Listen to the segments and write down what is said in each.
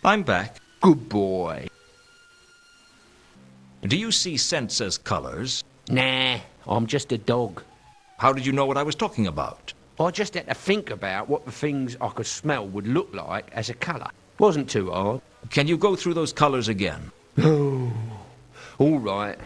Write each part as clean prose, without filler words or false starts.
I'm back. Good boy. Do you see scents as colors? Nah, I'm just a dog. How did you know what I was talking about? I just had to think about what the things I could smell would look like as a colour. Wasn't too hard. Can you go through those colors again? Oh, all right.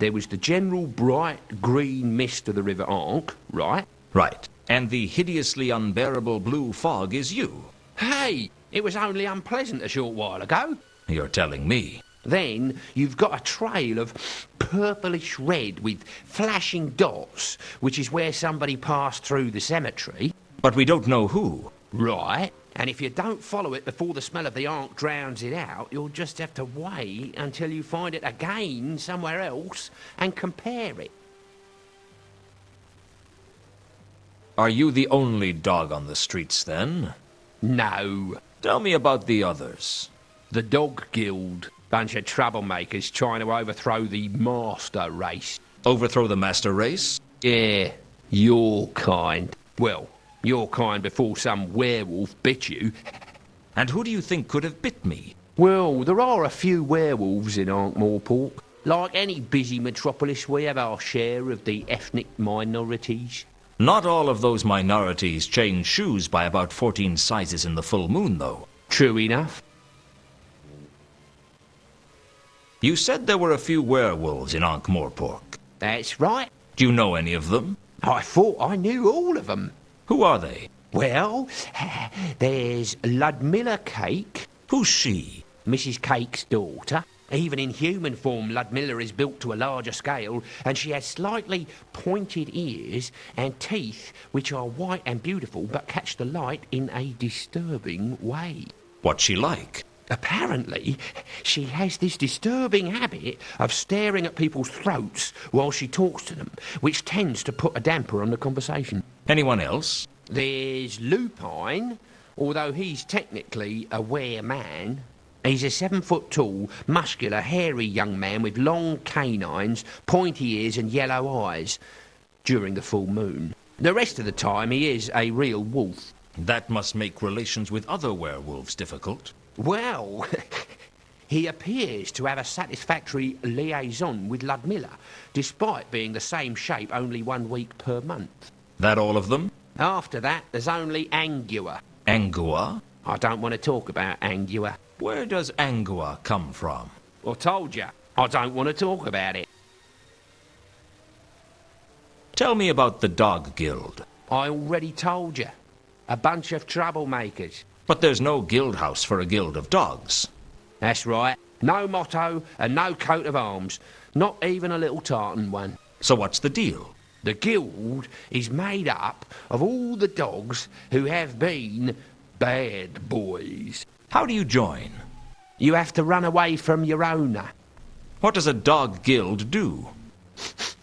There was the general bright green mist of the River Ankh, right? Right. And the hideously unbearable blue fog is you. Hey, it was only unpleasant a short while ago. You're telling me. Then you've got a trail of purplish red with flashing dots, which is where somebody passed through the cemetery. But we don't know who. Right. And if you don't follow it before the smell of the Ankh drowns it out, you'll just have to wait until you find it again somewhere else and compare it. Are you the only dog on the streets, then? No. Tell me about the others. The Dog Guild. Bunch of troublemakers trying to overthrow the master race. Overthrow the master race? Yeah, your kind. Well, your kind before some werewolf bit you. And who do you think could have bit me? Well, there are a few werewolves in Ankh-Morpork. Like any busy metropolis, we have our share of the ethnic minorities. Not all of those minorities change shoes by about 14 sizes in the full moon, though. True enough. You said there were a few werewolves in Ankh-Morpork. That's right. Do you know any of them? I thought I knew all of them. Who are they? Well, there's Ludmilla Cake. Who's she? Mrs. Cake's daughter. Even in human form, Ludmilla is built to a larger scale, and she has slightly pointed ears and teeth which are white and beautiful but catch the light in a disturbing way. What's she like? Apparently, she has this disturbing habit of staring at people's throats while she talks to them, which tends to put a damper on the conversation. Anyone else? There's Lupine, although he's technically a were-man. He's a 7-foot-tall, muscular, hairy young man with long canines, pointy ears and yellow eyes during the full moon. The rest of the time he is a real wolf. That must make relations with other werewolves difficult. Well, he appears to have a satisfactory liaison with Ludmilla, despite being the same shape only 1 week per month. That all of them? After that, there's only Angua. Angua? I don't want to talk about Angua. Where does Angua come from? I told you, I don't want to talk about it. Tell me about the Dog Guild. I already told you. A bunch of troublemakers. But there's no guild house for a guild of dogs. That's right. No motto and no coat of arms. Not even a little tartan one. So what's the deal? The guild is made up of all the dogs who have been bad boys. How do you join? You have to run away from your owner. What does a dog guild do?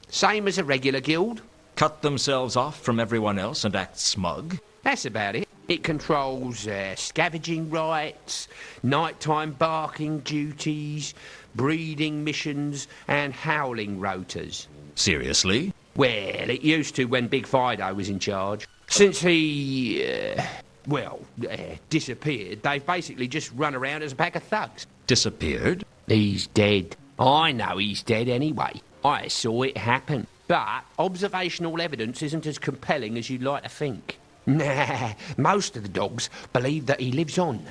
Same as a regular guild. Cut themselves off from everyone else and act smug? That's about it. It controls scavenging rights, nighttime barking duties, breeding missions, and howling rotas. Seriously? Well, it used to when Big Fido was in charge. Since he, disappeared, they've basically just run around as a pack of thugs. Disappeared? He's dead. I know he's dead anyway. I saw it happen. But observational evidence isn't as compelling as you'd like to think. Nah, most of the dogs believe that he lives on,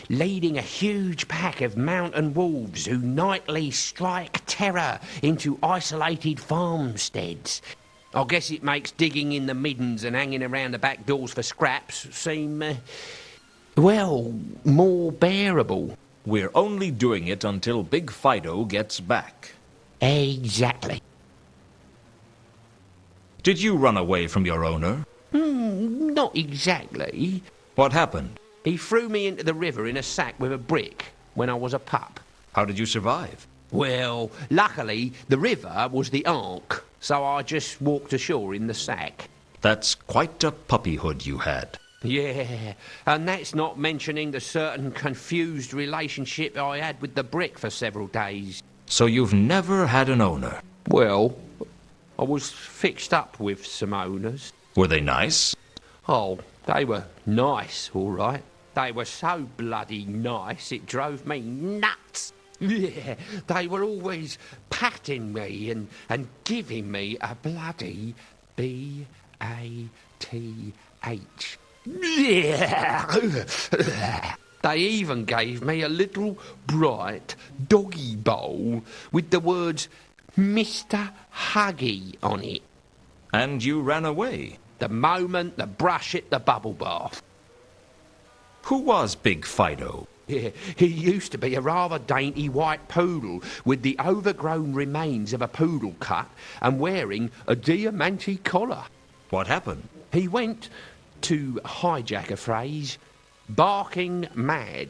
leading a huge pack of mountain wolves who nightly strike terror into isolated farmsteads. I guess it makes digging in the middens and hanging around the back doors for scraps seem, more bearable. We're only doing it until Big Fido gets back. Exactly. Did you run away from your owner? Not exactly. What happened? He threw me into the river in a sack with a brick when I was a pup. How did you survive? Well, luckily, the river was the Ankh, so I just walked ashore in the sack. That's quite a puppyhood you had. Yeah, and that's not mentioning the certain confused relationship I had with the brick for several days. So you've never had an owner? Well, I was fixed up with some owners. Were they nice? Oh, they were nice, all right. They were so bloody nice it drove me nuts. Yeah, they were always patting me and giving me a bloody B-A-T-H. Yeah. They even gave me a little bright doggy bowl with the words Mr. Huggy on it. And you ran away? The moment the brush hit the bubble bath. Who was Big Fido? Yeah, he used to be a rather dainty white poodle with the overgrown remains of a poodle cut and wearing a diamante collar. What happened? He went, to hijack a phrase, barking mad.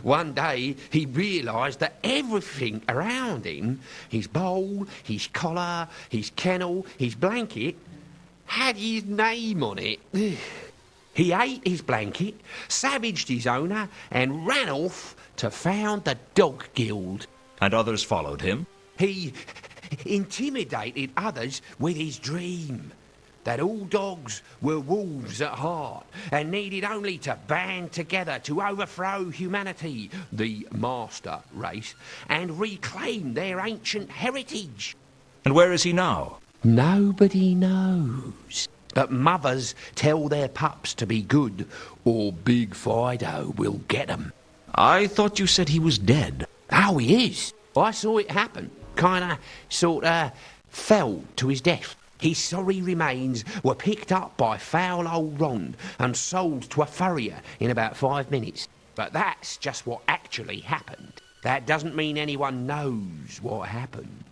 One day he realised that everything around him, his bowl, his collar, his kennel, his blanket, had his name on it. He ate his blanket, savaged his owner, and ran off to found the dog guild. And others followed him? He intimidated others with his dream that all dogs were wolves at heart and needed only to band together to overthrow humanity, the master race, and reclaim their ancient heritage. And where is he now? Nobody knows. But mothers tell their pups to be good, or Big Fido will get 'em. I thought you said he was dead. Oh, he is. I saw it happen. Sorta fell to his death. His sorry remains were picked up by foul old Ron and sold to a furrier in about 5 minutes. But that's just what actually happened. That doesn't mean anyone knows what happened.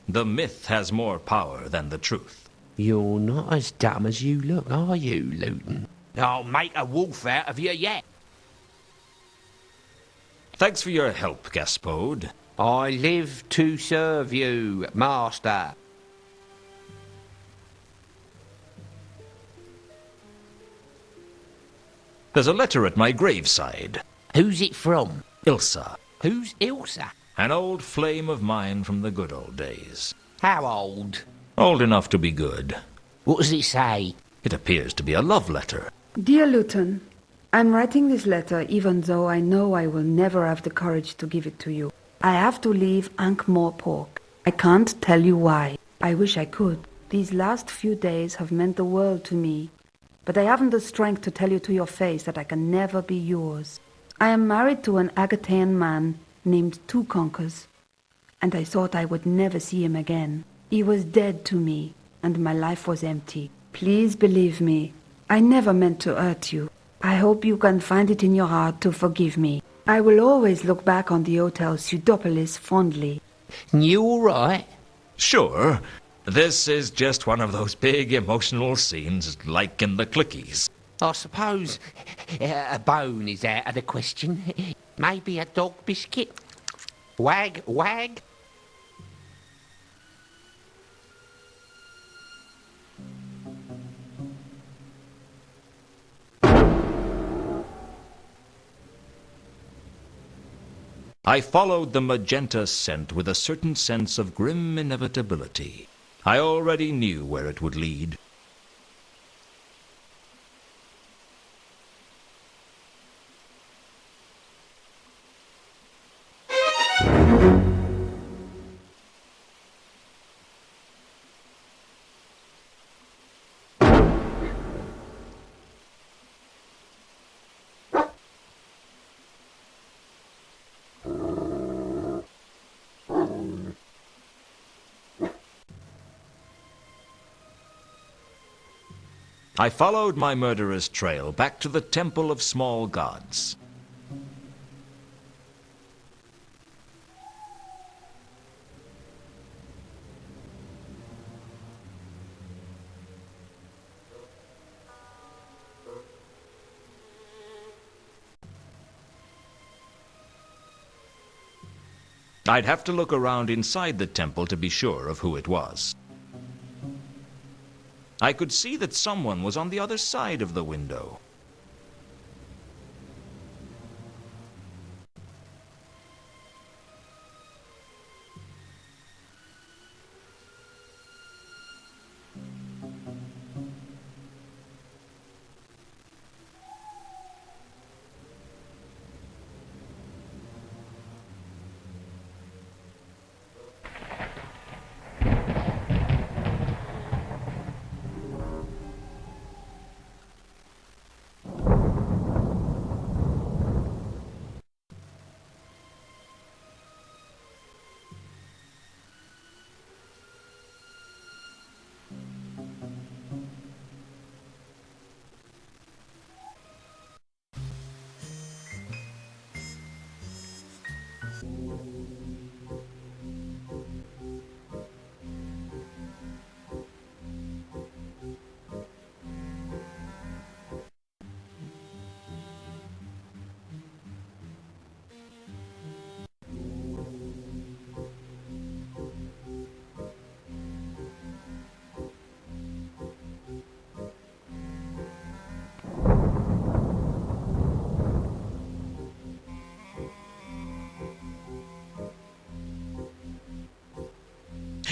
The myth has more power than the truth. You're not as dumb as you look, are you, Lewton? I'll make a wolf out of you yet. Thanks for your help, Gaspode. I live to serve you, master. There's a letter at my graveside. Who's it from? Ilsa. Who's Ilsa? An old flame of mine from the good old days. How old? Old enough to be good. What does it say? It appears to be a love letter. Dear Lewton, I'm writing this letter even though I know I will never have the courage to give it to you. I have to leave Ankh-Morpork. I can't tell you why. I wish I could. These last few days have meant the world to me. But I haven't the strength to tell you to your face that I can never be yours. I am married to an Agatean man named Two Conkers, and I thought I would never see him again. He was dead to me, and my life was empty. Please believe me, I never meant to hurt you. I hope you can find it in your heart to forgive me. I will always look back on the Hotel Pseudopolis fondly. You all right? Sure. This is just one of those big emotional scenes like in the Clickies. I suppose a bone is out of the question. Maybe a dog biscuit. Wag, wag. I followed the magenta scent with a certain sense of grim inevitability. I already knew where it would lead. I followed my murderous trail back to the Temple of Small Gods. I'd have to look around inside the temple to be sure of who it was. I could see that someone was on the other side of the window.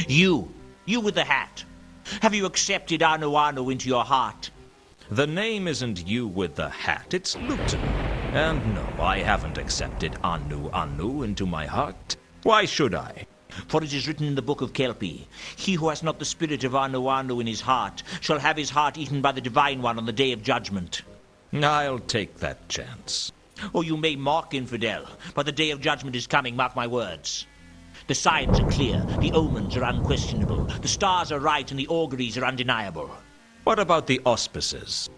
You with the hat. Have you accepted Anu into your heart? The name isn't you with the hat, it's Lewton. And no, I haven't accepted Anu into my heart. Why should I? For it is written in the book of Kelpie, he who has not the spirit of Anu in his heart shall have his heart eaten by the Divine One on the day of judgment. I'll take that chance. Oh, you may mock, infidel, but the day of judgment is coming, mark my words. The signs are clear, the omens are unquestionable, the stars are right and the auguries are undeniable. What about the auspices?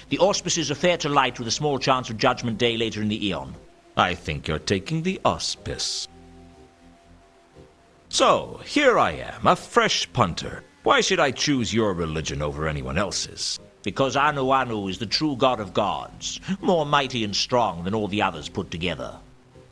The auspices are fair to light with a small chance of Judgment Day later in the eon. I think you're taking the auspice. So, here I am, a fresh punter. Why should I choose your religion over anyone else's? Because Anu is the true god of gods, more mighty and strong than all the others put together.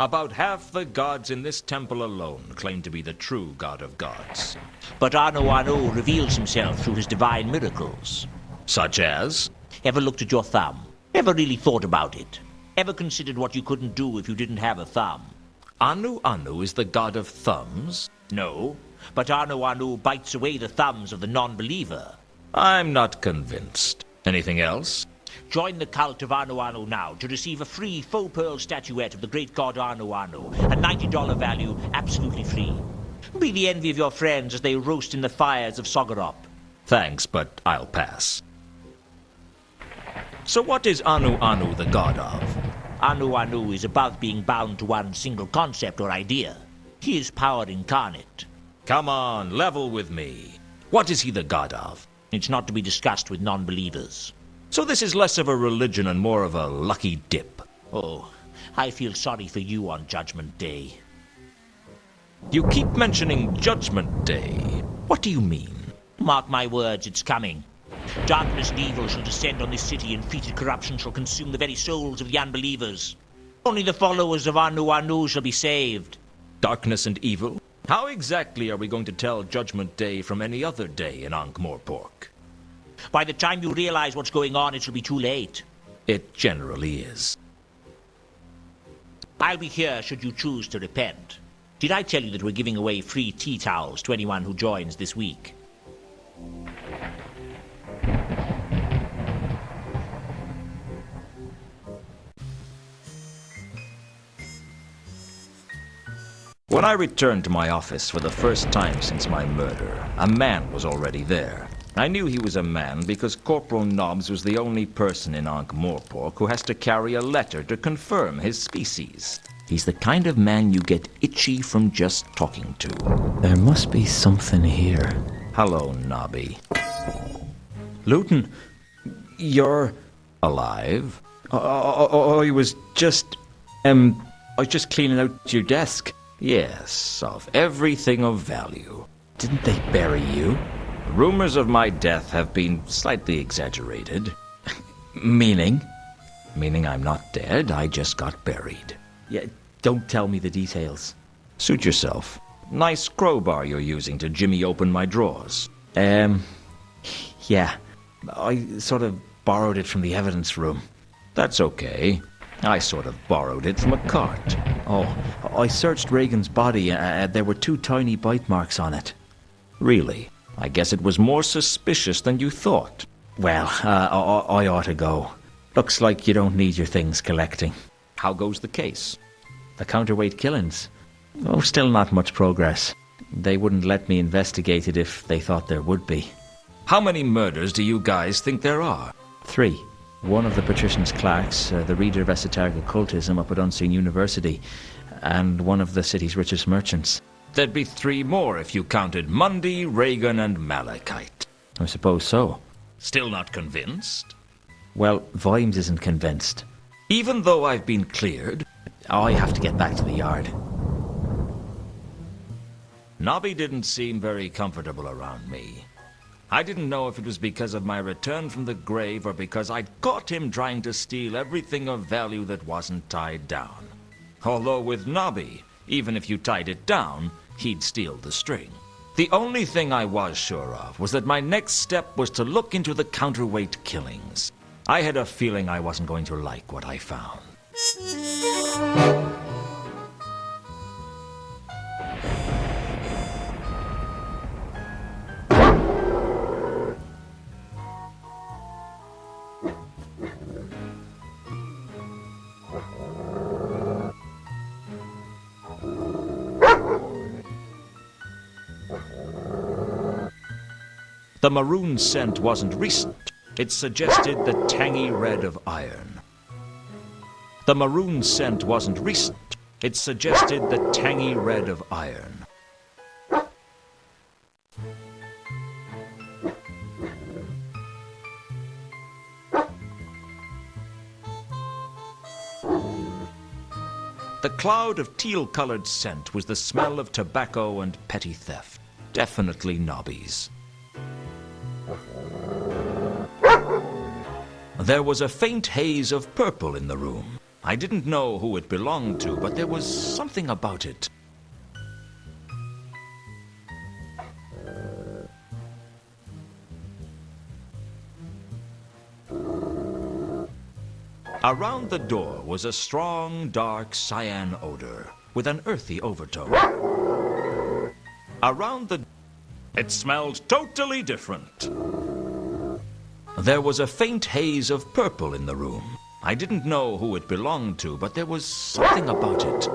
About half the gods in this temple alone claim to be the true god of gods. But Anu reveals himself through his divine miracles. Such as? Ever looked at your thumb? Ever really thought about it? Ever considered what you couldn't do if you didn't have a thumb? Anu is the god of thumbs? No, but Anu bites away the thumbs of the non-believer. I'm not convinced. Anything else? Join the cult of Anu now to receive a free faux pearl statuette of the great god Anu, a $90 value, absolutely free. Be the envy of your friends as they roast in the fires of Sogorop. Thanks, but I'll pass. So what is Anu the god of? Anu is above being bound to one single concept or idea. He is power incarnate. Come on, level with me. What is he the god of? It's not to be discussed with non-believers. So this is less of a religion and more of a lucky dip. Oh, I feel sorry for you on Judgment Day. You keep mentioning Judgment Day. What do you mean? Mark my words, it's coming. Darkness and evil shall descend on this city, and fetid corruption shall consume the very souls of the unbelievers. Only the followers of Anu shall be saved. Darkness and evil? How exactly are we going to tell Judgment Day from any other day in Ankh-Morpork? By the time you realize what's going on, it shall be too late. It generally is. I'll be here should you choose to repent. Did I tell you that we're giving away free tea towels to anyone who joins this week? When I returned to my office for the first time since my murder, a man was already there. I knew he was a man because Corporal Nobbs was the only person in Ankh-Morpork who has to carry a letter to confirm his species. He's the kind of man you get itchy from just talking to. There must be something here. Hello, Nobby. Lewton, you're alive? I was just cleaning out your desk. Yes, of everything of value. Didn't they bury you? Rumors of my death have been slightly exaggerated. Meaning? Meaning I'm not dead, I just got buried. Yeah, don't tell me the details. Suit yourself. Nice crowbar you're using to jimmy open my drawers. Yeah. I sort of borrowed it from the evidence room. That's okay. I sort of borrowed it from a cart. Oh, I searched Reagan's body. There were 2 tiny bite marks on it. Really? I guess it was more suspicious than you thought. Well, I ought to go. Looks like you don't need your things collecting. How goes the case? The counterweight killings? Oh, still not much progress. They wouldn't let me investigate it if they thought there would be. How many murders do you guys think there are? 3. One of the patrician's clerks, the reader of esoteric occultism up at Unseen University, and one of the city's richest merchants. There'd be 3 more if you counted Mundy, Reagan, and Malachite. I suppose so. Still not convinced? Well, Vimes isn't convinced. Even though I've been cleared? I have to get back to the yard. Nobby didn't seem very comfortable around me. I didn't know if it was because of my return from the grave or because I'd caught him trying to steal everything of value that wasn't tied down. Although with Nobby, even if you tied it down, he'd steal the string. The only thing I was sure of was that my next step was to look into the counterweight killings. I had a feeling I wasn't going to like what I found. The maroon scent wasn't recent. It suggested the tangy red of iron. The maroon scent wasn't recent. It suggested the tangy red of iron. The cloud of teal-colored scent was the smell of tobacco and petty theft. Definitely nobbies. There was a faint haze of purple in the room. I didn't know who it belonged to, but there was something about it. Around the door was a strong, dark cyan odor with an earthy overtone. Around the... It smelled totally different. There was a faint haze of purple in the room. I didn't know who it belonged to, but there was something about it.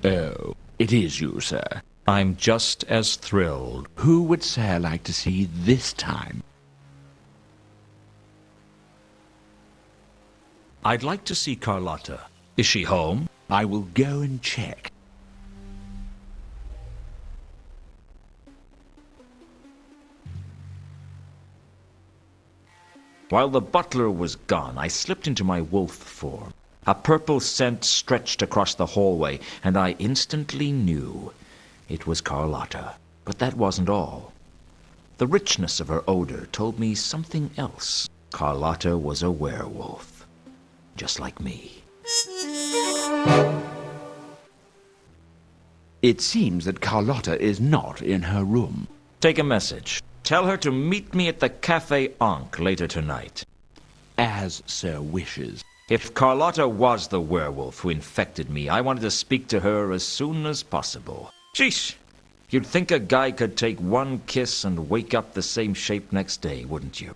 Oh, it is you, sir. I'm just as thrilled. Who would sir like to see this time? I'd like to see Carlotta. Is she home? I will go and check. While the butler was gone, I slipped into my wolf form. A purple scent stretched across the hallway, and I instantly knew it was Carlotta. But that wasn't all. The richness of her odor told me something else. Carlotta was a werewolf, just like me. It seems that Carlotta is not in her room. Take a message. Tell her to meet me at the Café Ankh later tonight. As sir wishes. If Carlotta was the werewolf who infected me, I wanted to speak to her as soon as possible. Sheesh! You'd think a guy could take one kiss and wake up the same shape next day, wouldn't you?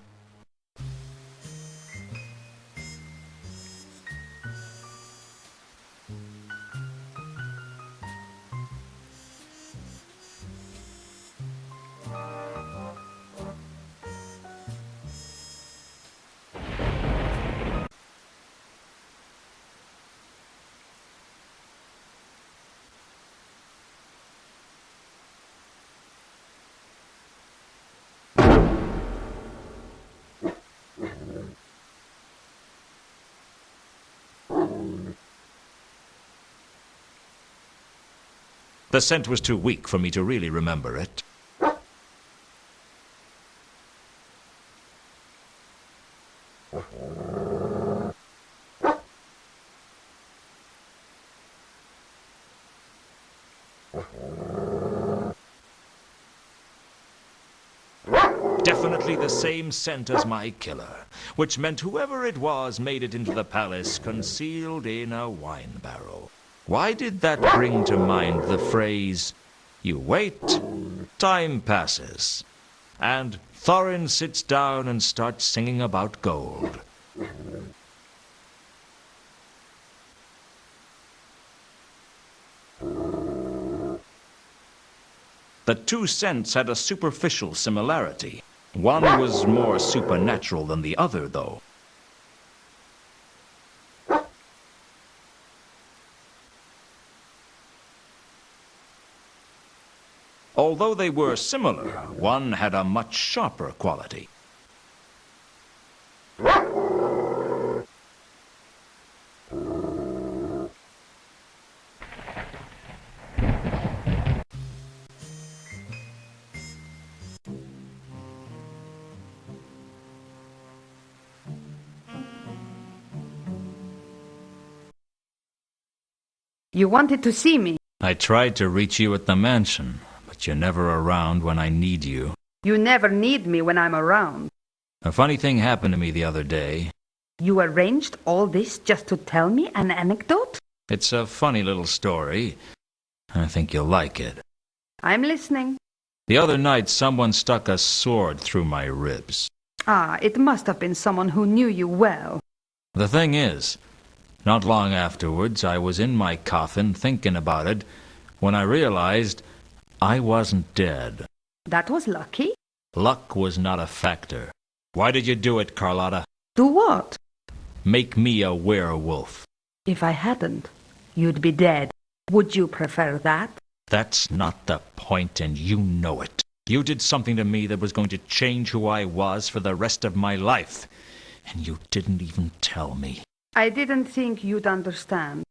The scent was too weak for me to really remember it. Definitely the same scent as my killer, which meant whoever it was made it into the palace concealed in a wine barrel. Why did that bring to mind the phrase, "You wait, time passes," and Thorin sits down and starts singing about gold? The two scents had a superficial similarity. One was more supernatural than the other, though. Although they were similar, one had a much sharper quality. You wanted to see me. I tried to reach you at the mansion, but you're never around when I need you. You never need me when I'm around. A funny thing happened to me the other day. You arranged all this just to tell me an anecdote? It's a funny little story. I think you'll like it. I'm listening. The other night, someone stuck a sword through my ribs. Ah, it must have been someone who knew you well. The thing is, not long afterwards, I was in my coffin thinking about it when I realized I wasn't dead. That was lucky. Luck was not a factor. Why did you do it, Carlotta? Do what? Make me a werewolf. If I hadn't, you'd be dead. Would you prefer that? That's not the point, and you know it. You did something to me that was going to change who I was for the rest of my life. And you didn't even tell me. I didn't think you'd understand.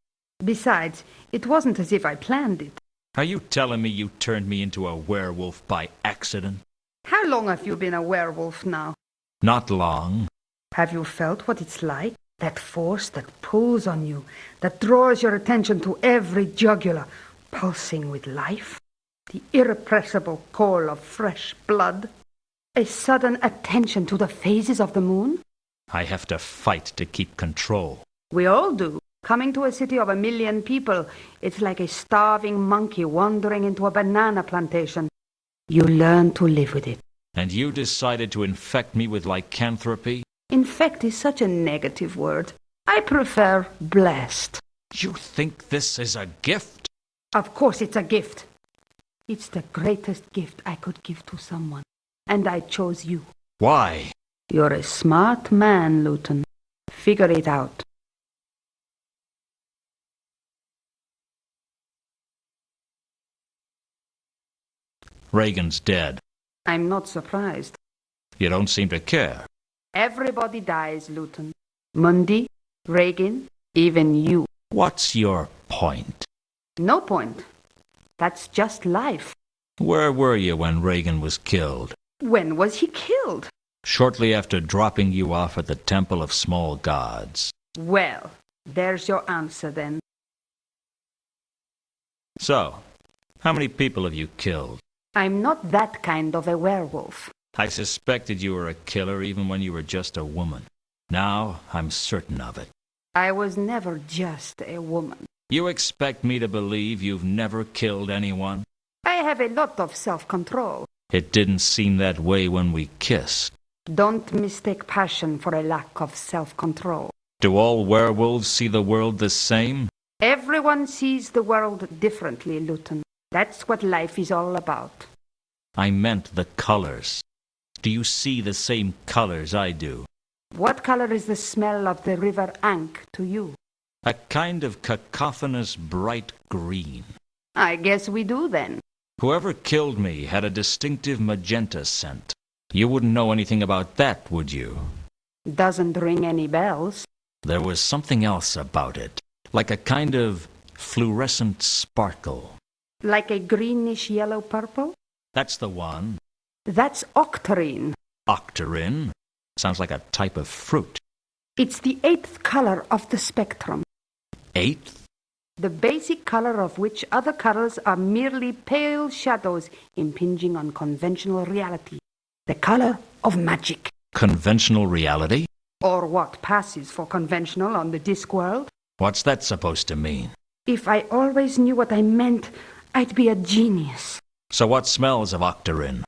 Besides, it wasn't as if I planned it. Are you telling me you turned me into a werewolf by accident? How long have you been a werewolf now? Not long. Have you felt what it's like? That force that pulls on you, that draws your attention to every jugular, pulsing with life? The irrepressible call of fresh blood? A sudden attention to the phases of the moon? I have to fight to keep control. We all do. Coming to a city of 1 million people, it's like a starving monkey wandering into a banana plantation. You learn to live with it. And you decided to infect me with lycanthropy? Infect is such a negative word. I prefer blessed. You think this is a gift? Of course it's a gift. It's the greatest gift I could give to someone. And I chose you. Why? You're a smart man, Lewton. Figure it out. Reagan's dead. I'm not surprised. You don't seem to care. Everybody dies, Lewton. Mundy, Reagan, even you. What's your point? No point. That's just life. Where were you when Reagan was killed? When was he killed? Shortly after dropping you off at the Temple of Small Gods. Well, there's your answer then. So, how many people have you killed? I'm not that kind of a werewolf. I suspected you were a killer even when you were just a woman. Now, I'm certain of it. I was never just a woman. You expect me to believe you've never killed anyone? I have a lot of self-control. It didn't seem that way when we kissed. Don't mistake passion for a lack of self-control. Do all werewolves see the world the same? Everyone sees the world differently, Lewton. That's what life is all about. I meant the colors. Do you see the same colors I do? What color is the smell of the river Ankh to you? A kind of cacophonous bright green. I guess we do then. Whoever killed me had a distinctive magenta scent. You wouldn't know anything about that, would you? Doesn't ring any bells. There was something else about it, like a kind of fluorescent sparkle. Like a greenish yellow-purple? That's the one. That's octarine. Octarine? Sounds like a type of fruit. It's the 8th color of the spectrum. 8th? The basic color of which other colors are merely pale shadows impinging on conventional reality. The color of magic. Conventional reality? Or what passes for conventional on the Discworld. What's that supposed to mean? If I always knew what I meant, I'd be a genius. So what smells of octarine?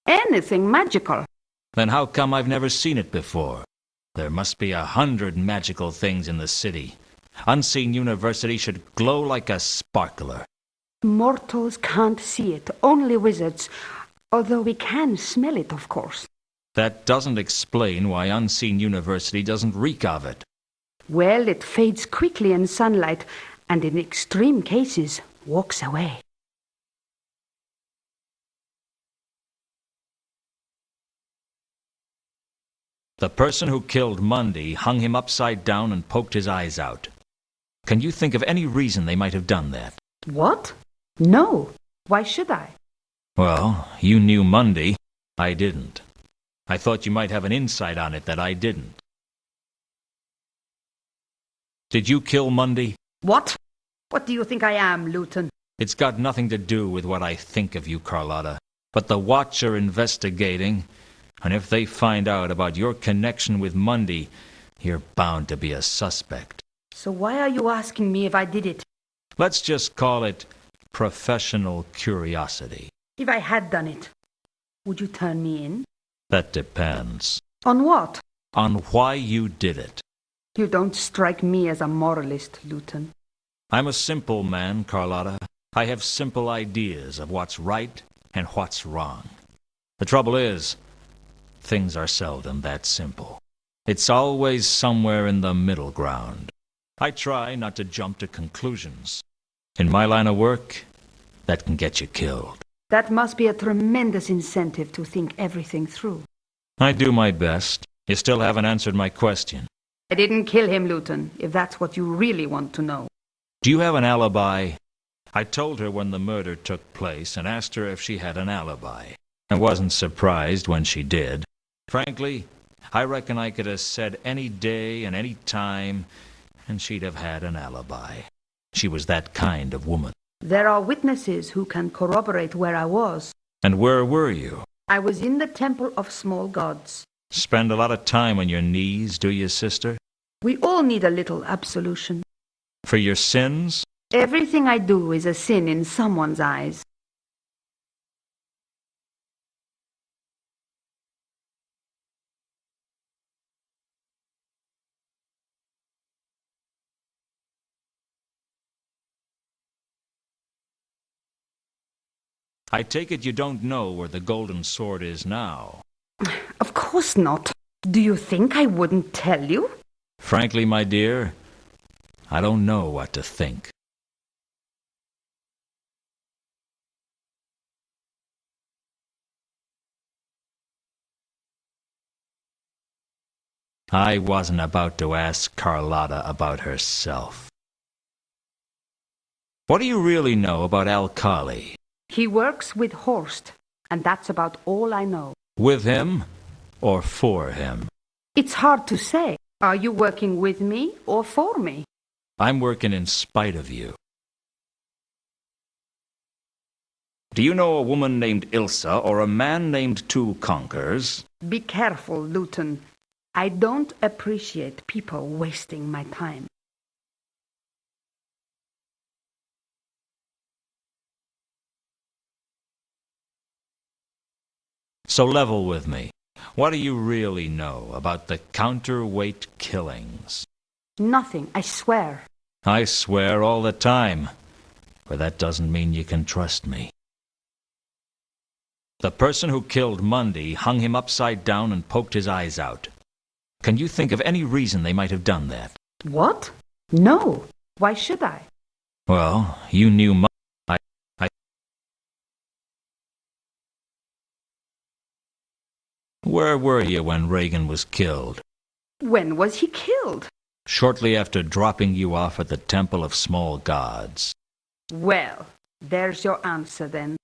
Anything magical. Then how come I've never seen it before? There must be 100 magical things in the city. Unseen University should glow like a sparkler. Mortals can't see it, only wizards. Although we can smell it, of course. That doesn't explain why Unseen University doesn't reek of it. Well, it fades quickly in sunlight, and in extreme cases, walks away. The person who killed Mundy hung him upside down and poked his eyes out. Can you think of any reason they might have done that? What? No. Why should I? Well, you knew Mundy. I didn't. I thought you might have an insight on it that I didn't. Did you kill Mundy? What? What do you think I am, Lewton? It's got nothing to do with what I think of you, Carlotta. But the Watch are investigating, and if they find out about your connection with Mundy, you're bound to be a suspect. So why are you asking me if I did it? Let's just call it professional curiosity. If I had done it, would you turn me in? That depends. On what? On why you did it. You don't strike me as a moralist, Lewton. I'm a simple man, Carlotta. I have simple ideas of what's right and what's wrong. The trouble is, things are seldom that simple. It's always somewhere in the middle ground. I try not to jump to conclusions. In my line of work, that can get you killed. That must be a tremendous incentive to think everything through. I do my best. You still haven't answered my question. I didn't kill him, Lewton, if that's what you really want to know. Do you have an alibi? I told her when the murder took place and asked her if she had an alibi. I wasn't surprised when she did. Frankly, I reckon I could have said any day and any time, and she'd have had an alibi. She was that kind of woman. There are witnesses who can corroborate where I was. And where were you? I was in the Temple of Small Gods. Spend a lot of time on your knees, do you, sister? We all need a little absolution. For your sins? Everything I do is a sin in someone's eyes. I take it you don't know where the golden sword is now. Of course not. Do you think I wouldn't tell you? Frankly, my dear, I don't know what to think. I wasn't about to ask Carlotta about herself. What do you really know about Alkali? He works with Horst, and that's about all I know. With him or for him? It's hard to say. Are you working with me or for me? I'm working in spite of you. Do you know a woman named Ilsa or a man named Two Conkers? Be careful, Lewton. I don't appreciate people wasting my time. So level with me. What do you really know about the counterweight killings? Nothing, I swear. I swear all the time, but that doesn't mean you can trust me. The person who killed Mundy hung him upside down and poked his eyes out. Can you think of any reason they might have done that? What? No. Why should I? Well, you knew Mundy. Where were you when Reagan was killed? When was he killed? Shortly after dropping you off at the Temple of Small Gods. Well, there's your answer then.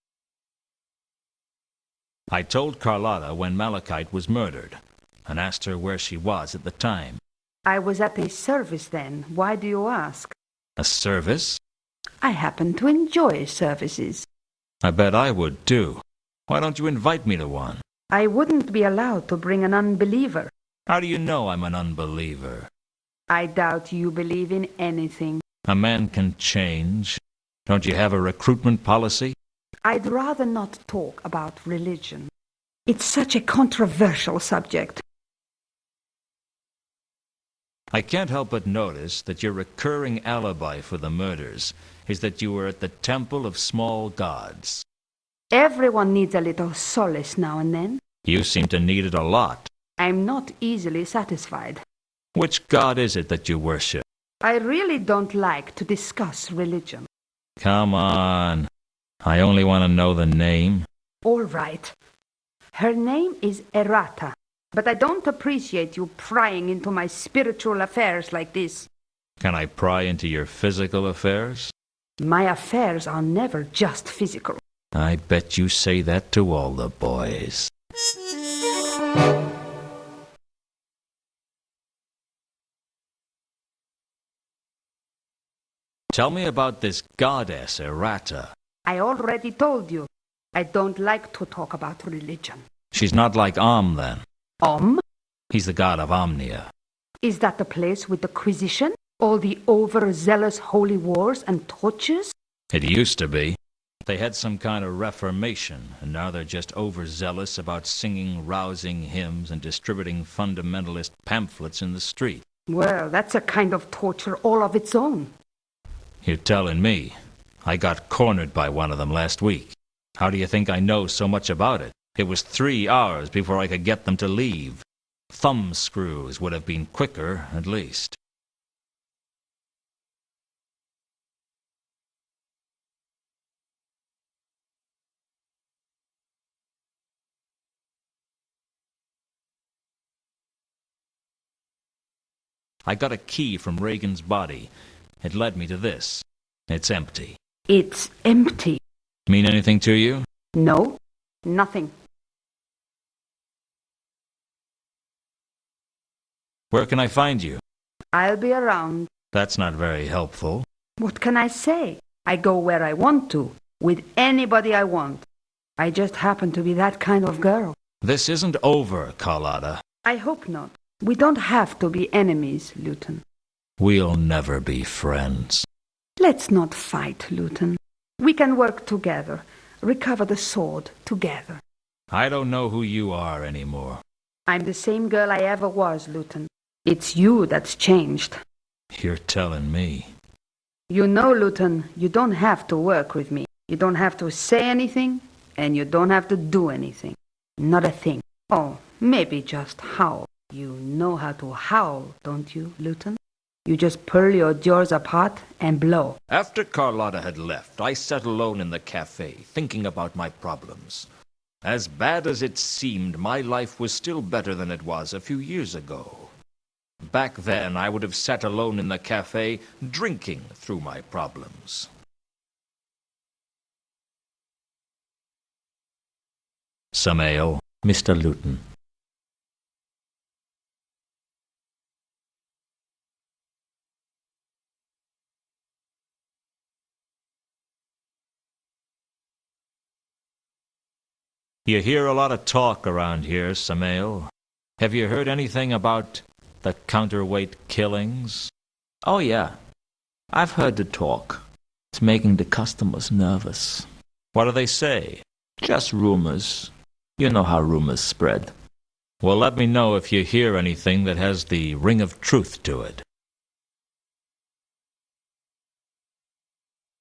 I told Carlotta when Malachite was murdered, and asked her where she was at the time. I was at a service then. Why do you ask? A service? I happen to enjoy services. I bet I would, too. Why don't you invite me to one? I wouldn't be allowed to bring an unbeliever. How do you know I'm an unbeliever? I doubt you believe in anything. A man can change. Don't you have a recruitment policy? I'd rather not talk about religion. It's such a controversial subject. I can't help but notice that your recurring alibi for the murders is that you were at the Temple of Small Gods. Everyone needs a little solace now and then. You seem to need it a lot. I'm not easily satisfied. Which god is it that you worship? I really don't like to discuss religion. Come on. I only want to know the name. All right. Her name is Errata, but I don't appreciate you prying into my spiritual affairs like this. Can I pry into your physical affairs? My affairs are never just physical. I bet you say that to all the boys. Tell me about this goddess, Errata. I already told you. I don't like to talk about religion. She's not like then. He's the god of Omnia. Is that the place with the Quisition? All the overzealous holy wars and tortures? It used to be. They had some kind of reformation, and now they're just overzealous about singing rousing hymns and distributing fundamentalist pamphlets in the street. Well, that's a kind of torture all of its own. You're telling me. I got cornered by one of them last week. How do you think I know so much about it? It was 3 hours before I could get them to leave. Thumb screws would have been quicker, at least. I got a key from Reagan's body. It led me to this. It's empty. It's empty. Mean anything to you? No, nothing. Where can I find you? I'll be around. That's not very helpful. What can I say? I go where I want to, with anybody I want. I just happen to be that kind of girl. This isn't over, Carlotta. I hope not. We don't have to be enemies, Lewton. We'll never be friends. Let's not fight, Lewton. We can work together, recover the sword together. I don't know who you are anymore. I'm the same girl I ever was, Lewton. It's you that's changed. You're telling me. You know, Lewton, you don't have to work with me. You don't have to say anything, and you don't have to do anything. Not a thing. Oh, maybe just howl. You know how to howl, don't you, Lewton? You just pull your jaws apart and blow. After Carlotta had left, I sat alone in the cafe, thinking about my problems. As bad as it seemed, my life was still better than it was a few years ago. Back then, I would have sat alone in the cafe, drinking through my problems. Some ale, Mr. Lewton. You hear a lot of talk around here, Samael. Have you heard anything about the counterweight killings? Oh, yeah. I've heard the talk. It's making the customers nervous. What do they say? Just rumors. You know how rumors spread. Well, let me know if you hear anything that has the ring of truth to it.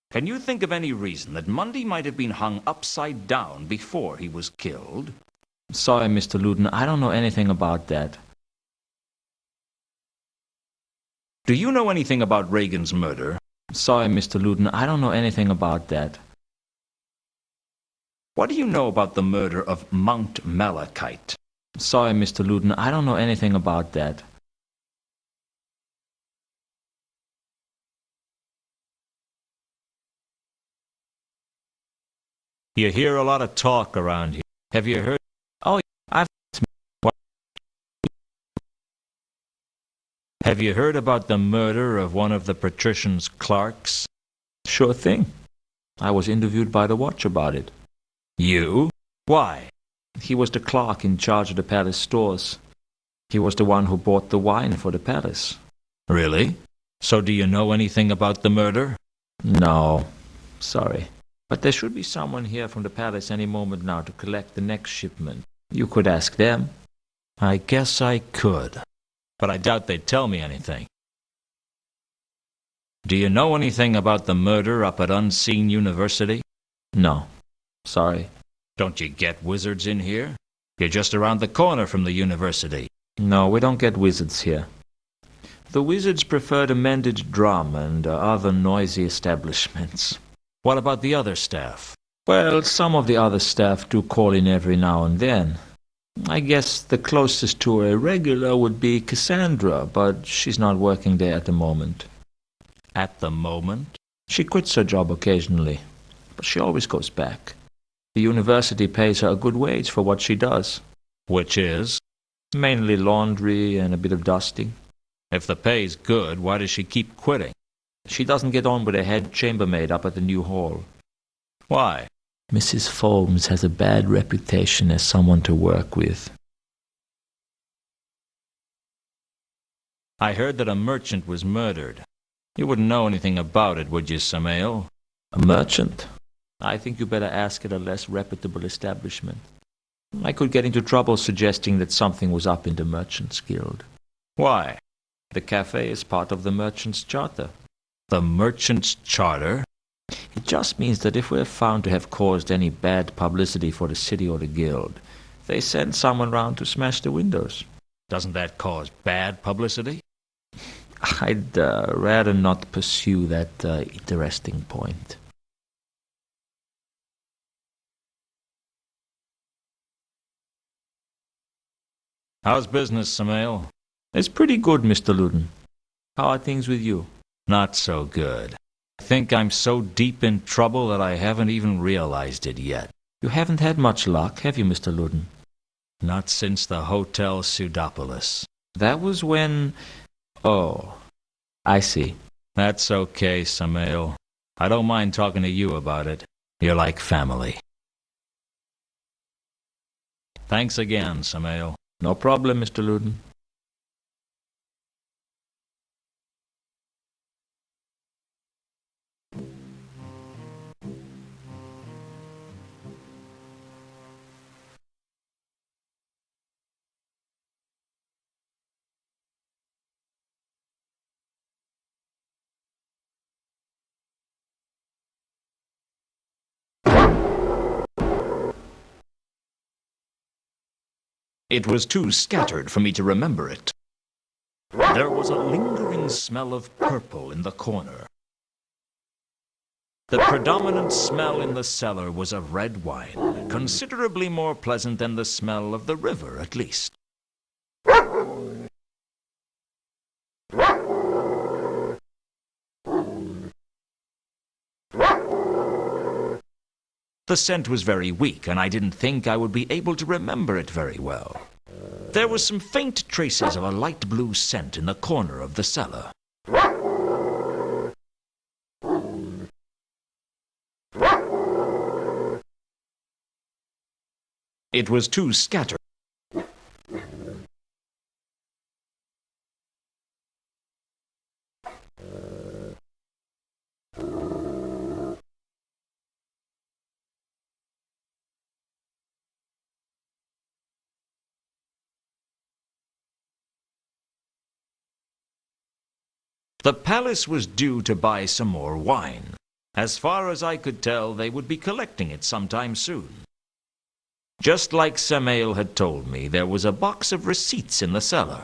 Can you think of any reason that Mundy might have been hung upside down before he was killed? Sorry, Mr. Lewton, I don't know anything about that. Do you know anything about Reagan's murder? Sorry, Mr. Lewton, I don't know anything about that. What do you know about the murder of Mount Malachite? Sorry, Mr. Lewton, I don't know anything about that. You hear a lot of talk around here. Have you heard? Oh, Have you heard about the murder of one of the patrician's clerks? Sure thing. I was interviewed by the watch about it. You? Why? He was the clerk in charge of the palace stores. He was the one who bought the wine for the palace. Really? So do you know anything about the murder? No. Sorry. But there should be someone here from the palace any moment now to collect the next shipment. You could ask them. I guess I could. But I doubt they'd tell me anything. Do you know anything about the murder up at Unseen University? No. Sorry. Don't you get wizards in here? You're just around the corner from the university. No, we don't get wizards here. The wizards prefer the mended drum and other noisy establishments. What about the other staff? Well, some of the other staff do call in every now and then. I guess the closest to a regular would be Cassandra, but she's not working there at the moment. At the moment? She quits her job occasionally, but she always goes back. The university pays her a good wage for what she does. Which is? Mainly laundry and a bit of dusting. If the pay's good, why does she keep quitting? She doesn't get on with a head chambermaid up at the new hall. Why? Mrs. Folmes has a bad reputation as someone to work with. I heard that a merchant was murdered. You wouldn't know anything about it, would you, Samael? A merchant? I think you better ask at a less reputable establishment. I could get into trouble suggesting that something was up in the Merchants Guild. Why? The cafe is part of the Merchants' Charter. The Merchants' Charter? It just means that if we're found to have caused any bad publicity for the city or the guild, they send someone round to smash the windows. Doesn't that cause bad publicity? I'd rather not pursue that interesting point. How's business, Samael? It's pretty good, Mr. Lewton. How are things with you? Not so good. I think I'm so deep in trouble that I haven't even realized it yet. You haven't had much luck, have you, Mr. Lewton? Not since the Hotel Pseudopolis. That was when... Oh, I see. That's okay, Samael. I don't mind talking to you about it. You're like family. Thanks again, Samael. No problem, Mr. Lewton. It was too scattered for me to remember it. There was a lingering smell of purple in the corner. The predominant smell in the cellar was of red wine, considerably more pleasant than the smell of the river, at least. The scent was very weak, and I didn't think I would be able to remember it very well. There were some faint traces of a light blue scent in the corner of the cellar. It was too scattered. The palace was due to buy some more wine. As far as I could tell, they would be collecting it sometime soon. Just like Samael had told me, there was a box of receipts in the cellar.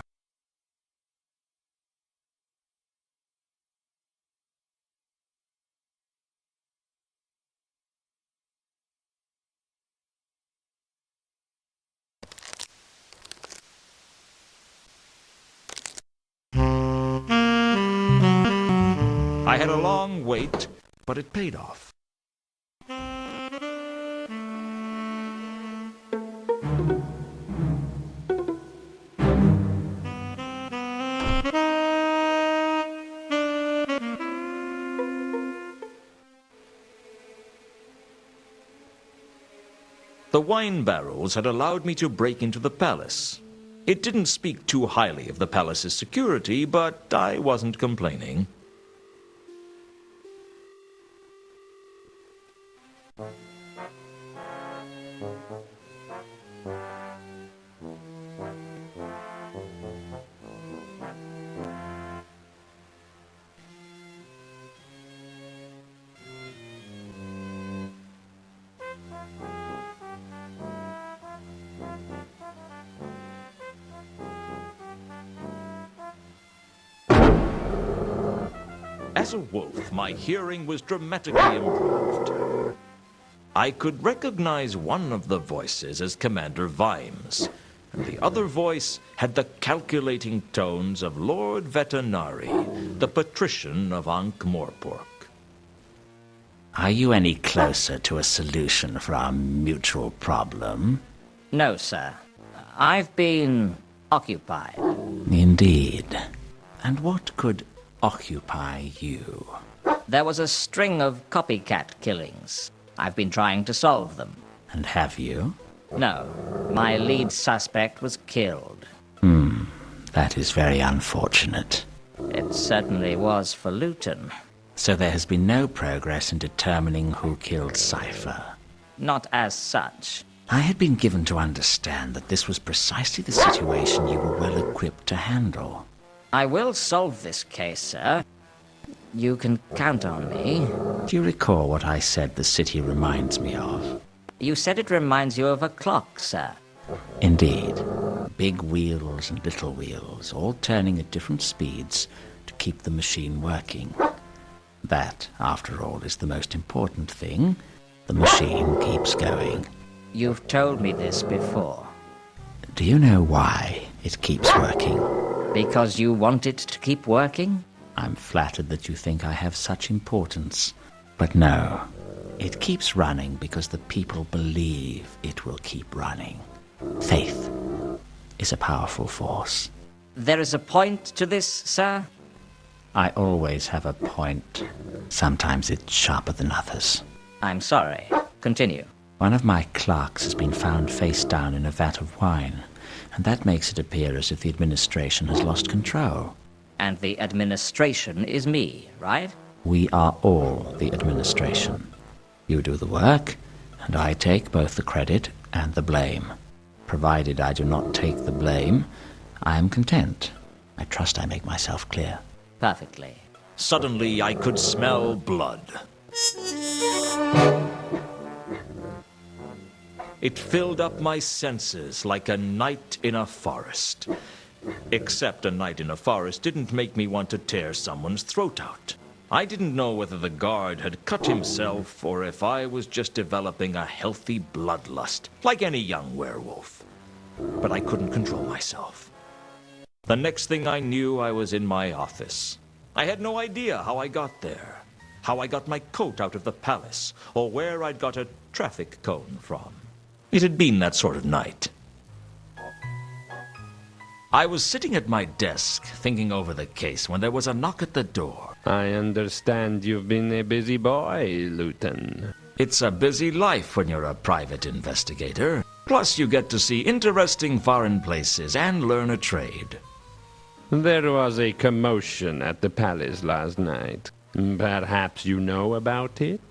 I had a long wait, but it paid off. The wine barrels had allowed me to break into the palace. It didn't speak too highly of the palace's security, but I wasn't complaining. As a wolf, my hearing was dramatically improved. I could recognize one of the voices as Commander Vimes, and the other voice had the calculating tones of Lord Vetinari, the patrician of Ankh-Morpork. Are you any closer to a solution for our mutual problem? No, sir. I've been occupied. Indeed. And what could occupy you? There was a string of copycat killings. I've been trying to solve them. And have you? No, my lead suspect was killed. That is very unfortunate. It certainly was for Lewton. So there has been no progress in determining who killed Cypher. Not as such. I had been given to understand that this was precisely the situation you were well equipped to handle. I will solve this case, sir. You can count on me. Do you recall what I said the city reminds me of? You said it reminds you of a clock, sir. Indeed. Big wheels and little wheels, all turning at different speeds to keep the machine working. That, after all, is the most important thing. The machine keeps going. You've told me this before. Do you know why it keeps working? Because you want it to keep working? I'm flattered that you think I have such importance. But no, it keeps running because the people believe it will keep running. Faith is a powerful force. There is a point to this, sir? I always have a point. Sometimes it's sharper than others. I'm sorry. Continue. One of my clerks has been found face down in a vat of wine, and that makes it appear as if the administration has lost control. And the administration is me, right? We are all the administration. You do the work, and I take both the credit and the blame. Provided I do not take the blame, I am content. I trust I make myself clear. Perfectly. Suddenly I could smell blood. It filled up my senses like a night in a forest. Except a night in a forest didn't make me want to tear someone's throat out. I didn't know whether the guard had cut himself or if I was just developing a healthy bloodlust, like any young werewolf. But I couldn't control myself. The next thing I knew, I was in my office. I had no idea how I got there, how I got my coat out of the palace, or where I'd got a traffic cone from. It had been that sort of night. I was sitting at my desk, thinking over the case, when there was a knock at the door. I understand you've been a busy boy, Lewton. It's a busy life when you're a private investigator. Plus, you get to see interesting foreign places and learn a trade. There was a commotion at the palace last night. Perhaps you know about it?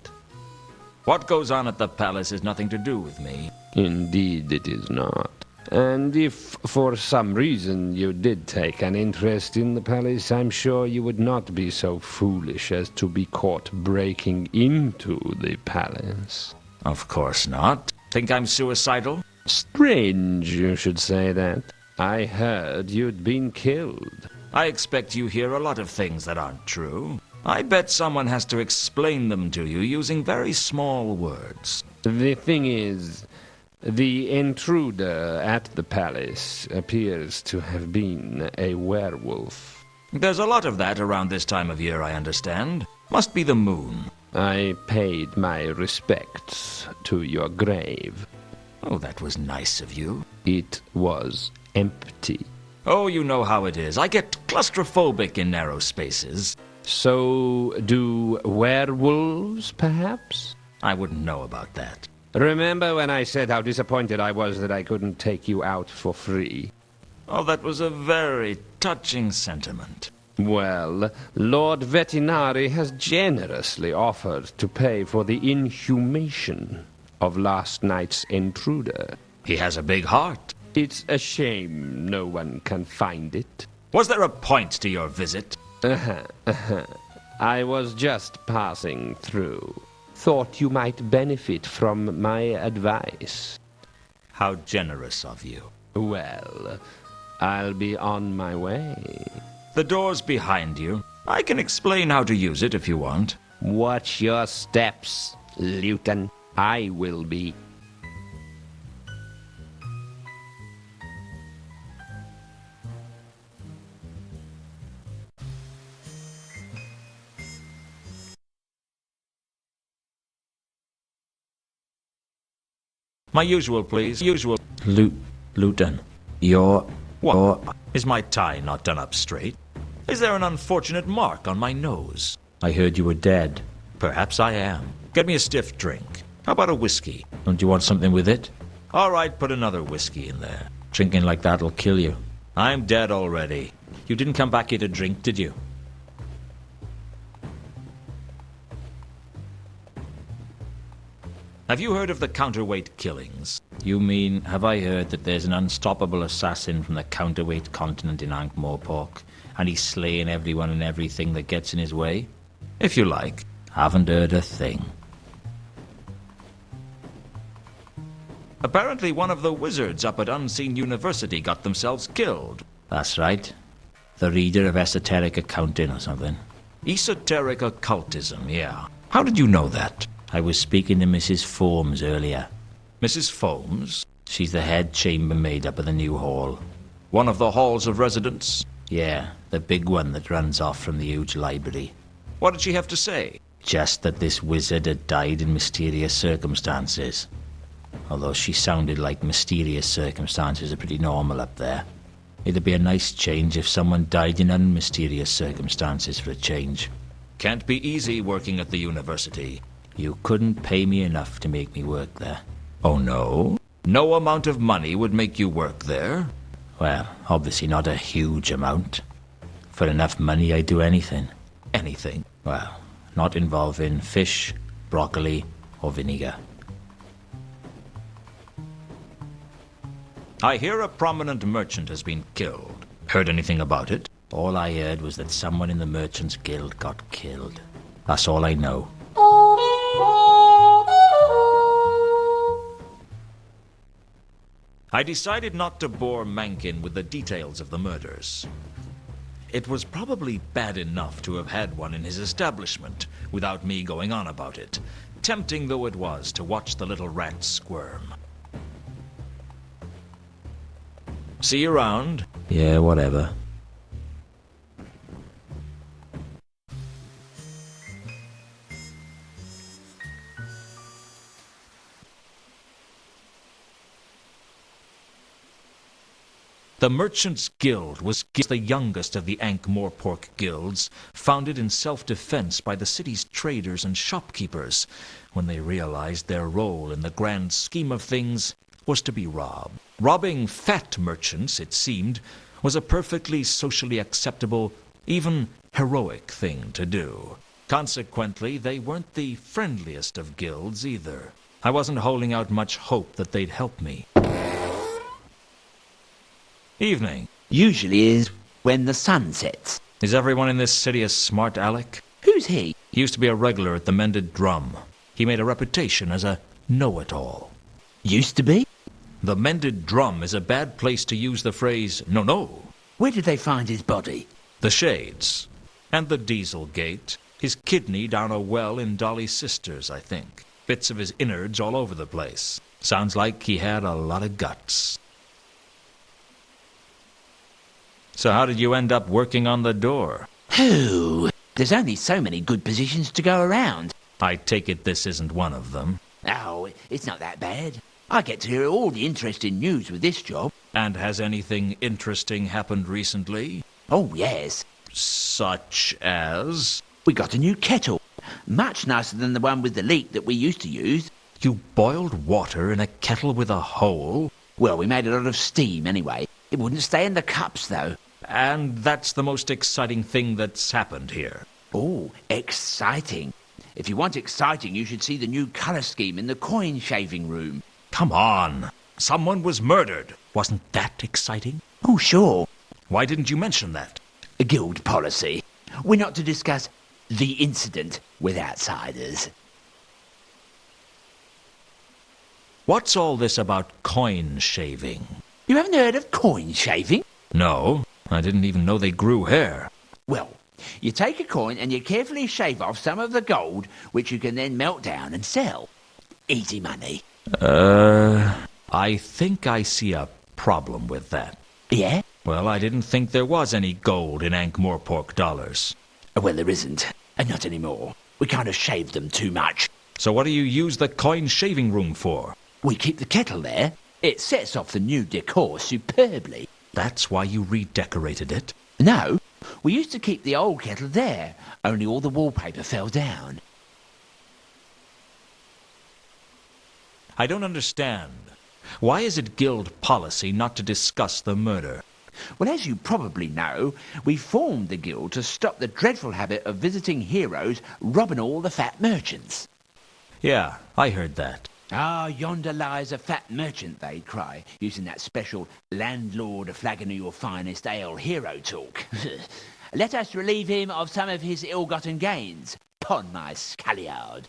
What goes on at the palace has nothing to do with me. Indeed it is not. And if, for some reason, you did take an interest in the palace, I'm sure you would not be so foolish as to be caught breaking into the palace. Of course not. Think I'm suicidal? Strange you should say that. I heard you'd been killed. I expect you hear a lot of things that aren't true. I bet someone has to explain them to you using very small words. The thing is, the intruder at the palace appears to have been a werewolf. There's a lot of that around this time of year, I understand. Must be the moon. I paid my respects to your grave. Oh, that was nice of you. It was empty. Oh, you know how it is. I get claustrophobic in narrow spaces. So do werewolves, perhaps? I wouldn't know about that. Remember when I said how disappointed I was that I couldn't take you out for free? Oh, that was a very touching sentiment. Well, Lord Vetinari has generously offered to pay for the inhumation of last night's intruder. He has a big heart. It's a shame no one can find it. Was there a point to your visit? I was just passing through. Thought you might benefit from my advice. How generous of you. Well, I'll be on my way. The door's behind you. I can explain how to use it if you want. Watch your steps, Lewton. I will be. My usual, please. Usual. Lewton, you're... What? Is my tie not done up straight? Is there an unfortunate mark on my nose? I heard you were dead. Perhaps I am. Get me a stiff drink. How about a whiskey? Don't you want something with it? All right, put another whiskey in there. Drinking like that'll kill you. I'm dead already. You didn't come back here to drink, did you? Have you heard of the counterweight killings? You mean, have I heard that there's an unstoppable assassin from the counterweight continent in Ankh-Morpork, and he's slaying everyone and everything that gets in his way? If you like. Haven't heard a thing. Apparently one of the wizards up at Unseen University got themselves killed. That's right. The reader of esoteric accounting or something. Esoteric occultism, yeah. How did you know that? I was speaking to Mrs. Foams earlier. Mrs. Foams? She's the head chambermaid up at the new hall. One of the halls of residence? Yeah, the big one that runs off from the huge library. What did she have to say? Just that this wizard had died in mysterious circumstances. Although she sounded like mysterious circumstances are pretty normal up there. It'd be a nice change if someone died in unmysterious circumstances for a change. Can't be easy working at the university. You couldn't pay me enough to make me work there. Oh no? No amount of money would make you work there? Well, obviously not a huge amount. For enough money I'd do anything. Anything? Well, not involving fish, broccoli, or vinegar. I hear a prominent merchant has been killed. Heard anything about it? All I heard was that someone in the Merchants Guild got killed. That's all I know. I decided not to bore Mankin with the details of the murders. It was probably bad enough to have had one in his establishment without me going on about it, tempting though it was to watch the little rats squirm. See you around? Yeah, whatever. The Merchants' Guild was the youngest of the Ankh-Morpork guilds, founded in self-defense by the city's traders and shopkeepers, when they realized their role in the grand scheme of things was to be robbed. Robbing fat merchants, it seemed, was a perfectly socially acceptable, even heroic thing to do. Consequently, they weren't the friendliest of guilds either. I wasn't holding out much hope that they'd help me. Evening. Usually is when the sun sets. Is everyone in this city a smart aleck? Who's he? He used to be a regular at the Mended Drum. He made a reputation as a know-it-all. Used to be? The Mended Drum is a bad place to use the phrase, no. Where did they find his body? The Shades. And the Diesel Gate. His kidney down a well in Dolly's sister's, I think. Bits of his innards all over the place. Sounds like he had a lot of guts. So how did you end up working on the door? Who? There's only so many good positions to go around. I take it this isn't one of them. Oh, it's not that bad. I get to hear all the interesting news with this job. And has anything interesting happened recently? Oh, yes. Such as? We got a new kettle. Much nicer than the one with the leak that we used to use. You boiled water in a kettle with a hole? Well, we made a lot of steam anyway. It wouldn't stay in the cups, though. And that's the most exciting thing that's happened here. Oh, exciting. If you want exciting, you should see the new colour scheme in the coin-shaving room. Come on. Someone was murdered. Wasn't that exciting? Oh, sure. Why didn't you mention that? A guild policy. We're not to discuss the incident with outsiders. What's all this about coin shaving? You haven't heard of coin shaving? No, I didn't even know they grew hair. Well, you take a coin and you carefully shave off some of the gold, which you can then melt down and sell. Easy money. I think I see a problem with that. Yeah? Well, I didn't think there was any gold in Ankh-Morpork dollars. Well, there isn't. And not anymore. We kind of shaved them too much. So what do you use the coin shaving room for? We keep the kettle there. It sets off the new decor superbly. That's why you redecorated it? No, we used to keep the old kettle there, only all the wallpaper fell down. I don't understand. Why is it guild policy not to discuss the murder? Well, as you probably know, we formed the guild to stop the dreadful habit of visiting heroes robbing all the fat merchants. Yeah, I heard that. Ah, yonder lies a fat merchant, they'd cry, using that special landlord a flagon of your finest ale hero talk. Let us relieve him of some of his ill-gotten gains. Pon my scalliard.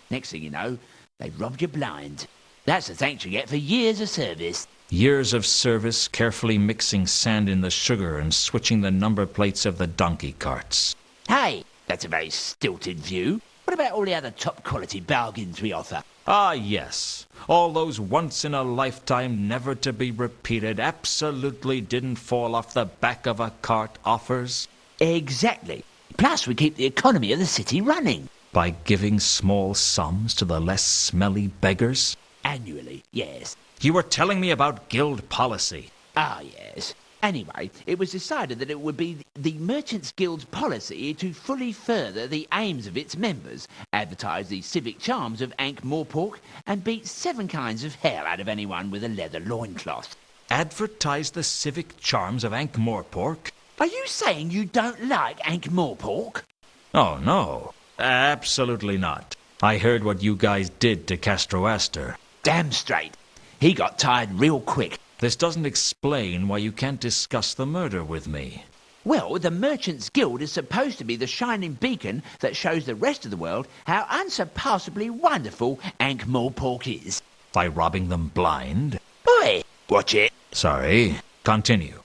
Next thing you know, they've robbed you blind. That's the thanks you get for years of service. Years of service, carefully mixing sand in the sugar and switching the number plates of the donkey carts. Hey, that's a very stilted view. What about all the other top-quality bargains we offer? Ah, yes. All those once-in-a-lifetime, never-to-be-repeated, absolutely didn't fall off the back of a cart offers. Exactly. Plus, we keep the economy of the city running. By giving small sums to the less smelly beggars? Annually, yes. You were telling me about guild policy. Ah, yes. Anyway, it was decided that it would be the Merchants Guild's policy to fully further the aims of its members, advertise the civic charms of Ankh-Morpork, and beat 7 kinds of hell out of anyone with a leather loincloth. Advertise the civic charms of Ankh-Morpork? Are you saying you don't like Ankh-Morpork? Oh, no. Absolutely not. I heard what you guys did to Castroaster. Damn straight. He got tired real quick. This doesn't explain why you can't discuss the murder with me. Well, the Merchants Guild is supposed to be the shining beacon that shows the rest of the world how unsurpassably wonderful Ankh-Morpork is. By robbing them blind? Oi! Watch it. Sorry. Continue.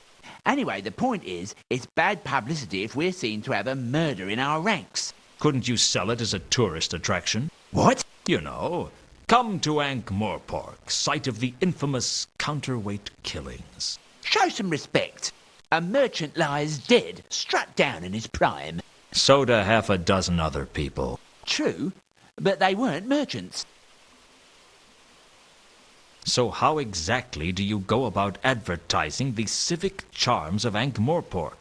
Anyway, the point is, it's bad publicity if we're seen to have a murder in our ranks. Couldn't you sell it as a tourist attraction? What? You know, come to Ankh-Morpork, site of the infamous counterweight killings. Show some respect. A merchant lies dead, struck down in his prime. So do half a dozen other people. True, but they weren't merchants. So how exactly do you go about advertising the civic charms of Ankh-Morpork?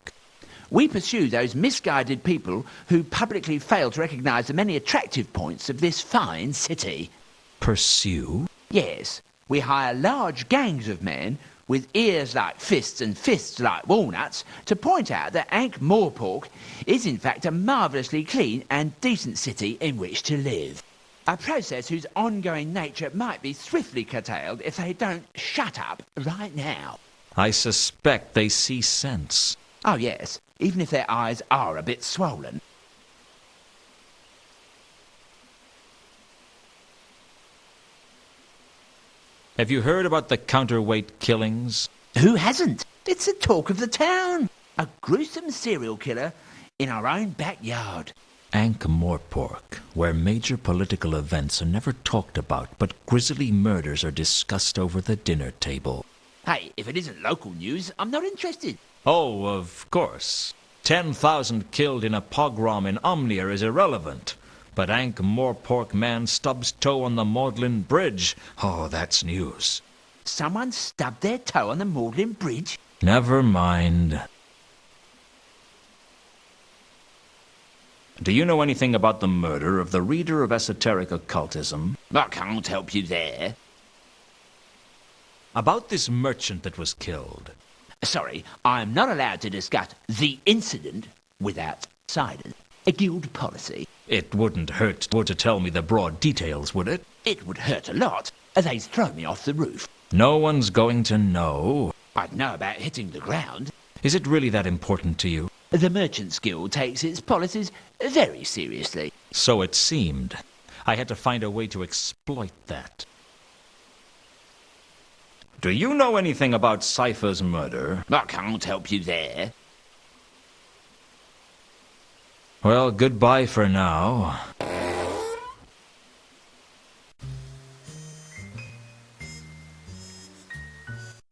We pursue those misguided people who publicly fail to recognise the many attractive points of this fine city. Pursue? Yes, we hire large gangs of men with ears like fists and fists like walnuts to point out that Ankh-Morpork is in fact a marvellously clean and decent city in which to live. A process whose ongoing nature might be swiftly curtailed if they don't shut up right now. I suspect they see sense. Oh yes, even if their eyes are a bit swollen. Have you heard about the counterweight killings? Who hasn't? It's the talk of the town. A gruesome serial killer in our own backyard. Ankh-Morpork, where major political events are never talked about, but grisly murders are discussed over the dinner table. Hey, if it isn't local news, I'm not interested. Oh, of course. 10,000 killed in a pogrom in Omnia is irrelevant. But Ankh-Morpork man stubs toe on the Magdalen Bridge. Oh, that's news. Someone stubbed their toe on the Magdalen Bridge? Never mind. Do you know anything about the murder of the reader of esoteric occultism? I can't help you there. About this merchant that was killed. Sorry, I'm not allowed to discuss the incident without silence. A guild policy. It wouldn't hurt to tell me the broad details, would it? It would hurt a lot. They'd throw me off the roof. No one's going to know. I'd know about hitting the ground. Is it really that important to you? The Merchants Guild takes its policies very seriously. So it seemed. I had to find a way to exploit that. Do you know anything about Cypher's murder? I can't help you there. Well, goodbye for now.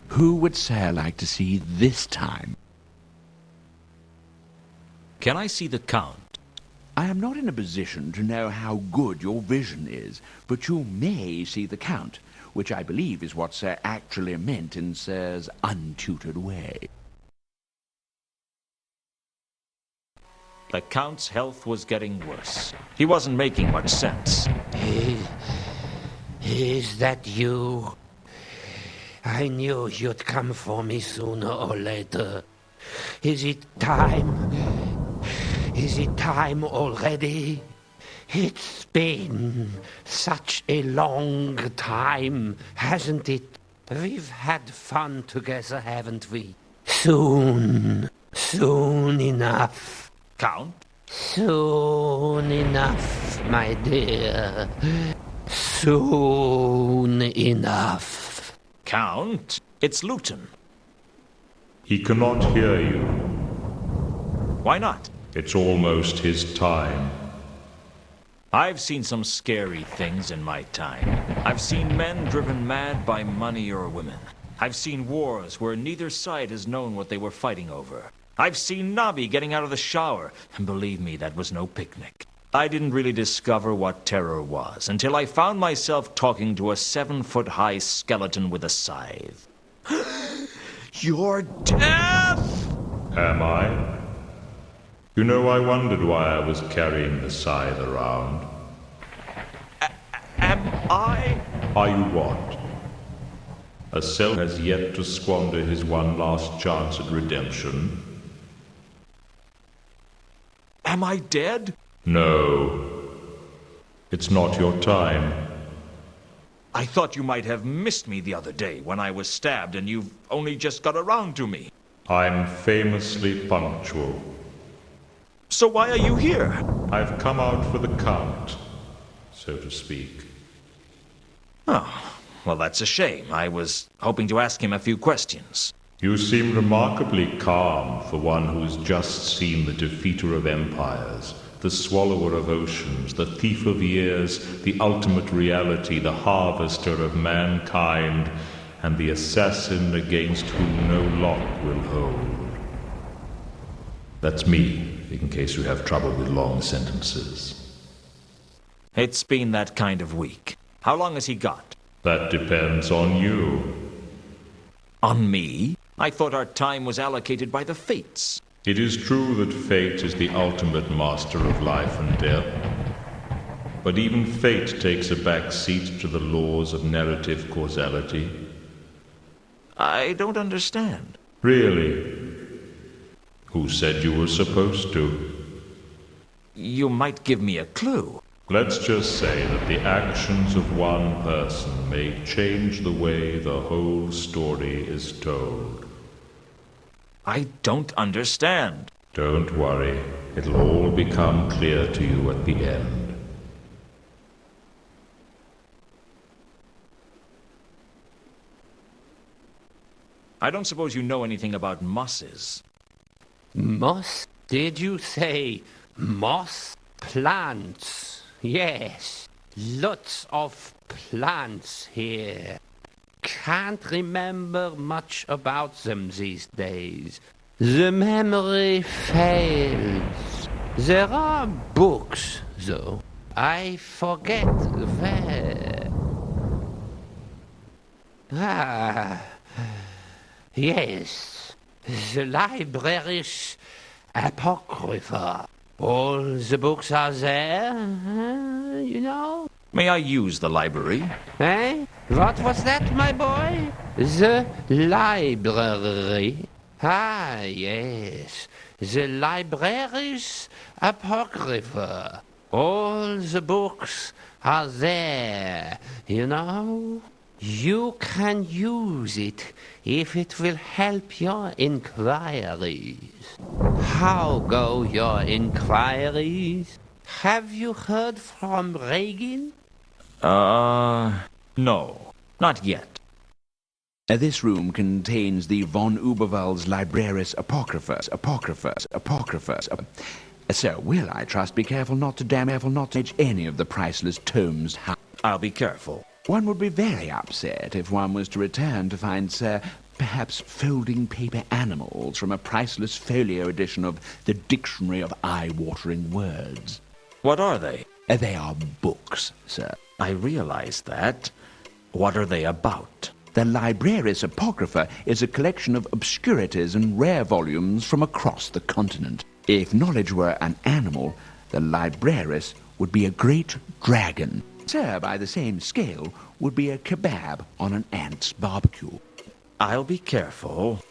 Who would Sir like to see this time? Can I see the Count? I am not in a position to know how good your vision is, but you may see the Count, which I believe is what Sir actually meant in Sir's untutored way. The Count's health was getting worse. He wasn't making much sense. Is that you? I knew you'd come for me sooner or later. Is it time? Is it time already? It's been such a long time, hasn't it? We've had fun together, haven't we? Soon enough. Count? Soon enough, my dear. Soon enough. Count? It's Lewton. He cannot hear you. Why not? It's almost his time. I've seen some scary things in my time. I've seen men driven mad by money or women. I've seen wars where neither side has known what they were fighting over. I've seen Nobby getting out of the shower, and believe me, that was no picnic. I didn't really discover what terror was until I found myself talking to a 7-foot-high skeleton with a scythe. You're deaf! Am I? You know, I wondered why I was carrying the scythe around. Am I? Are you what? A self has yet to squander his one last chance at redemption. Am I dead? No. It's not your time. I thought you might have missed me the other day when I was stabbed and you've only just got around to me. I'm famously punctual. So why are you here? I've come out for the count, so to speak. Oh, well, that's a shame. I was hoping to ask him a few questions. You seem remarkably calm for one who's just seen the defeater of empires, the swallower of oceans, the thief of years, the ultimate reality, the harvester of mankind, and the assassin against whom no lock will hold. That's me, in case you have trouble with long sentences. It's been that kind of week. How long has he got? That depends on you. On me? I thought our time was allocated by the fates. It is true that fate is the ultimate master of life and death. But even fate takes a back seat to the laws of narrative causality. I don't understand. Really? Who said you were supposed to? You might give me a clue. Let's just say that the actions of one person may change the way the whole story is told. I don't understand. Don't worry. It'll all become clear to you at the end. I don't suppose you know anything about mosses. Moss? Did you say moss? Plants. Yes. Lots of plants here. Can't remember much about them these days. The memory fails. There are books, though. I forget where. Ah, yes. The library's apocrypha. All the books are there, you know. May I use the library? Eh? What was that, my boy? The library. Ah, yes. The library's apocrypha. All the books are there, you know. You can use it if it will help your inquiries. How go your inquiries? Have you heard from Reagan? No. Not yet. This room contains the Von Uberwald's Libraris Apocryphus. So, will I trust be careful not to damage any of the priceless tomes. I'll be careful. One would be very upset if one was to return to find, sir, perhaps folding paper animals from a priceless folio edition of the Dictionary of Eye-Watering Words. What are they? They are books, sir. I realize that. What are they about? The Libraris Apocrypha is a collection of obscurities and rare volumes from across the continent. If knowledge were an animal, the Libraris would be a great dragon. Sir, by the same scale, would be a kebab on an ant's barbecue. I'll be careful.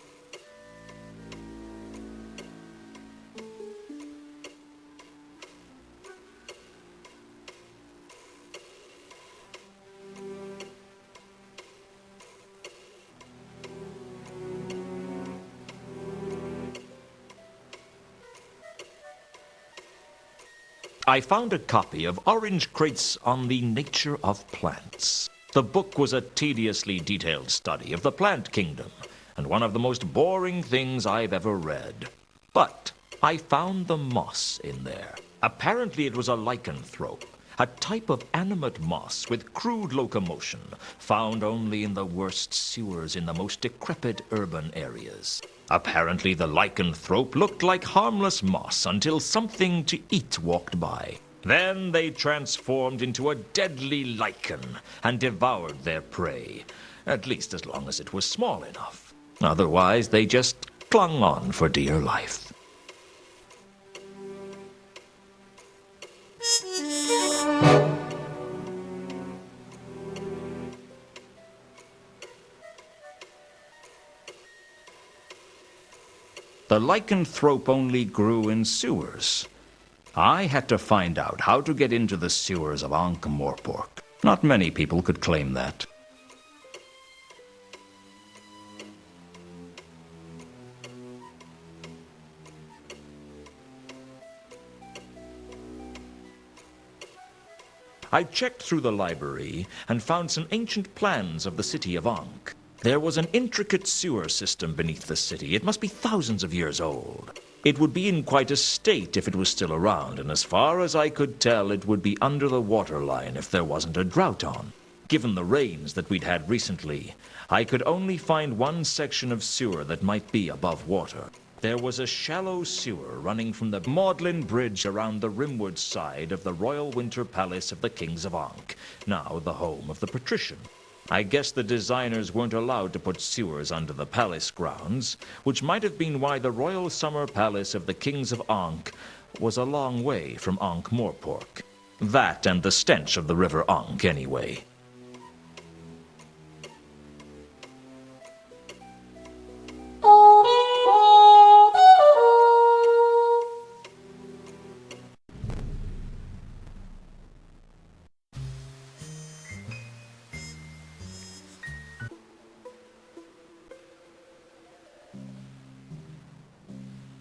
I found a copy of Orange Crates on the Nature of Plants. The book was a tediously detailed study of the plant kingdom, and one of the most boring things I've ever read. But I found the moss in there. Apparently it was a lycanthrope, a type of animate moss with crude locomotion, found only in the worst sewers in the most decrepit urban areas. Apparently the lycanthrope looked like harmless moss until something to eat walked by. Then they transformed into a deadly lichen and devoured their prey, at least as long as it was small enough. Otherwise, they just clung on for dear life. The lycanthrope only grew in sewers. I had to find out how to get into the sewers of Ankh-Morpork. Not many people could claim that. I checked through the library and found some ancient plans of the city of Ankh. There was an intricate sewer system beneath the city. It must be thousands of years old. It would be in quite a state if it was still around, and as far as I could tell, it would be under the waterline if there wasn't a drought on. Given the rains that we'd had recently, I could only find one section of sewer that might be above water. There was a shallow sewer running from the Magdalen Bridge around the rimward side of the Royal Winter Palace of the Kings of Ankh, now the home of the patrician. I guess the designers weren't allowed to put sewers under the palace grounds, which might have been why the Royal Summer Palace of the Kings of Ankh was a long way from Ankh-Morpork. That and the stench of the river Ankh, anyway.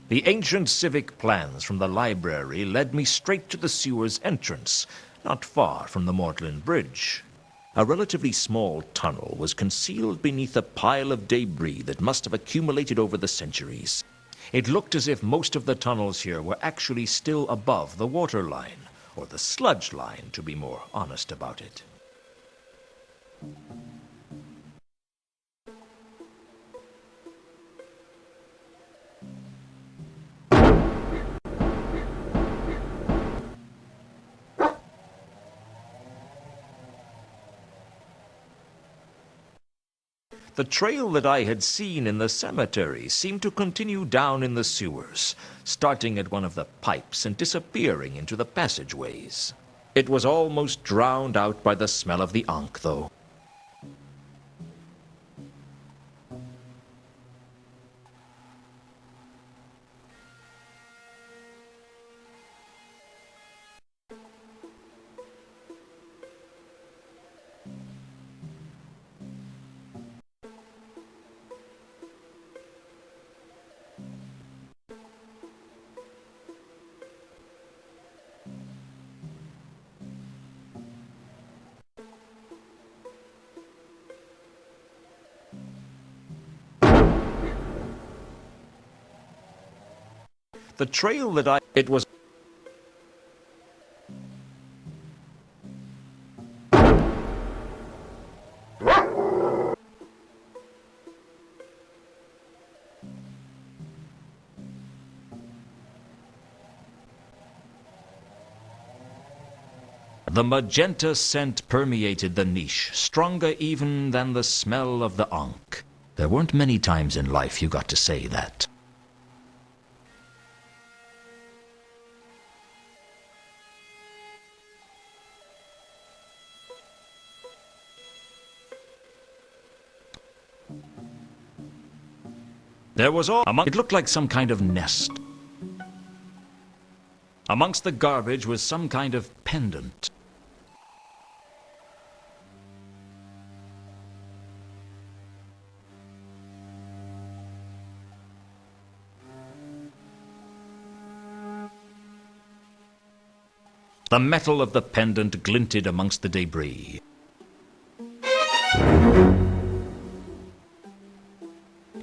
The ancient civic plans from the library led me straight to the sewer's entrance, not far from the Magdalen Bridge. A relatively small tunnel was concealed beneath a pile of debris that must have accumulated over the centuries. It looked as if most of the tunnels here were actually still above the water line, or the sludge line, to be more honest about it. The trail that I had seen in the cemetery seemed to continue down in the sewers, starting at one of the pipes and disappearing into the passageways. It was almost drowned out by the smell of the Ankh, though. The trail that it was... The magenta scent permeated the niche, stronger even than the smell of the Ankh. There weren't many times in life you got to say that. There was all among. It looked like some kind of nest. Amongst the garbage was some kind of pendant. The metal of the pendant glinted amongst the debris.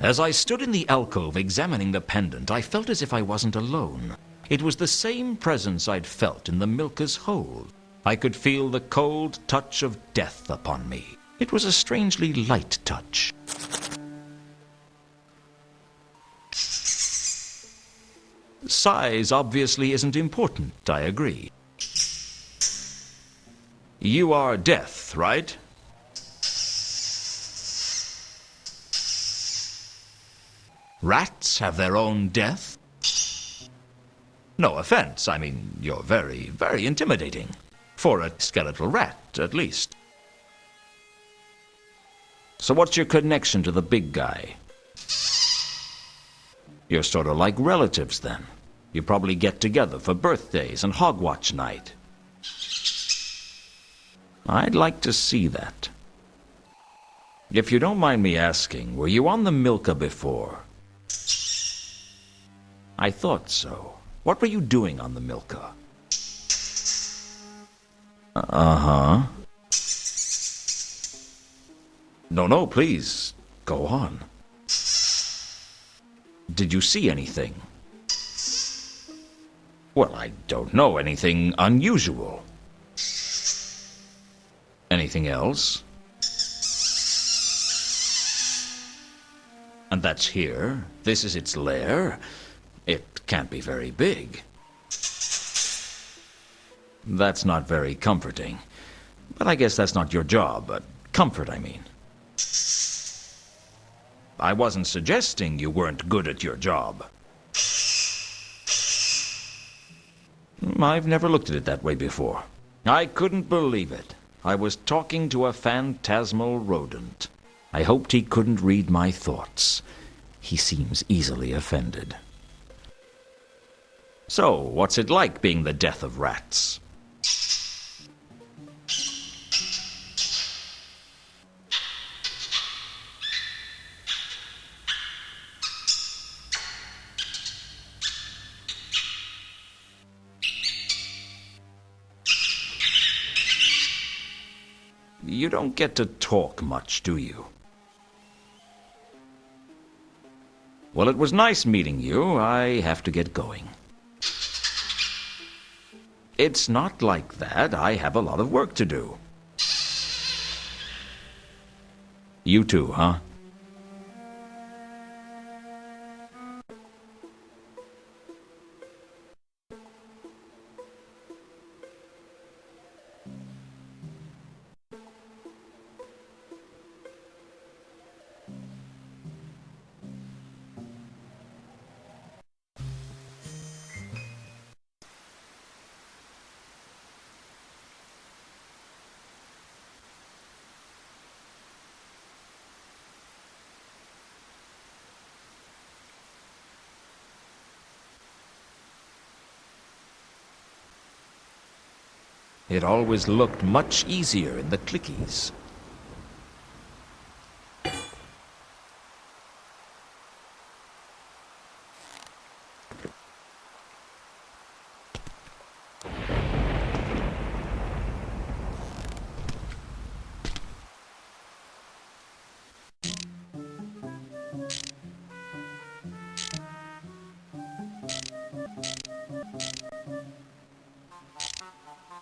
As I stood in the alcove examining the pendant, I felt as if I wasn't alone. It was the same presence I'd felt in the milker's hold. I could feel the cold touch of death upon me. It was a strangely light touch. Size obviously isn't important, I agree. You are death, right? Rats have their own death? No offense, I mean, you're very, very intimidating. For a skeletal rat, at least. So what's your connection to the big guy? You're sort of like relatives, then. You probably get together for birthdays and hogwatch night. I'd like to see that. If you don't mind me asking, were you on the Milka before? I thought so. What were you doing on the Milka? Uh-huh. No, please. Go on. Did you see anything? Well, I don't know. Anything unusual? Anything else? And that's here. This is its lair. It can't be very big. That's not very comforting. But I guess that's not your job. But comfort, I mean. I wasn't suggesting you weren't good at your job. I've never looked at it that way before. I couldn't believe it. I was talking to a phantasmal rodent. I hoped he couldn't read my thoughts. He seems easily offended. So, what's it like being the death of rats? You don't get to talk much, do you? Well, it was nice meeting you. I have to get going. It's not like that. I have a lot of work to do. You too, huh? It always looked much easier in the clickies.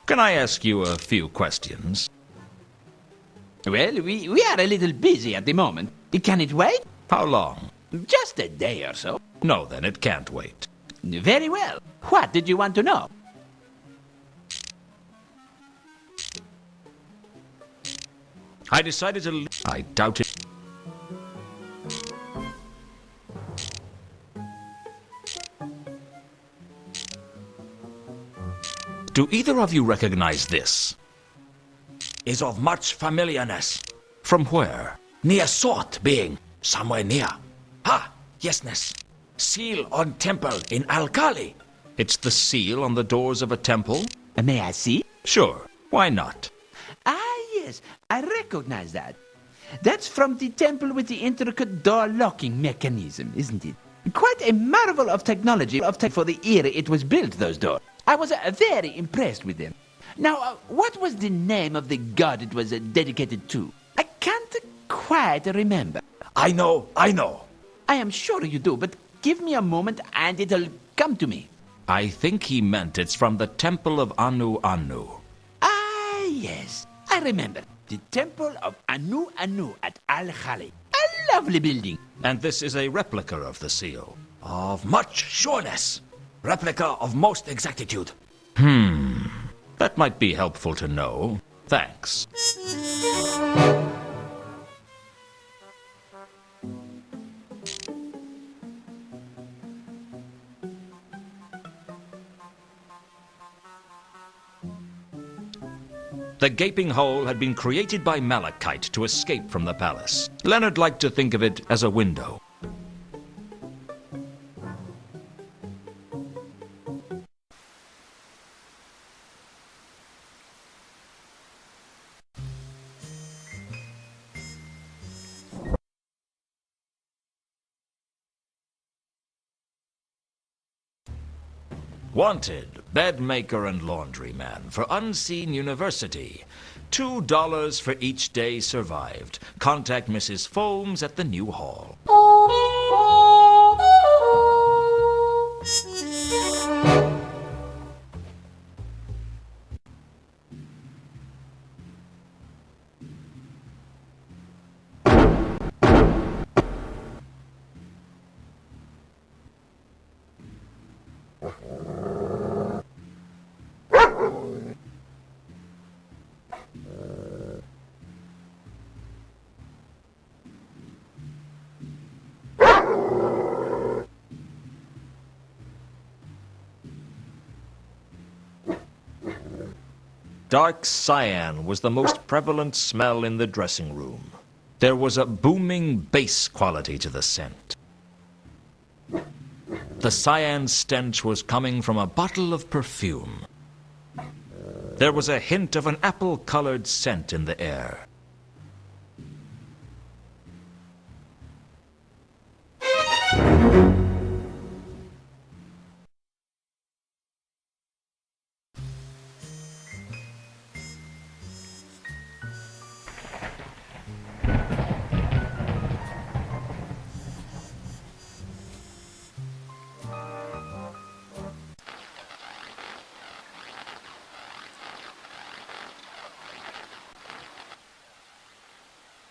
Can I ask you a few questions? Well, we are a little busy at the moment. Can it wait? How long? Just a day or so. No, then it can't wait. Very well. What did you want to know? I decided to... I doubt it. Do either of you recognize this? Is of much familiarness. From where? Near sort being somewhere near. Ha! Yesness. Seal on temple in Alkali. It's the seal on the doors of a temple? May I see? Sure. Why not? Ah, yes, I recognize that. That's from the temple with the intricate door locking mechanism, isn't it? Quite a marvel of technology for the era it was built, those doors. I was very impressed with them. Now, what was the name of the god it was dedicated to? I can't quite remember. I know. I am sure you do, but give me a moment and it'll come to me. I think he meant it's from the temple of Anu Anu. Ah, yes, I remember. The temple of Anu Anu at Al-Khali. A lovely building. And this is a replica of the seal. Of much sureness. Replica of most exactitude. That might be helpful to know. Thanks. The gaping hole had been created by Malachite to escape from the palace. Leonard liked to think of it as a window. Wanted, bed maker and laundryman for Unseen University. $2 for each day survived. Contact Mrs. Foames at the new hall. Dark cyan was the most prevalent smell in the dressing room. There was a booming bass quality to the scent. The cyan stench was coming from a bottle of perfume. There was a hint of an apple-colored scent in the air.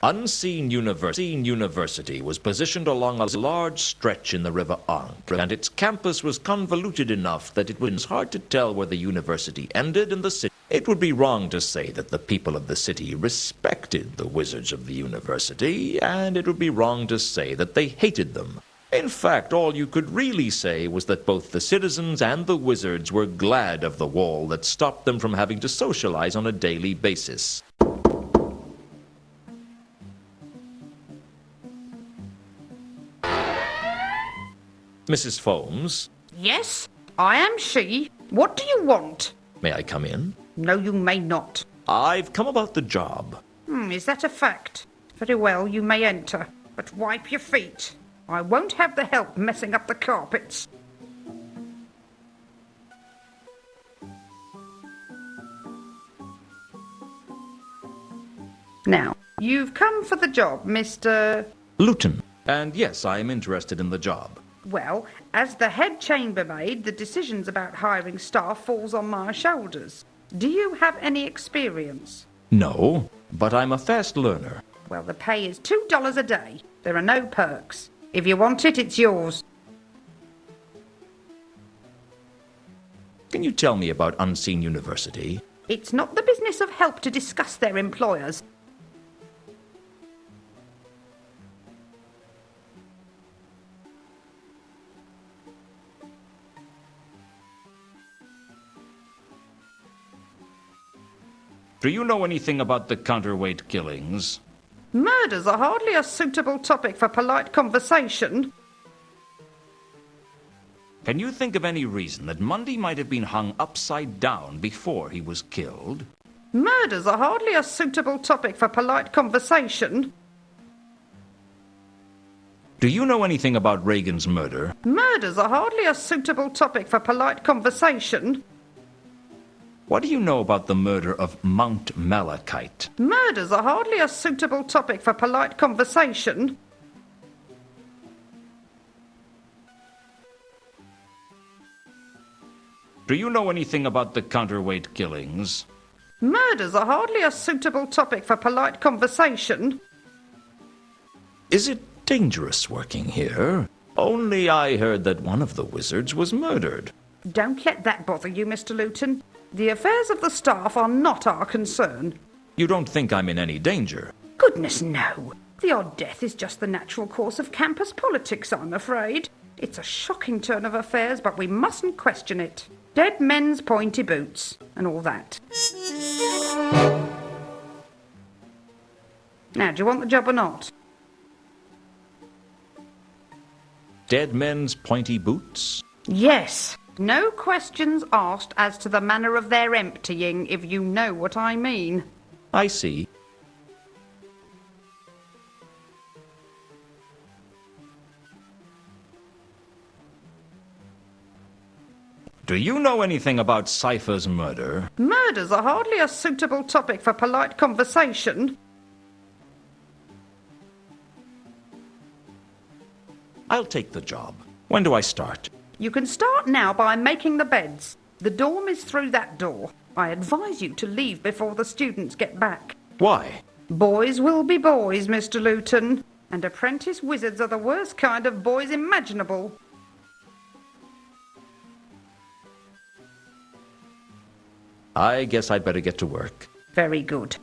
Unseen University was positioned along a large stretch in the river Ankh, and its campus was convoluted enough that it was hard to tell where the university ended and the city. It would be wrong to say that the people of the city respected the wizards of the university, and it would be wrong to say that they hated them. In fact, all you could really say was that both the citizens and the wizards were glad of the wall that stopped them from having to socialize on a daily basis. Mrs. Foames? Yes, I am she. What do you want? May I come in? No, you may not. I've come about the job. Is that a fact? Very well, you may enter, but wipe your feet. I won't have the help messing up the carpets. Now, you've come for the job, Mr. Lewton. And yes, I am interested in the job. Well, as the head chambermaid, the decisions about hiring staff falls on my shoulders. Do you have any experience? No, but I'm a fast learner. Well, the pay is $2 a day. There are no perks. If you want it, it's yours. Can you tell me about Unseen University? It's not the business of help to discuss their employers. Do you know anything about the counterweight killings? Murders are hardly a suitable topic for polite conversation. Can you think of any reason that Mundy might have been hung upside down before he was killed? Murders are hardly a suitable topic for polite conversation. Do you know anything about Reagan's murder? Murders are hardly a suitable topic for polite conversation. What do you know about the murder of Mount Malachite? Murders are hardly a suitable topic for polite conversation. Do you know anything about the counterweight killings? Murders are hardly a suitable topic for polite conversation. Is it dangerous working here? Only I heard that one of the wizards was murdered. Don't let that bother you, Mr. Lewton. The affairs of the staff are not our concern. You don't think I'm in any danger? Goodness, no. The odd death is just the natural course of campus politics, I'm afraid. It's a shocking turn of affairs, but we mustn't question it. Dead men's pointy boots, and all that. Now, do you want the job or not? Dead men's pointy boots? Yes. No questions asked as to the manner of their emptying, if you know what I mean. I see. Do you know anything about Cypher's murder? Murders are hardly a suitable topic for polite conversation. I'll take the job. When do I start? You can start now by making the beds. The dorm is through that door. I advise you to leave before the students get back. Why? Boys will be boys, Mr. Lewton. And apprentice wizards are the worst kind of boys imaginable. I guess I'd better get to work. Very good.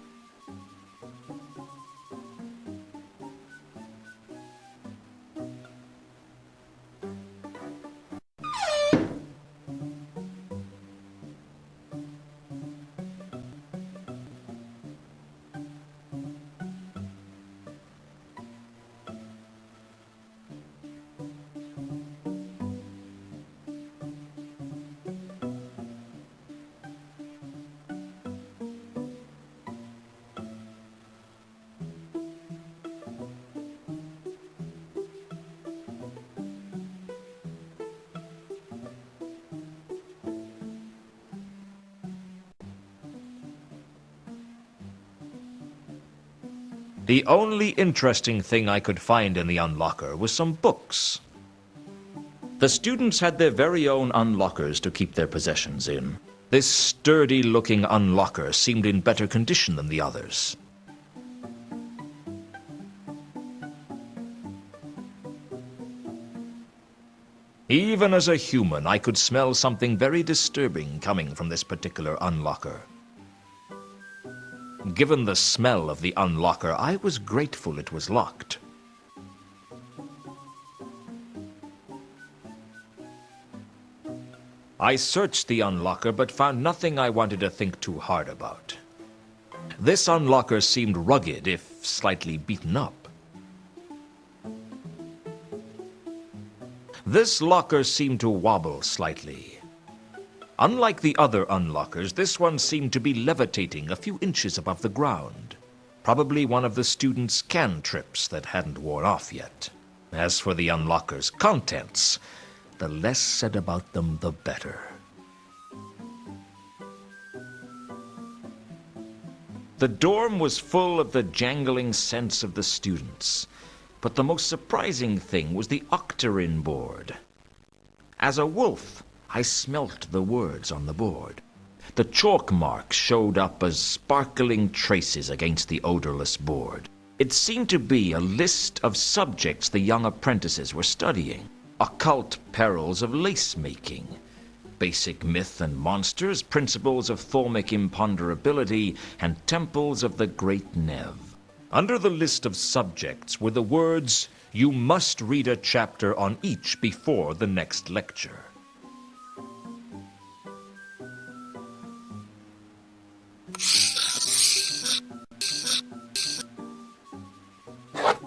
The only interesting thing I could find in the unlocker was some books. The students had their very own unlockers to keep their possessions in. This sturdy-looking unlocker seemed in better condition than the others. Even as a human, I could smell something very disturbing coming from this particular unlocker. Given the smell of the unlocker, I was grateful it was locked. I searched the unlocker, but found nothing I wanted to think too hard about. This unlocker seemed rugged, if slightly beaten up. This locker seemed to wobble slightly. Unlike the other unlockers, this one seemed to be levitating a few inches above the ground. Probably one of the students' cantrips that hadn't worn off yet. As for the unlocker's contents, the less said about them, the better. The dorm was full of the jangling scents of the students, but the most surprising thing was the octarine board. As a wolf, I smelt the words on the board. The chalk marks showed up as sparkling traces against the odorless board. It seemed to be a list of subjects the young apprentices were studying. Occult perils of lace-making, basic myth and monsters, principles of thaumic imponderability, and temples of the Great Nev. Under the list of subjects were the words, "You must read a chapter on each before the next lecture."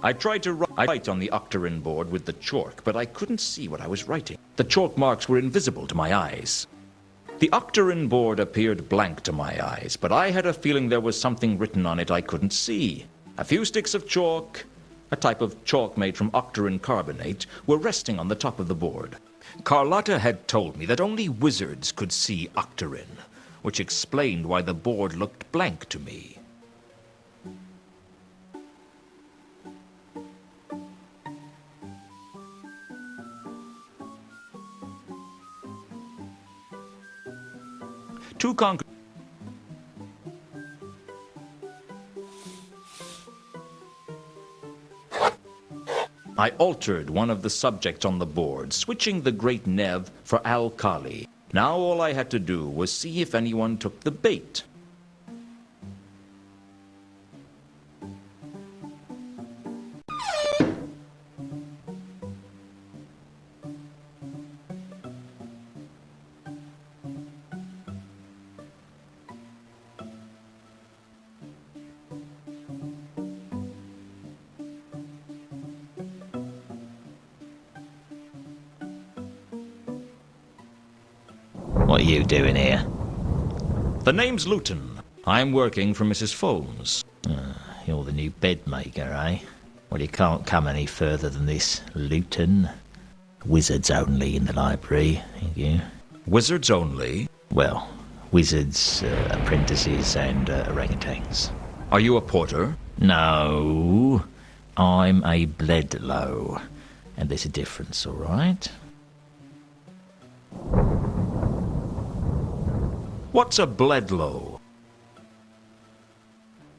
I tried to write on the octarin board with the chalk, but I couldn't see what I was writing. The chalk marks were invisible to my eyes. The octarin board appeared blank to my eyes, but I had a feeling there was something written on it I couldn't see. A few sticks of chalk, a type of chalk made from octarin carbonate, were resting on the top of the board. Carlotta had told me that only wizards could see octarin, which explained why the board looked blank to me. Two concrete... I altered one of the subjects on the board, switching the Great Nev for Al-Kali. Now all I had to do was see if anyone took the bait. What are you doing here? The name's Lewton. I'm working for Mrs. Foames. You're the new bed maker, eh? Well, you can't come any further than this, Lewton. Wizards only in the library, thank you. Wizards only? Well, wizards, apprentices, and orangutans. Are you a porter? No, I'm a bledlow. And there's a difference, all right? What's a bledlow?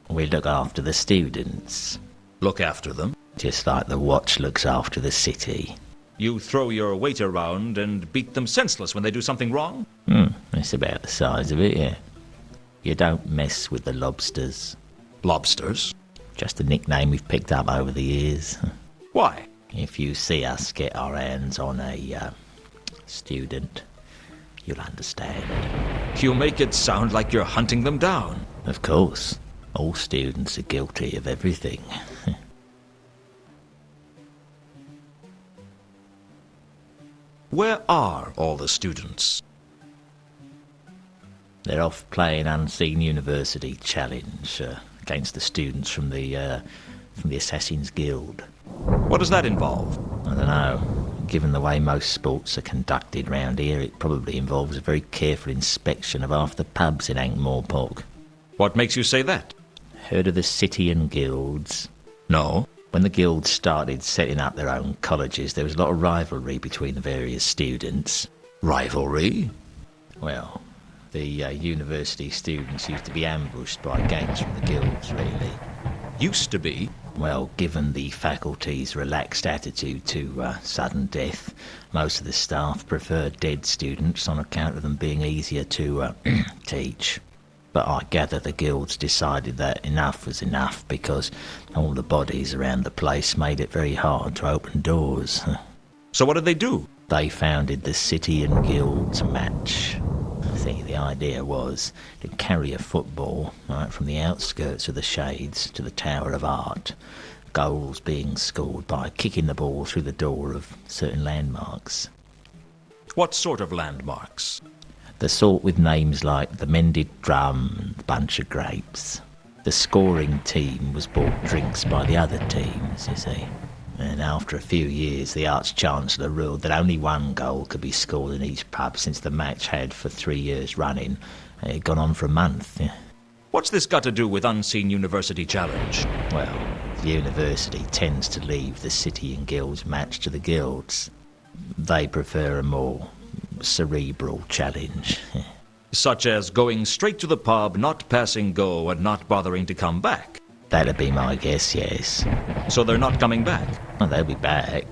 We look after the students. Look after them? Just like the watch looks after the city. You throw your weight around and beat them senseless when they do something wrong? That's about the size of it, yeah. You don't mess with the lobsters. Lobsters? Just a nickname we've picked up over the years. Why? If you see us get our hands on a student, you'll understand. You make it sound like you're hunting them down. Of course. All students are guilty of everything. Where are all the students? They're off playing Unseen University Challenge against the students from the Assassin's Guild. What does that involve? I don't know. Given the way most sports are conducted round here, it probably involves a very careful inspection of half the pubs in Ankh-Morpork. What makes you say that? Heard of the city and guilds? No. When the guilds started setting up their own colleges, there was a lot of rivalry between the various students. Rivalry? Well, the university students used to be ambushed by gangs from the guilds, really. Used to be? Well, given the faculty's relaxed attitude to sudden death, most of the staff prefer dead students on account of them being easier to teach. But I gather the guilds decided that enough was enough because all the bodies around the place made it very hard to open doors. So what did they do? They founded the City and Guilds match. I think the idea was to carry a football right from the outskirts of the Shades to the Tower of Art, goals being scored by kicking the ball through the door of certain landmarks. What sort of landmarks? The sort with names like the Mended Drum and the Bunch of Grapes. The scoring team was bought drinks by the other teams, you see. And after a few years, the Arch-Chancellor ruled that only one goal could be scored in each pub since the match had, for 3 years running, it had gone on for a month. What's this got to do with Unseen University Challenge? Well, the university tends to leave the City and Guilds match to the guilds. They prefer a more cerebral challenge. Such as going straight to the pub, not passing go, and not bothering to come back? That'd be my guess, yes. So they're not coming back? Well, they'll be back.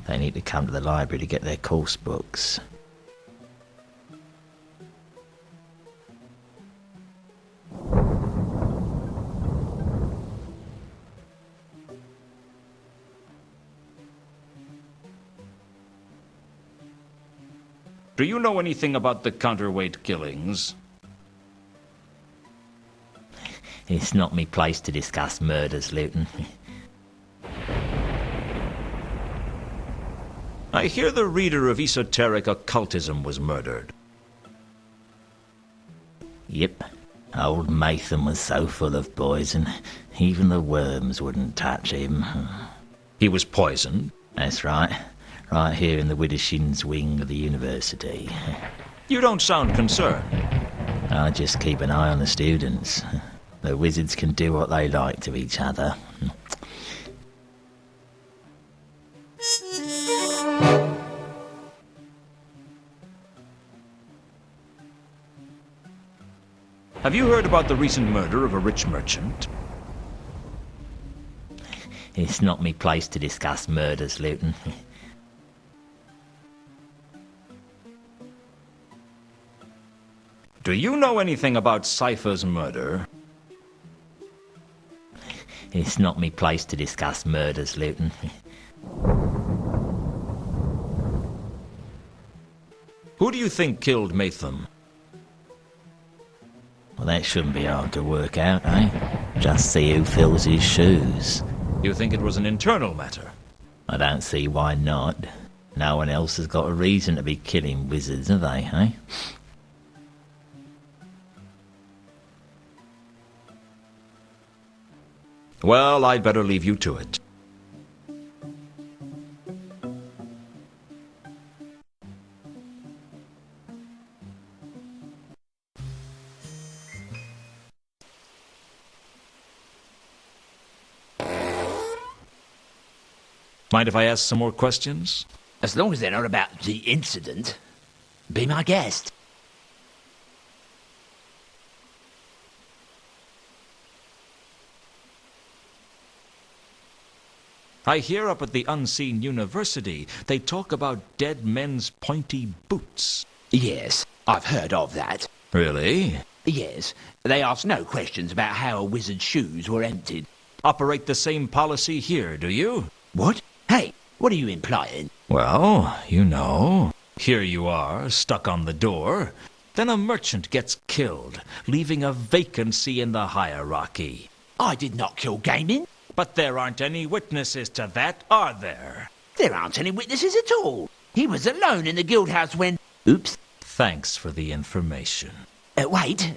They need to come to the library to get their course books. Do you know anything about the counterweight killings? It's not me place to discuss murders, Lewton. I hear the reader of esoteric occultism was murdered. Yep. Old Mathan was so full of poison, even the worms wouldn't touch him. He was poisoned? That's right. Right here in the Widdershins wing of the university. You don't sound concerned. I just keep an eye on the students. The wizards can do what they like to each other. Have you heard about the recent murder of a rich merchant? It's not me place to discuss murders, Lewton. Do you know anything about Cypher's murder? It's not me place to discuss murders, Lewton. Who do you think killed Mathan? Well, that shouldn't be hard to work out, eh? Just see who fills his shoes. You think it was an internal matter? I don't see why not. No one else has got a reason to be killing wizards, have they, eh? Well, I'd better leave you to it. Mind if I ask some more questions? As long as they're not about the incident. Be my guest. I hear up at the Unseen University they talk about dead men's pointy boots. Yes, I've heard of that. Really? Yes, they ask no questions about how a wizard's shoes were emptied. Operate the same policy here, do you? What? Hey, what are you implying? Well, you know, here you are, stuck on the door. Then a merchant gets killed, leaving a vacancy in the hierarchy. I did not kill Gaming. But there aren't any witnesses to that, are there? There aren't any witnesses at all. He was alone in the guild house when... Oops. Thanks for the information. Wait.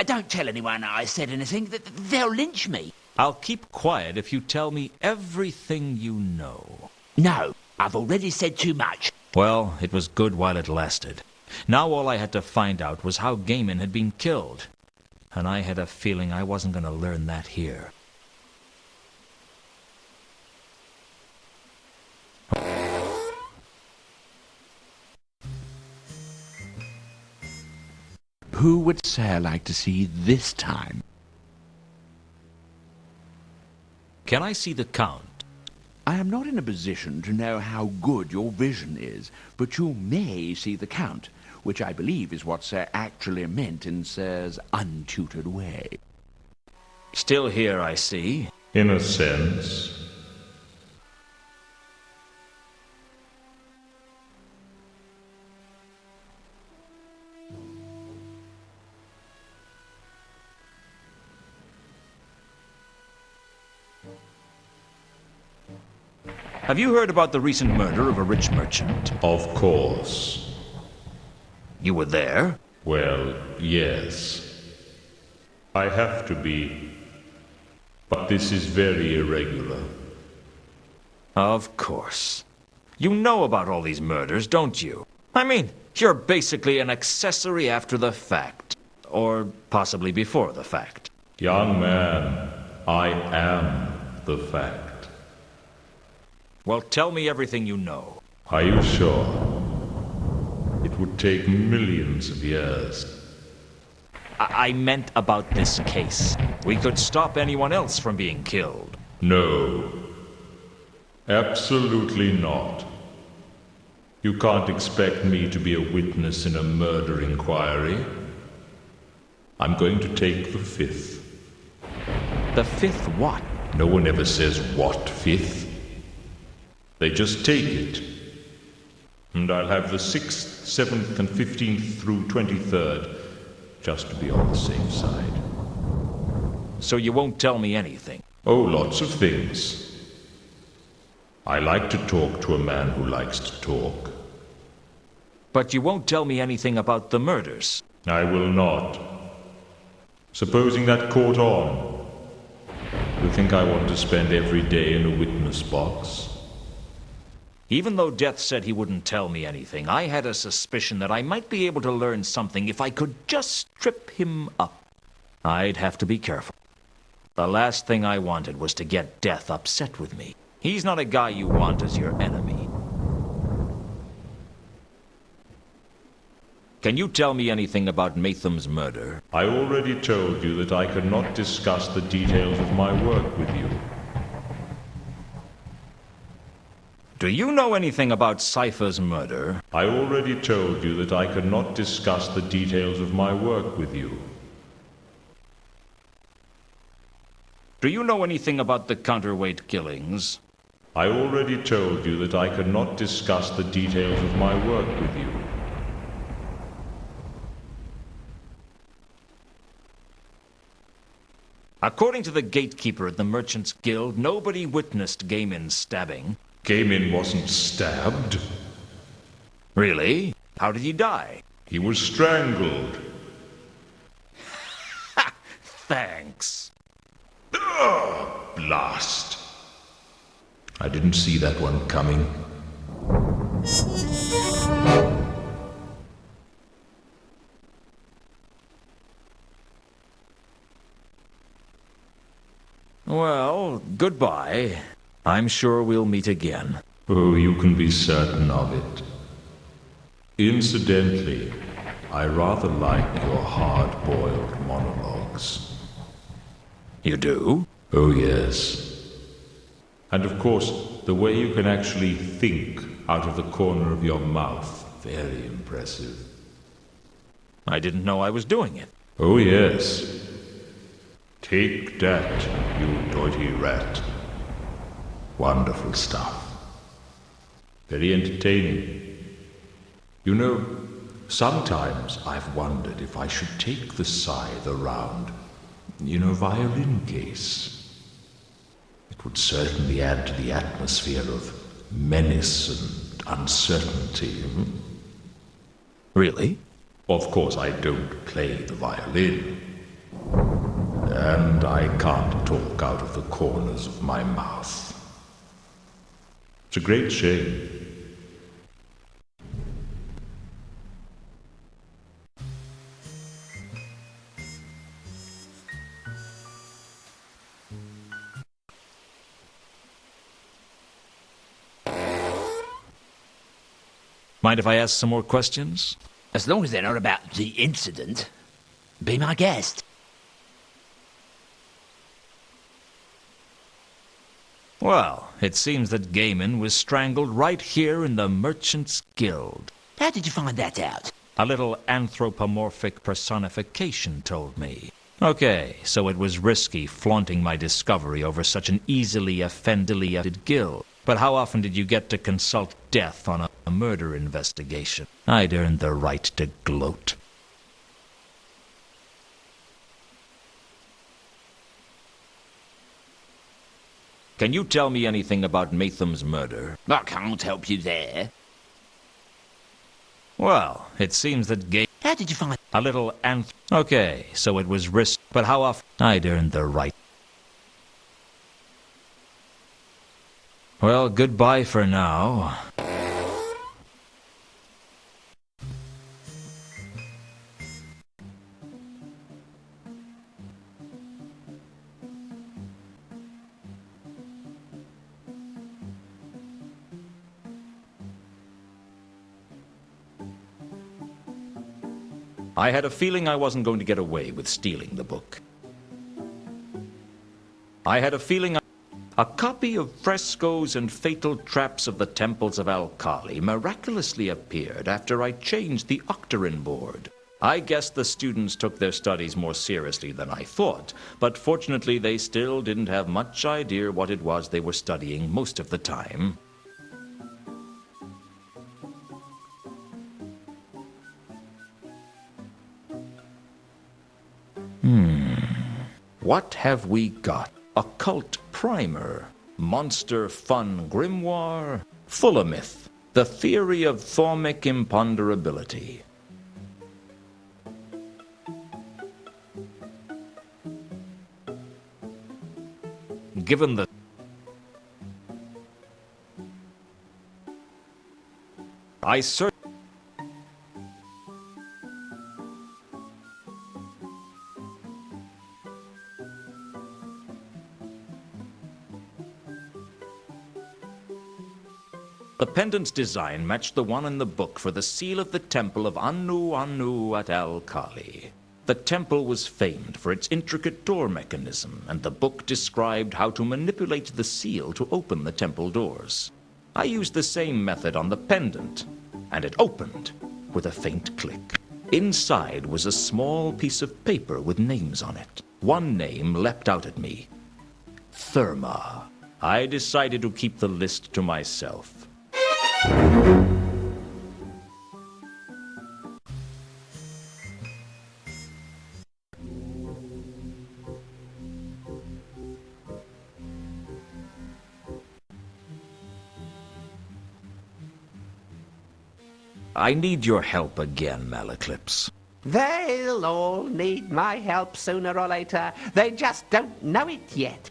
Don't tell anyone I said anything. They'll lynch me. I'll keep quiet if you tell me everything you know. No, I've already said too much. Well, it was good while it lasted. Now all I had to find out was how Gaiman had been killed. And I had a feeling I wasn't going to learn that here. Who would Sir like to see this time? Can I see the Count? I am not in a position to know how good your vision is, but you may see the Count, which I believe is what Sir actually meant in Sir's untutored way. Still here, I see. In a sense. Have you heard about the recent murder of a rich merchant? Of course. You were there? Well, yes. I have to be. But this is very irregular. Of course. You know about all these murders, don't you? I mean, you're basically an accessory after the fact. Or possibly before the fact. Young man, I am the fact. Well, tell me everything you know. Are you sure? It would take millions of years. I meant about this case. We could stop anyone else from being killed. No. Absolutely not. You can't expect me to be a witness in a murder inquiry. I'm going to take the fifth. The fifth what? No one ever says what fifth. They just take it. And I'll have the 6th, 7th, and 15th through 23rd, just to be on the safe side. So you won't tell me anything? Oh, lots of things. I like to talk to a man who likes to talk. But you won't tell me anything about the murders. I will not. Supposing that caught on, you think I want to spend every day in a witness box? Even though Death said he wouldn't tell me anything, I had a suspicion that I might be able to learn something if I could just trip him up. I'd have to be careful. The last thing I wanted was to get Death upset with me. He's not a guy you want as your enemy. Can you tell me anything about Maytham's murder? I already told you that I cannot discuss the details of my work with you. Do you know anything about Cypher's murder? I already told you that I cannot discuss the details of my work with you. Do you know anything about the counterweight killings? I already told you that I cannot discuss the details of my work with you. According to the gatekeeper at the Merchants Guild, nobody witnessed Gaiman's stabbing. Gaiman wasn't stabbed. Really? How did he die? He was strangled. Ha! Thanks. Blast. I didn't see that one coming. Well, goodbye. I'm sure we'll meet again. Oh, you can be certain of it. Incidentally, I rather like your hard-boiled monologues. You do? Oh, yes. And of course, the way you can actually think out of the corner of your mouth, very impressive. I didn't know I was doing it. Oh, yes. Take that, you doity rat. Wonderful stuff. Very entertaining. You know, sometimes I've wondered if I should take the scythe around in a violin case. It would certainly add to the atmosphere of menace and uncertainty. Really? Of course, I don't play the violin. And I can't talk out of the corners of my mouth. It's a great shame. Mind if I ask some more questions? As long as they're not about the incident, be my guest. Well, it seems that Gaiman was strangled right here in the Merchants Guild. How did you find that out? A little anthropomorphic personification told me. Okay, so it was risky flaunting my discovery over such an easily affiliated guild. But how often did you get to consult Death on a murder investigation? I'd earned the right to gloat. Can you tell me anything about Maytham's murder? I can't help you there. Well, it seems that How did you find... a little Okay, so it was risk, but how often? I'd earned the right. Well, goodbye for now. I had a feeling I wasn't going to get away with stealing the book. I had a feeling a copy of Frescoes and Fatal Traps of the Temples of Alkali miraculously appeared after I changed the octarine board. I guess the students took their studies more seriously than I thought, but fortunately they still didn't have much idea what it was they were studying most of the time. What have we got? Occult primer. Monster Fun Grimoire, full of myth. The theory of thaumic imponderability. Given the I search The pendant's design matched the one in the book for the seal of the temple of Anu at Al-Kali. The temple was famed for its intricate door mechanism, and the book described how to manipulate the seal to open the temple doors. I used the same method on the pendant, and it opened with a faint click. Inside was a small piece of paper with names on it. One name leapt out at me. Therma. I decided to keep the list to myself. I need your help again, Malaclips. They'll all need my help sooner or later. They just don't know it yet.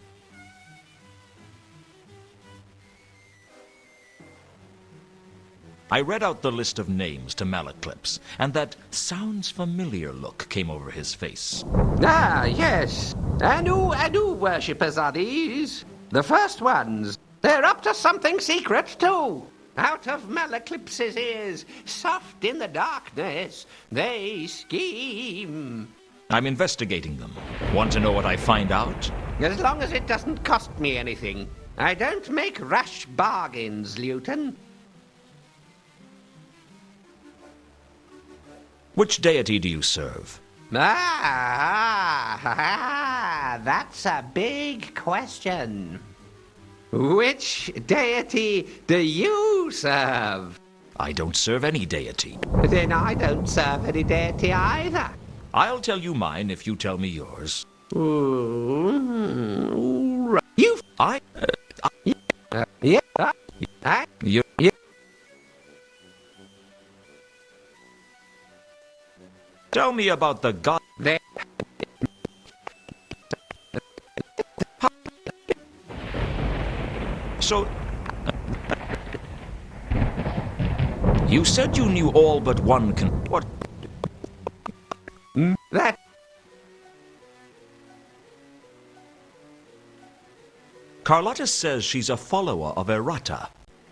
I read out the list of names to Malaclips, and that sounds familiar look came over his face. Ah, yes. Anu worshippers are these. The first ones. They're up to something secret, too. Out of Malaclips's ears, soft in the darkness, they scheme. I'm investigating them. Want to know what I find out? As long as it doesn't cost me anything. I don't make rash bargains, Lewton. Which deity do you serve? That's a big question. Which deity do you serve? I don't serve any deity. Then I don't serve any deity either. I'll tell you mine if you tell me yours. You... Tell me about the god... So... You said you knew all but one What? That... Carlotta says she's a follower of Errata.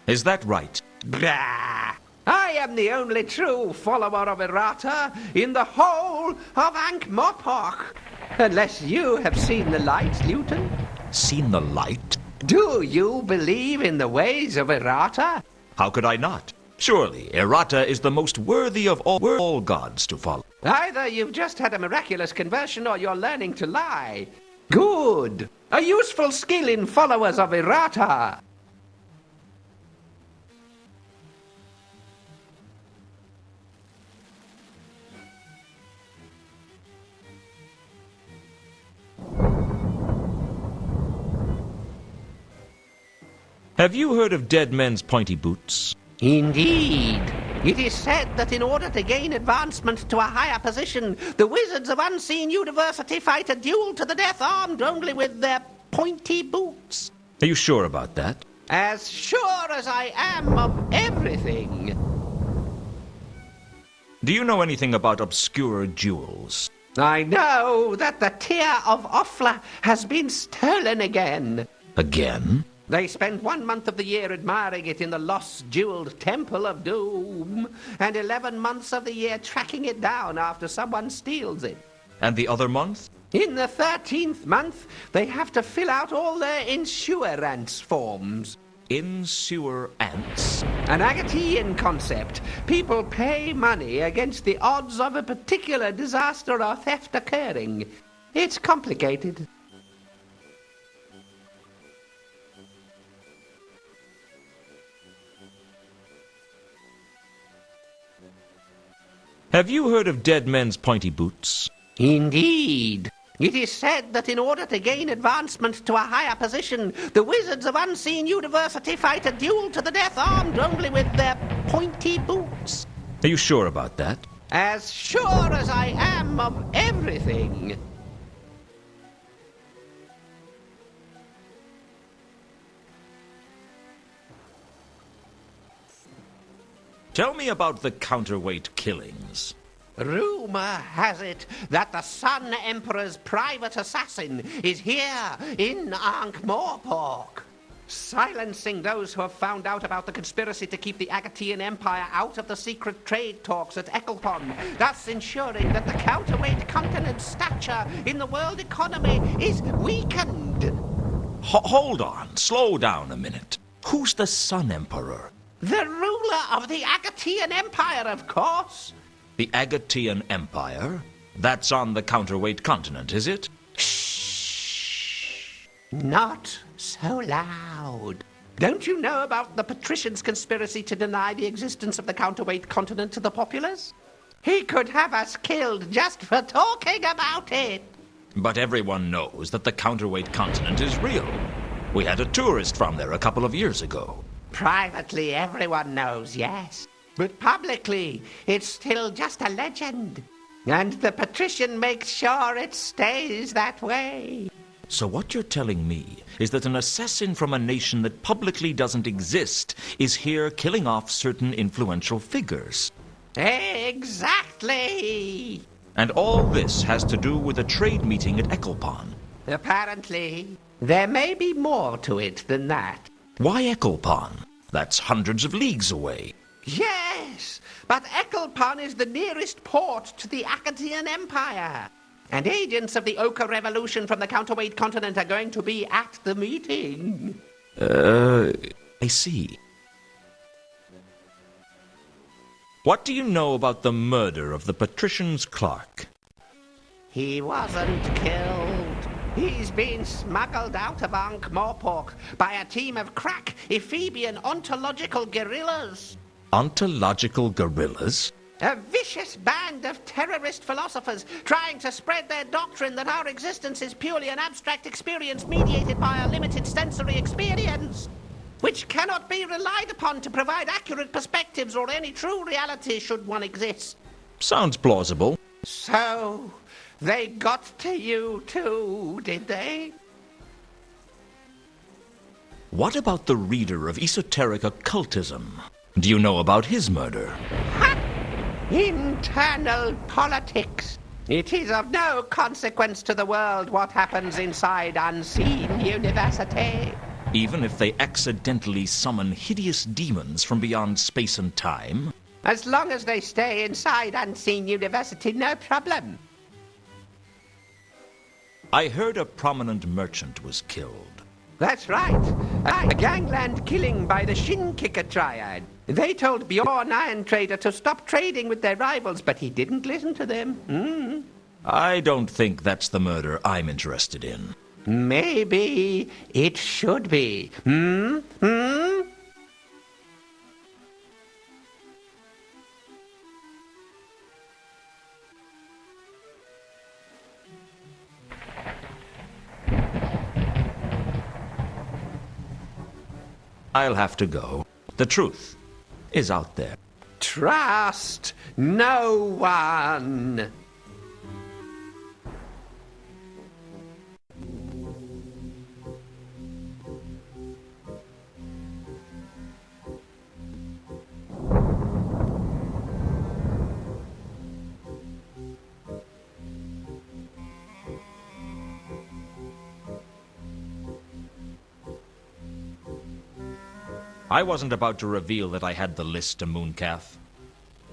Is that right? Blah! I am the only true follower of Errata in the whole of Ankh-Morpork. Unless you have seen the light, Lewton. Seen the light? Do you believe in the ways of Errata? How could I not? Surely, Errata is the most worthy of all gods to follow. Either you've just had a miraculous conversion or you're learning to lie. Good! A useful skill in followers of Errata. Have you heard of dead men's pointy boots? Indeed. It is said that in order to gain advancement to a higher position, the wizards of Unseen University fight a duel to the death armed only with their pointy boots. Are you sure about that? As sure as I am of everything. Do you know anything about obscure jewels? I know that the tear of Offla has been stolen again. Again? They spend 1 month of the year admiring it in the lost jeweled Temple of Doom, and 11 months of the year tracking it down after someone steals it. And the other month? In the 13th month, they have to fill out all their insurance forms. Insurance? An Agatean concept. People pay money against the odds of a particular disaster or theft occurring. It's complicated. Have you heard of dead men's pointy boots? Indeed. It is said that in order to gain advancement to a higher position, the wizards of Unseen University fight a duel to the death armed only with their pointy boots. Are you sure about that? As sure as I am of everything. Tell me about the counterweight killings. Rumor has it that the Sun Emperor's private assassin is here in Ankh-Morpork, silencing those who have found out about the conspiracy to keep the Agatean Empire out of the secret trade talks at Ecclepon, thus ensuring that the counterweight continent's stature in the world economy is weakened. Hold on, slow down a minute. Who's the Sun Emperor? The ruler of the Agatean Empire, of course. The Agatean Empire? That's on the counterweight continent, is it? Shh! Not so loud. Don't you know about the patrician's conspiracy to deny the existence of the counterweight continent to the populace? He could have us killed just for talking about it. But everyone knows that the counterweight continent is real. We had a tourist from there a couple of years ago. Privately, everyone knows, yes. But publicly, it's still just a legend. And the patrician makes sure it stays that way. So what you're telling me is that an assassin from a nation that publicly doesn't exist is here killing off certain influential figures. Exactly! And all this has to do with a trade meeting at Ecclepon. Apparently, there may be more to it than that. Why Ecclepon? That's hundreds of leagues away. Yes, but Ecclepon is the nearest port to the Agatean Empire. And agents of the Ochre Revolution from the counterweight continent are going to be at the meeting. I see. What do you know about the murder of the patrician's clerk? He wasn't killed. He's been smuggled out of Ankh-Morpork by a team of crack Ephebian ontological guerrillas. Ontological guerrillas? A vicious band of terrorist philosophers trying to spread their doctrine that our existence is purely an abstract experience mediated by a limited sensory experience, which cannot be relied upon to provide accurate perspectives or any true reality should one exist. Sounds plausible. So, they got to you too, did they? What about the reader of esoteric occultism? Do you know about his murder? Ha! Internal politics. It is of no consequence to the world what happens inside Unseen University. Even if they accidentally summon hideous demons from beyond space and time? As long as they stay inside Unseen University, no problem. I heard a prominent merchant was killed. That's right. A gangland killing by the Shin-Kicker Triad. They told Bjorn Iron Trader to stop trading with their rivals, but he didn't listen to them. I don't think that's the murder I'm interested in. Maybe it should be. I'll have to go. The truth is out there. Trust no one. I wasn't about to reveal that I had the list to Mooncalf.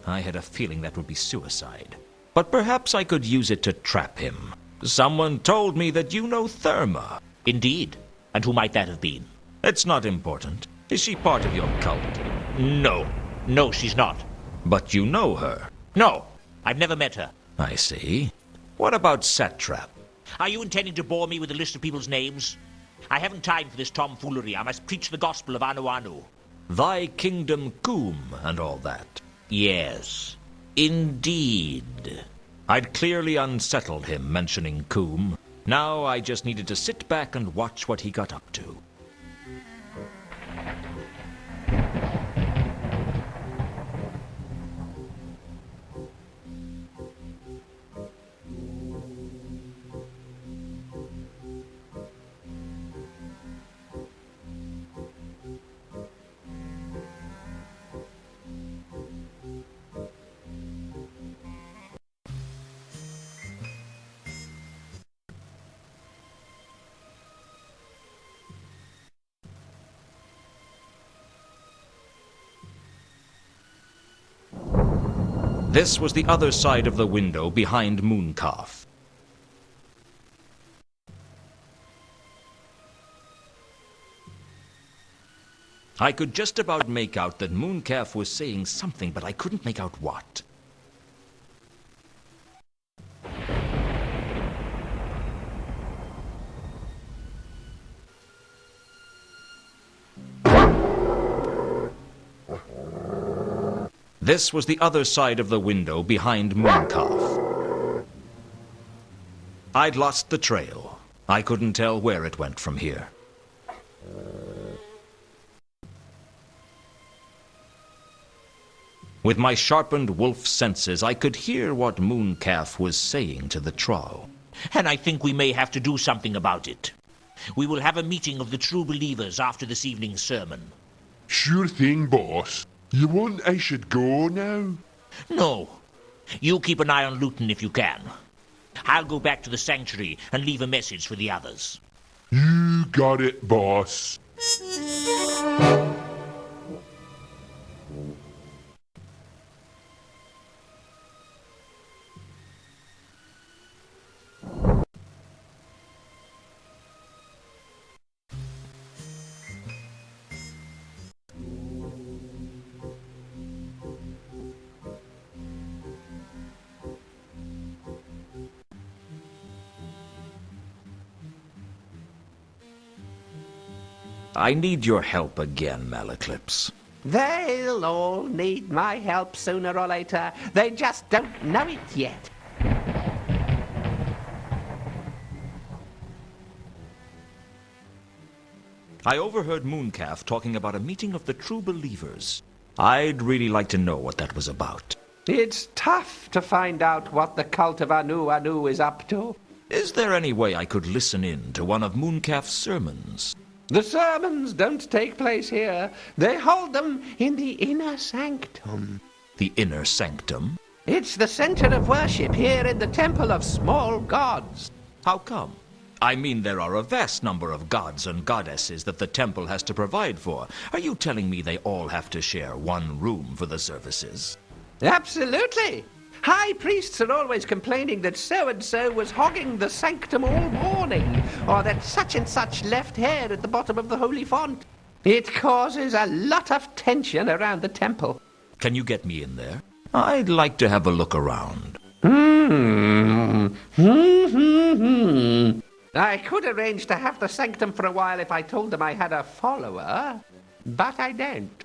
I had a feeling that would be suicide. But perhaps I could use it to trap him. Someone told me that you know Therma. Indeed. And who might that have been? It's not important. Is she part of your cult? No. No, she's not. But you know her. No. I've never met her. I see. What about Satrap? Are you intending to bore me with a list of people's names? I haven't time for this tomfoolery. I must preach the gospel of Anu Anu. Thy kingdom Coom and all that. Yes. Indeed. I'd clearly unsettled him mentioning Coombe. Now I just needed to sit back and watch what he got up to. This was the other side of the window behind Mooncalf. I could just about make out that Mooncalf was saying something, but I couldn't make out what. This was the other side of the window behind Mooncalf. I'd lost the trail. I couldn't tell where it went from here. With my sharpened wolf senses, I could hear what Mooncalf was saying to the troll. And I think we may have to do something about it. We will have a meeting of the true believers after this evening's sermon. Sure thing, boss. You want I should go now? No. You keep an eye on Lewton if you can. I'll go back to the sanctuary and leave a message for the others. You got it, boss. I need your help again, Malaclips. They'll all need my help sooner or later. They just don't know it yet. I overheard Mooncalf talking about a meeting of the true believers. I'd really like to know what that was about. It's tough to find out what the cult of Anu is up to. Is there any way I could listen in to one of Mooncalf's sermons? The sermons don't take place here. They hold them in the inner sanctum. The inner sanctum? It's the center of worship here in the Temple of Small Gods. How come? I mean, there are a vast number of gods and goddesses that the temple has to provide for. Are you telling me they all have to share one room for the services? Absolutely. High priests are always complaining that so-and-so was hogging the sanctum all morning, or that such and such left hair at the bottom of the holy font. It causes a lot of tension around the temple. Can you get me in there? I'd like to have a look around. I could arrange to have the sanctum for a while if I told them I had a follower, but I don't.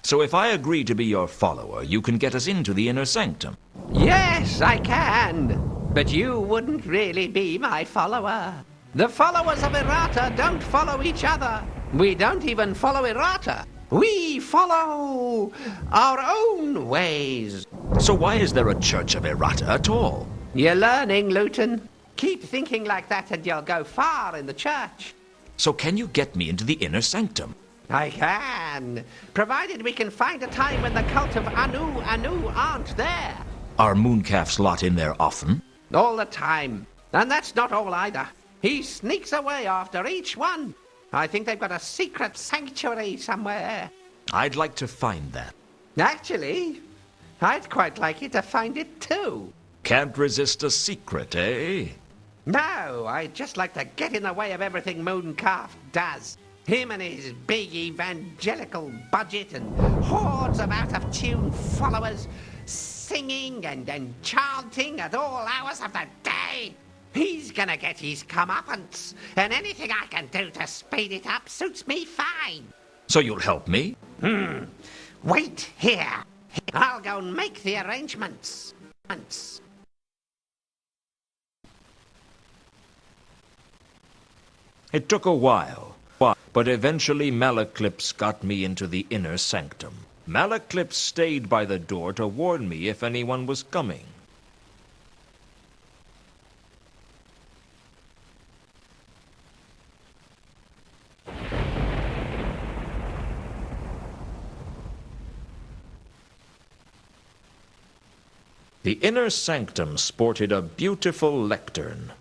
So if I agree to be your follower, you can get us into the inner sanctum? Yes, I can. But you wouldn't really be my follower. The followers of Errata don't follow each other. We don't even follow Errata. We follow our own ways. So why is there a church of Errata at all? You're learning, Lewton. Keep thinking like that and you'll go far in the church. So can you get me into the inner sanctum? I can, provided we can find a time when the cult of Anu aren't there. Are Mooncalf's lot in there often? All the time. And that's not all either. He sneaks away after each one. I think they've got a secret sanctuary somewhere. I'd like to find that. Actually, I'd quite like you to find it too. Can't resist a secret, eh? No, I'd just like to get in the way of everything Mooncalf does. Him and his big evangelical budget and hordes of out-of-tune followers singing and chanting at all hours of the day. He's gonna get his comeuppance, and anything I can do to speed it up suits me fine. So you'll help me? Wait here. I'll go and make the arrangements. It took a while, but eventually Malaclips got me into the inner sanctum. Malaclips stayed by the door to warn me if anyone was coming. The inner sanctum sported a beautiful lectern.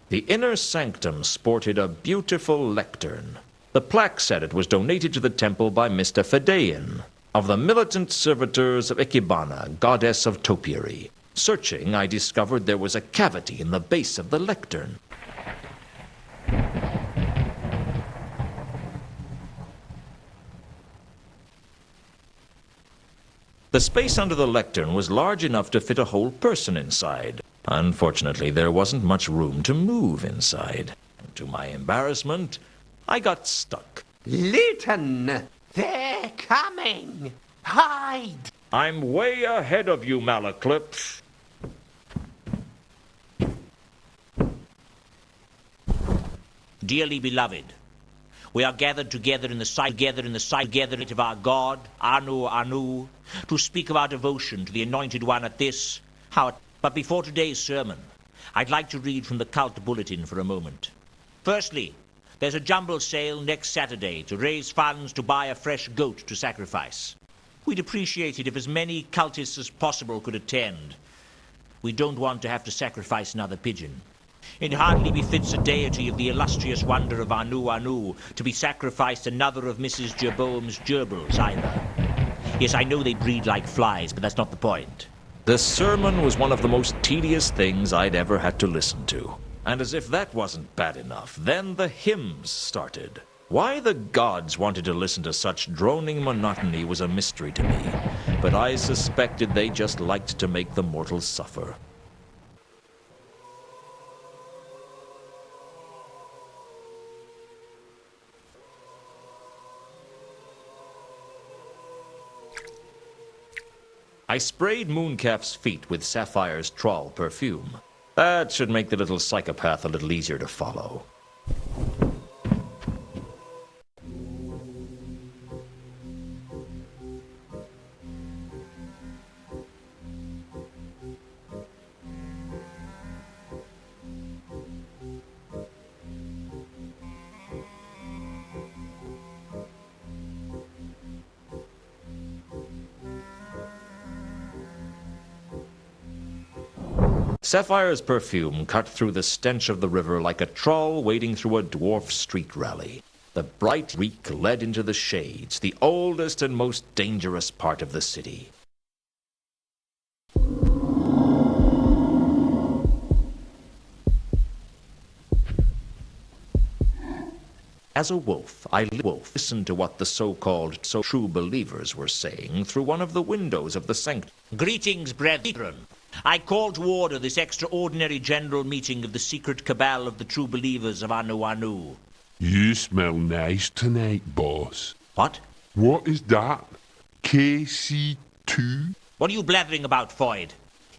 The inner sanctum sported a beautiful lectern. The plaque said it was donated to the temple by Mr. Fedayeen, of the militant servitors of Ikebana, goddess of topiary. Searching, I discovered there was a cavity in the base of the lectern. The space under the lectern was large enough to fit a whole person inside. Unfortunately, there wasn't much room to move inside. To my embarrassment, I got stuck. Lewton! They're coming! Hide! I'm way ahead of you, Malaclips. Dearly beloved, we are gathered together in the sight of our God, Anu, to speak of our devotion to the Anointed One at this, But before today's sermon, I'd like to read from the cult bulletin for a moment. Firstly, there's a jumble sale next Saturday to raise funds to buy a fresh goat to sacrifice. We'd appreciate it if as many cultists as possible could attend. We don't want to have to sacrifice another pigeon. It hardly befits a deity of the illustrious wonder of Anu to be sacrificed another of Mrs. Jerboam's gerbils either. Yes, I know they breed like flies, but that's not the point. The sermon was one of the most tedious things I'd ever had to listen to. And as if that wasn't bad enough, then the hymns started. Why the gods wanted to listen to such droning monotony was a mystery to me, but I suspected they just liked to make the mortals suffer. I sprayed Mooncalf's feet with Sapphire's trawl perfume. That should make the little psychopath a little easier to follow. Sapphire's perfume cut through the stench of the river like a trawl wading through a dwarf street rally. The bright reek led into the shades, the oldest and most dangerous part of the city. As a wolf, I listened to what the so-called true believers were saying through one of the windows of the sanctuary. Greetings, brethren. I call to order this extraordinary general meeting of the secret cabal of the true believers of Anu. You smell nice tonight, boss. What? What is that? KC2? What are you blathering about, Foyd?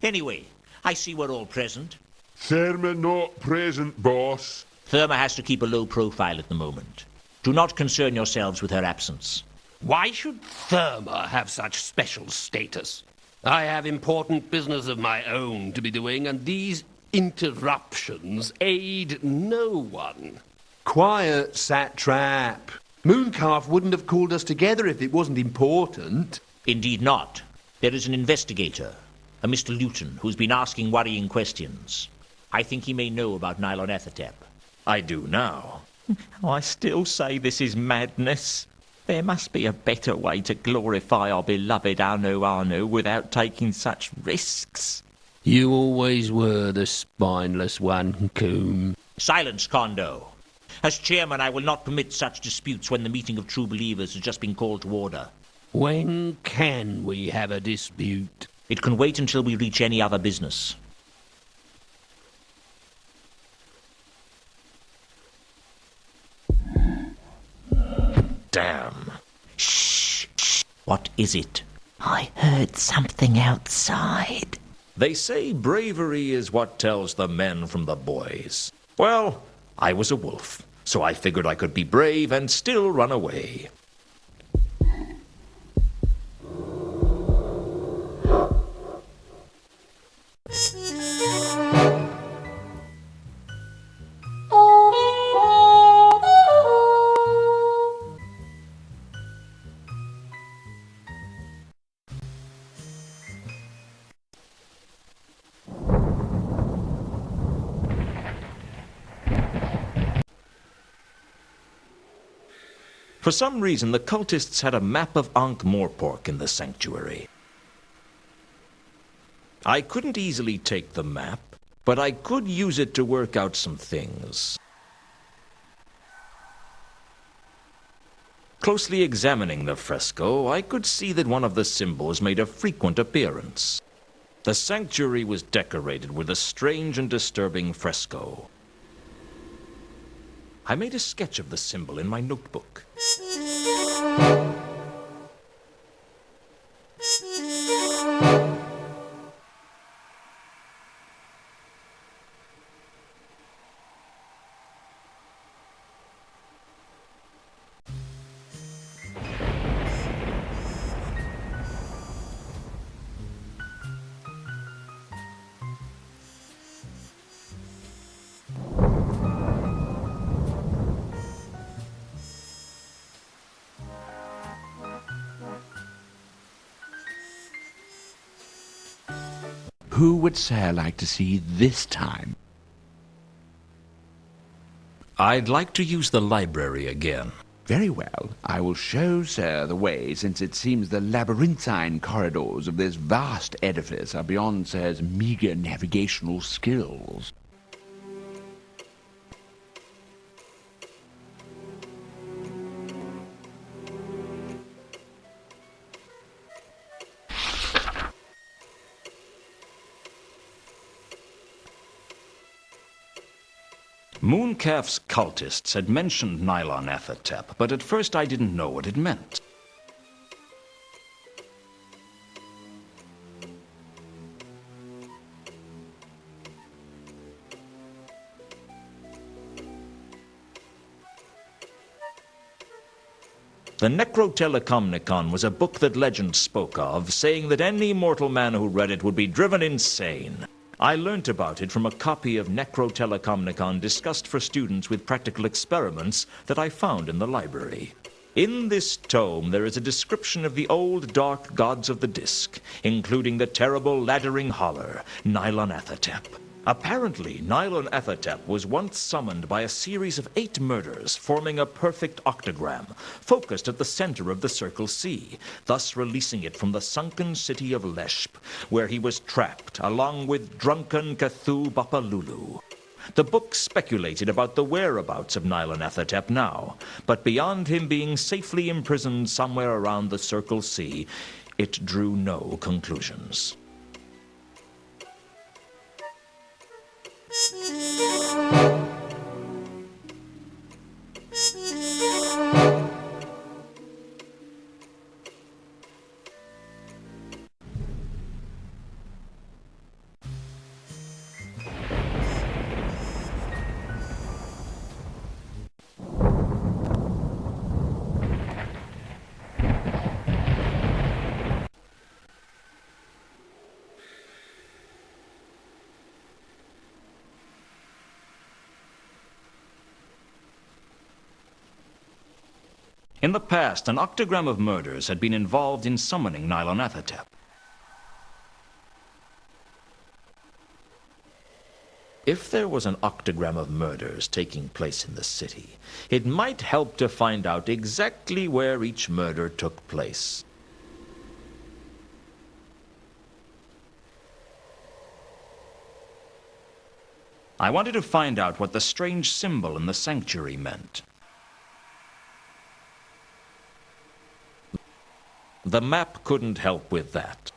Anyway, I see we're all present. Therma not present, boss. Therma has to keep a low profile at the moment. Do not concern yourselves with her absence. Why should Therma have such special status? I have important business of my own to be doing, and these interruptions aid no one. Quiet, satrap. Mooncalf wouldn't have called us together if it wasn't important. Indeed not. There is an investigator, a Mr. Lewton, who's been asking worrying questions. I think he may know about Nylon Ethertep. I do now. I still say this is madness. There must be a better way to glorify our beloved Anu without taking such risks. You always were the spineless one, Coombe. Silence, Kondo. As chairman, I will not permit such disputes when the meeting of true believers has just been called to order. When can we have a dispute? It can wait until we reach any other business. Damn. Shh. What is it? I heard something outside. They say bravery is what tells the men from the boys. Well, I was a wolf, so I figured I could be brave and still run away. For some reason, the cultists had a map of Ankh-Morpork in the sanctuary. I couldn't easily take the map, but I could use it to work out some things. Closely examining the fresco, I could see that one of the symbols made a frequent appearance. The sanctuary was decorated with a strange and disturbing fresco. I made a sketch of the symbol in my notebook. Who would Sir like to see this time? I'd like to use the library again. Very well. I will show Sir the way, since it seems the labyrinthine corridors of this vast edifice are beyond Sir's meager navigational skills. Mooncalf's cultists had mentioned nylon athatep, but at first I didn't know what it meant. The Necrotelecomnicon was a book that legend spoke of, saying that any mortal man who read it would be driven insane. I learnt about it from a copy of Necrotelecomnicon discussed for students with practical experiments that I found in the library. In this tome there is a description of the old dark gods of the Disc, including the terrible laddering holler, Nylon Athatep. Apparently, Nylon Athatep was once summoned by a series of 8 murders, forming a perfect octagram, focused at the center of the Circle C, thus releasing it from the sunken city of Leshp, where he was trapped, along with drunken Cthulhu Bapalulu. The book speculated about the whereabouts of Nylon Athatep now, but beyond him being safely imprisoned somewhere around the Circle C, it drew no conclusions. In the past, an octagram of murders had been involved in summoning Nylon Athatep. If there was an octagram of murders taking place in the city, it might help to find out exactly where each murder took place. I wanted to find out what the strange symbol in the sanctuary meant. The map couldn't help with that.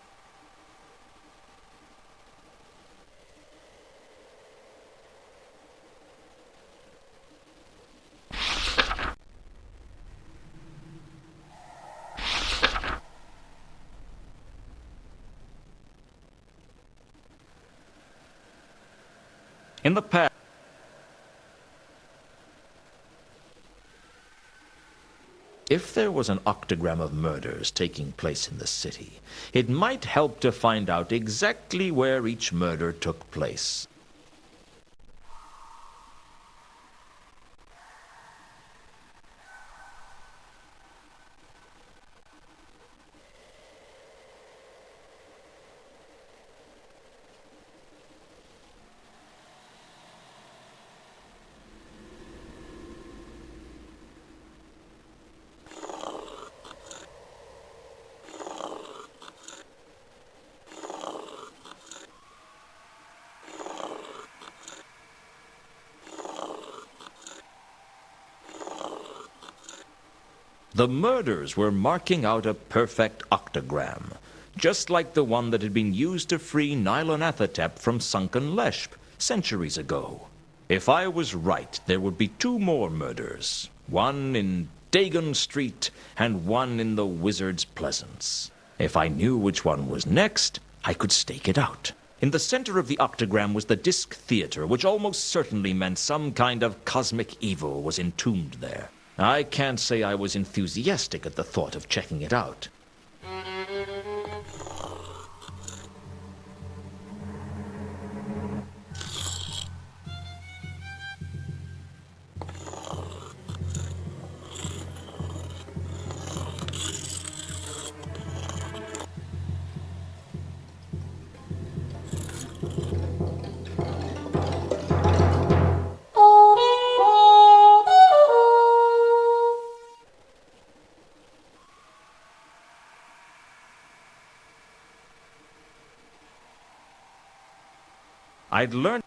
In the past, if there was an octagram of murders taking place in the city, it might help to find out exactly where each murder took place. The murders were marking out a perfect octagram, just like the one that had been used to free Nylonathotep from sunken Leshp centuries ago. If I was right, there would be 2 more murders, one in Dagon Street and one in the Wizard's Pleasance. If I knew which one was next, I could stake it out. In the center of the octagram was the Disc Theater, which almost certainly meant some kind of cosmic evil was entombed there. I can't say I was enthusiastic at the thought of checking it out. I'd learned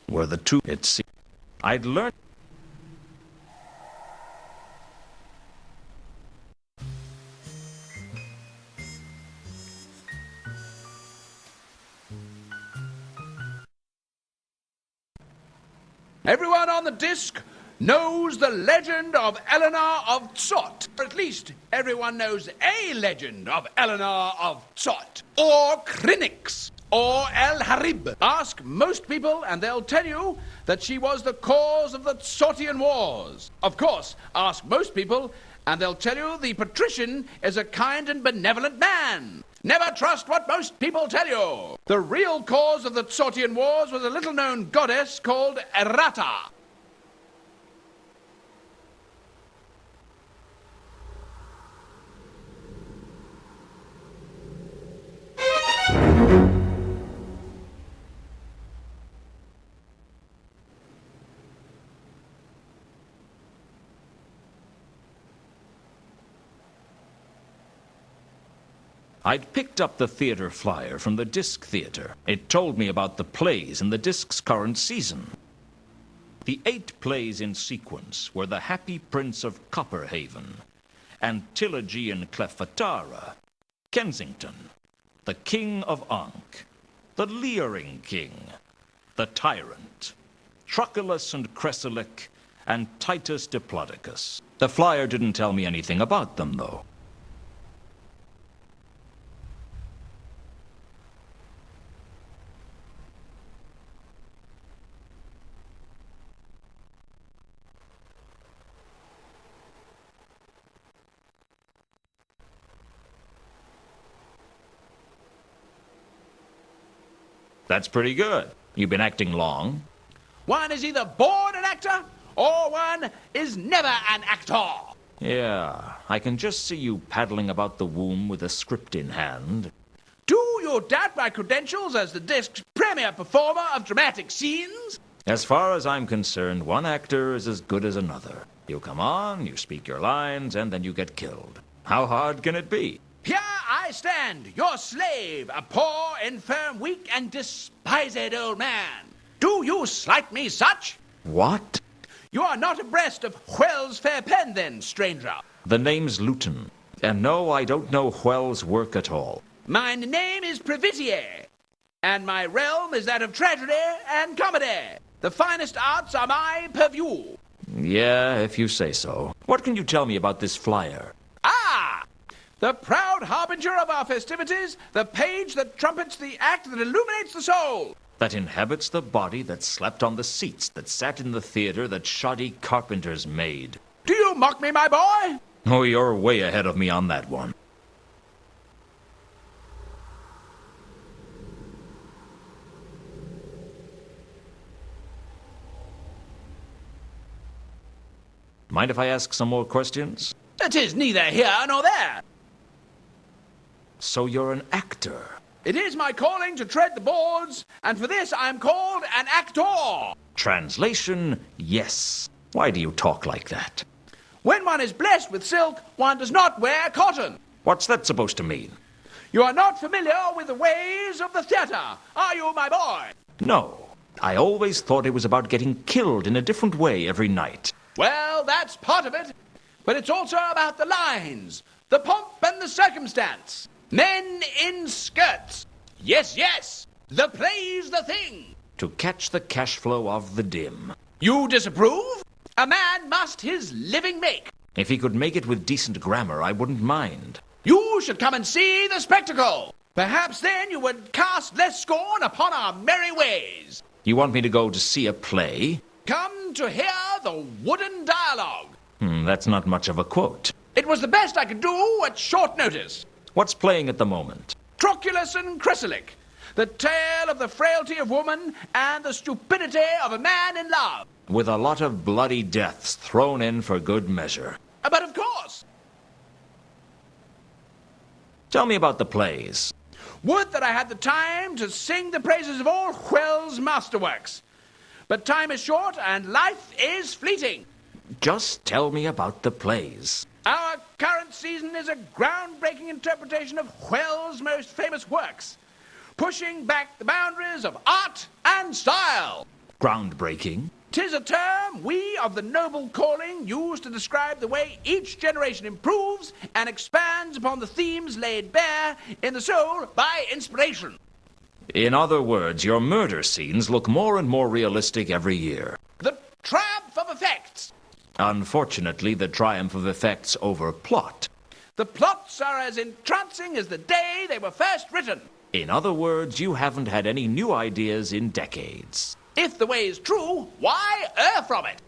were the 2 it seemed. I'd learned Everyone on the disc knows the legend of Eleanor of Tsot. Or at least everyone knows a legend of Eleanor of Tsot. Or Krinix. Or El Harib. Ask most people and they'll tell you that she was the cause of the Tsotian Wars. Of course, ask most people and they'll tell you the patrician is a kind and benevolent man. Never trust what most people tell you. The real cause of the Tsotian Wars was a little-known goddess called Errata. I'd picked up the theater flyer from the Disc Theater. It told me about the plays in the Disc's current season. The 8 plays in sequence were The Happy Prince of Copperhaven, Antilogy and Cleopatra, Kensington, The King of Ankh, The Leering King, The Tyrant, Truculus and Cressylic, and Titus Diplodocus. The flyer didn't tell me anything about them, though. That's pretty good. You've been acting long? One is either born an actor, or one is never an actor. Yeah, I can just see you paddling about the womb with a script in hand. Do you doubt my credentials as the Disc's premier performer of dramatic scenes? As far as I'm concerned, one actor is as good as another. You come on, you speak your lines, and then you get killed. How hard can it be? Here I stand, your slave, a poor, infirm, weak, and despised old man. Do you slight me such? What? You are not abreast of Hwell's fair pen, then, stranger. The name's Lewton. And no, I don't know Hwell's work at all. My name is Previtier, and my realm is that of tragedy and comedy. The finest arts are my purview. Yeah, if you say so. What can you tell me about this flyer? Ah! The proud harbinger of our festivities, the page that trumpets the act that illuminates the soul. That inhabits the body that slept on the seats that sat in the theater that shoddy carpenters made. Do you mock me, my boy? Oh, you're way ahead of me on that one. Mind if I ask some more questions? It is neither here nor there. So you're an actor? It is my calling to tread the boards, and for this I am called an actor. Translation, yes. Why do you talk like that? When one is blessed with silk, one does not wear cotton. What's that supposed to mean? You are not familiar with the ways of the theater, are you, my boy? No. I always thought it was about getting killed in a different way every night. Well, that's part of it. But it's also about the lines, the pomp and the circumstance. Men in skirts. Yes, yes. The play's the thing. To catch the cash flow of the dim. You disapprove? A man must his living make. If he could make it with decent grammar, I wouldn't mind. You should come and see the spectacle. Perhaps then you would cast less scorn upon our merry ways. You want me to go to see a play? Come to hear the wooden dialogue. That's not much of a quote. It was the best I could do at short notice. What's playing at the moment? Troculus and Chrysalic. The tale of the frailty of woman and the stupidity of a man in love. With a lot of bloody deaths thrown in for good measure. But of course. Tell me about the plays. Would that I had the time to sing the praises of all Whell's masterworks. But time is short and life is fleeting. Just tell me about the plays. Our current season is a groundbreaking interpretation of Whell's most famous works, pushing back the boundaries of art and style. Groundbreaking? 'Tis a term we of the noble calling use to describe the way each generation improves and expands upon the themes laid bare in the soul by inspiration. In other words, your murder scenes look more and more realistic every year. The triumph of effects. Unfortunately, the triumph of effects over plot. The plots are as entrancing as the day they were first written. In other words, you haven't had any new ideas in decades. If the way is true, why err from it?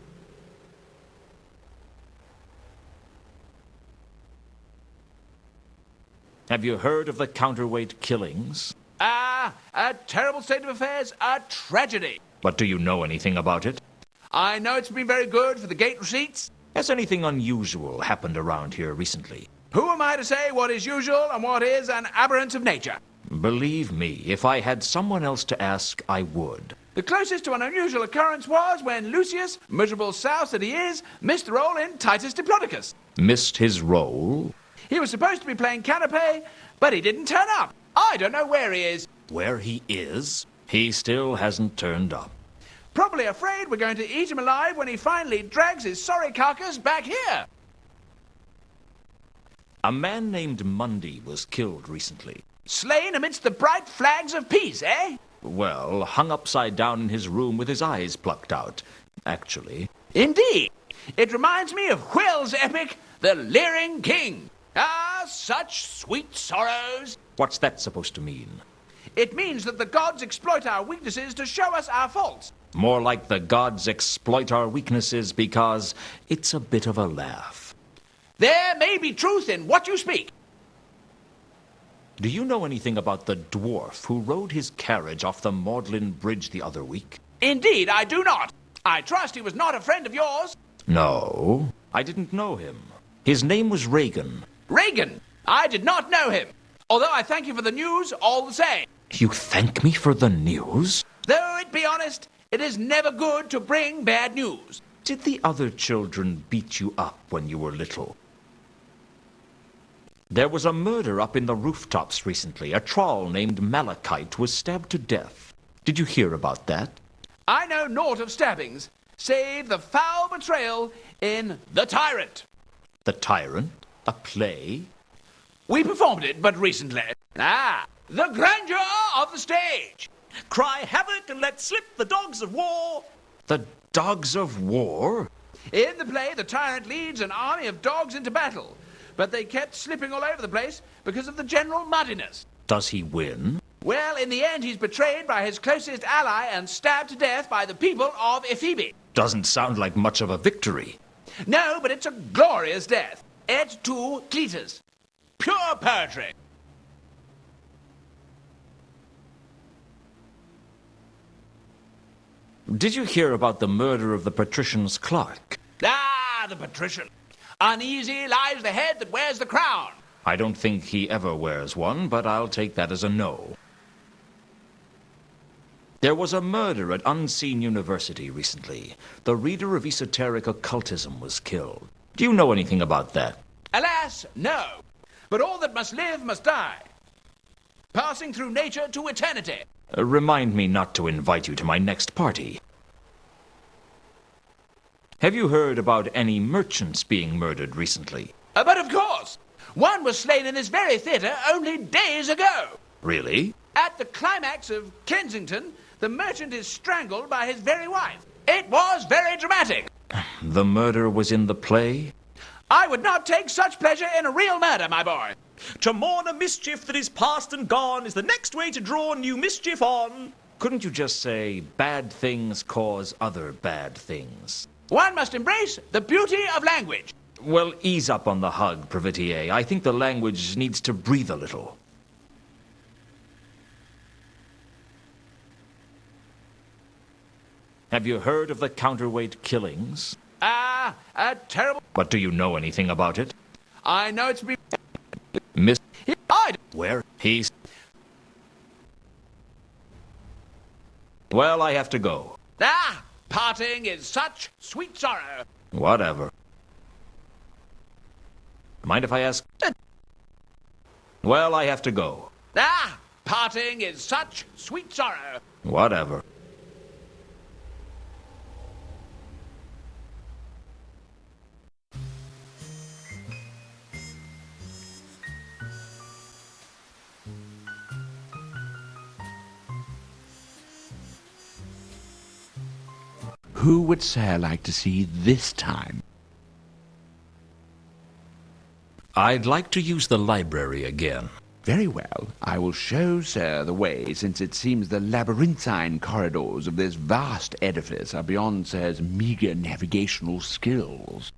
Have you heard of the counterweight killings? A terrible state of affairs, a tragedy. But do you know anything about it? I know it's been very good for the gate receipts. Has anything unusual happened around here recently? Who am I to say what is usual and what is an aberrance of nature? Believe me, if I had someone else to ask, I would. The closest to an unusual occurrence was when Lucius, miserable souse that he is, missed the role in Titus Diplodocus. Missed his role? He was supposed to be playing Canapé, but he didn't turn up. I don't know where he is. Where he is? He still hasn't turned up. Probably afraid we're going to eat him alive when he finally drags his sorry carcass back here. A man named Mundy was killed recently. Slain amidst the bright flags of peace, eh? Well, hung upside down in his room with his eyes plucked out, actually. Indeed. It reminds me of Will's epic, The Leering King. Ah, such sweet sorrows. What's that supposed to mean? It means that the gods exploit our weaknesses to show us our faults. More like the gods exploit our weaknesses because it's a bit of a laugh. There may be truth in what you speak. Do you know anything about the dwarf who rode his carriage off the Magdalen Bridge the other week? Indeed, I do not. I trust he was not a friend of yours. No, I didn't know him. His name was Reagan. Reagan? I did not know him. Although I thank you for the news all the same. You thank me for the news? Though it be honest, it is never good to bring bad news. Did the other children beat you up when you were little? There was a murder up in the rooftops recently. A troll named Malachite was stabbed to death. Did you hear about that? I know naught of stabbings, save the foul betrayal in The Tyrant. The Tyrant? A play? We performed it but recently. The grandeur of the stage. Cry havoc and let slip the dogs of war. The dogs of war? In the play, the tyrant leads an army of dogs into battle. but they kept slipping all over the place because of the general muddiness. Does he win? Well, in the end, he's betrayed by his closest ally and stabbed to death by the people of Ephebi. Doesn't sound like much of a victory. No, but it's a glorious death. Et tu, Cletus. Pure poetry. Did you hear about the murder of the patrician's clerk? Ah, the patrician. Uneasy lies the head that wears the crown. I don't think he ever wears one, but I'll take that as a no. There was a murder at Unseen University recently. The reader of esoteric occultism was killed. Do you know anything about that? Alas, no. But all that must live must die. Passing through nature to eternity. Remind me not to invite you to my next party. Have you heard about any merchants being murdered recently? But of course. One was slain in this very theatre only days ago. Really? At the climax of Kensington, the merchant is strangled by his very wife. It was very dramatic. The murder was in the play? I would not take such pleasure in a real murder, my boy. To mourn a mischief that is past and gone is the next way to draw new mischief on. Couldn't you just say, bad things cause other bad things? One must embrace the beauty of language. Well, ease up on the hug, Privitier. I think the language needs to breathe a little. Have you heard of the counterweight killings? A terrible... But do you know anything about it? I know it's been... Miss... I... Where? He's... Well, I have to go. Parting is such sweet sorrow. Whatever. Mind if I ask? Well, I have to go. Parting is such sweet sorrow. Whatever. Who would Sir like to see this time? I'd like to use the library again. Very well. I will show Sir the way, since it seems the labyrinthine corridors of this vast edifice are beyond Sir's meager navigational skills.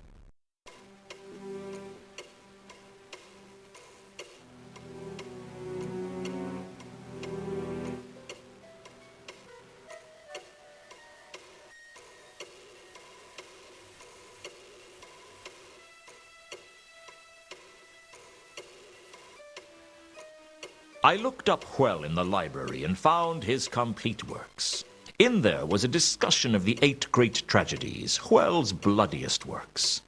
I looked up Hwell in the library and found his complete works. In there was a discussion of the 8 great tragedies, Hwell's bloodiest works.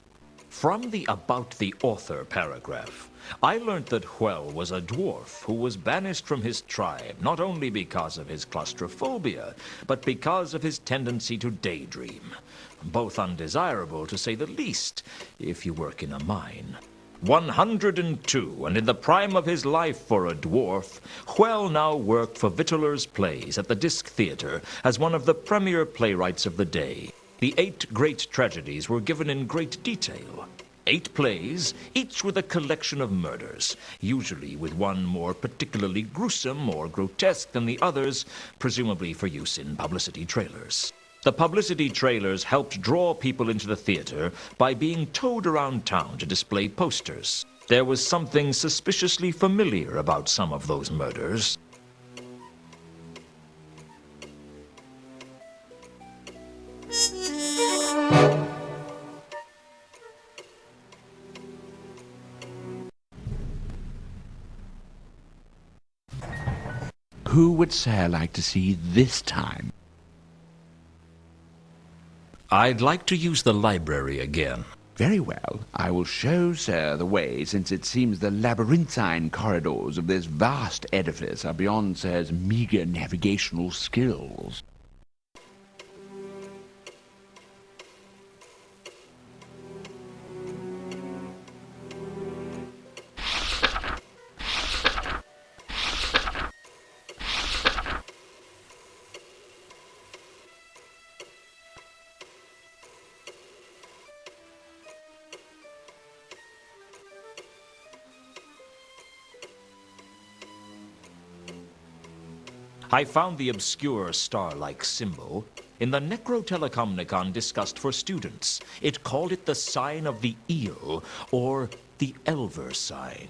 From the About the Author paragraph, I learnt that Hwell was a dwarf who was banished from his tribe not only because of his claustrophobia, but because of his tendency to daydream. Both undesirable, to say the least, if you work in a mine. 102, and in the prime of his life for a dwarf, Hwell now worked for Vittler's Plays at the Disc Theatre as one of the premier playwrights of the day. The 8 great tragedies were given in great detail. 8 plays, each with a collection of murders, usually with one more particularly gruesome or grotesque than the others, presumably for use in publicity trailers. The publicity trailers helped draw people into the theater by being towed around town to display posters. There was something suspiciously familiar about some of those murders. Who would Sir like to see this time? I'd like to use the library again. Very well. I will show Sir the way, since it seems the labyrinthine corridors of this vast edifice are beyond Sir's meager navigational skills. I found the obscure star-like symbol in the Necrotelecomnicon discussed for students. It called it the sign of the eel, or the Elver sign.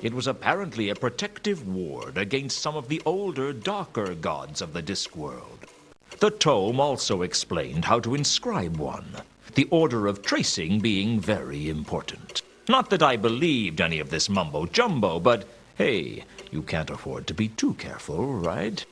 It was apparently a protective ward against some of the older, darker gods of the Discworld. The tome also explained how to inscribe one, the order of tracing being very important. Not that I believed any of this mumbo-jumbo, but hey, you can't afford to be too careful, right?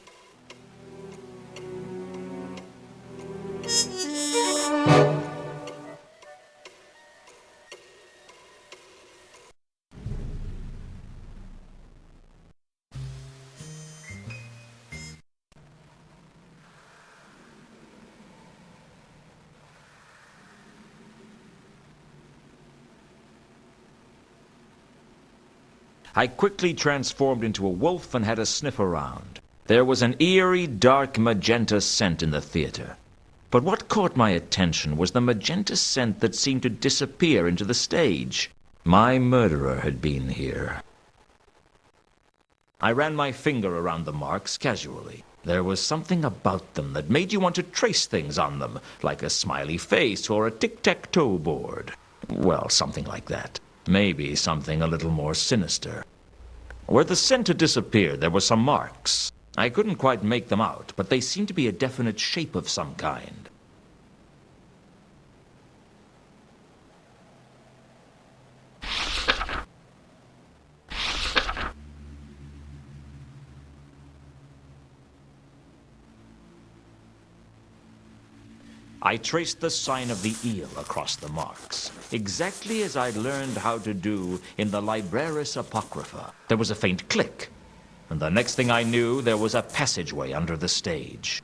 I quickly transformed into a wolf and had a sniff around. There was an eerie, dark magenta scent in the theater. But what caught my attention was the magenta scent that seemed to disappear into the stage. My murderer had been here. I ran my finger around the marks casually. There was something about them that made you want to trace things on them, like a smiley face or a tic-tac-toe board. Well, something like that. Maybe something a little more sinister. Where the scent had disappeared, there were some marks. I couldn't quite make them out, but they seemed to be a definite shape of some kind. I traced the sign of the eel across the marks, exactly as I'd learned how to do in the Libraris Apocrypha. There was a faint click, and the next thing I knew, there was a passageway under the stage.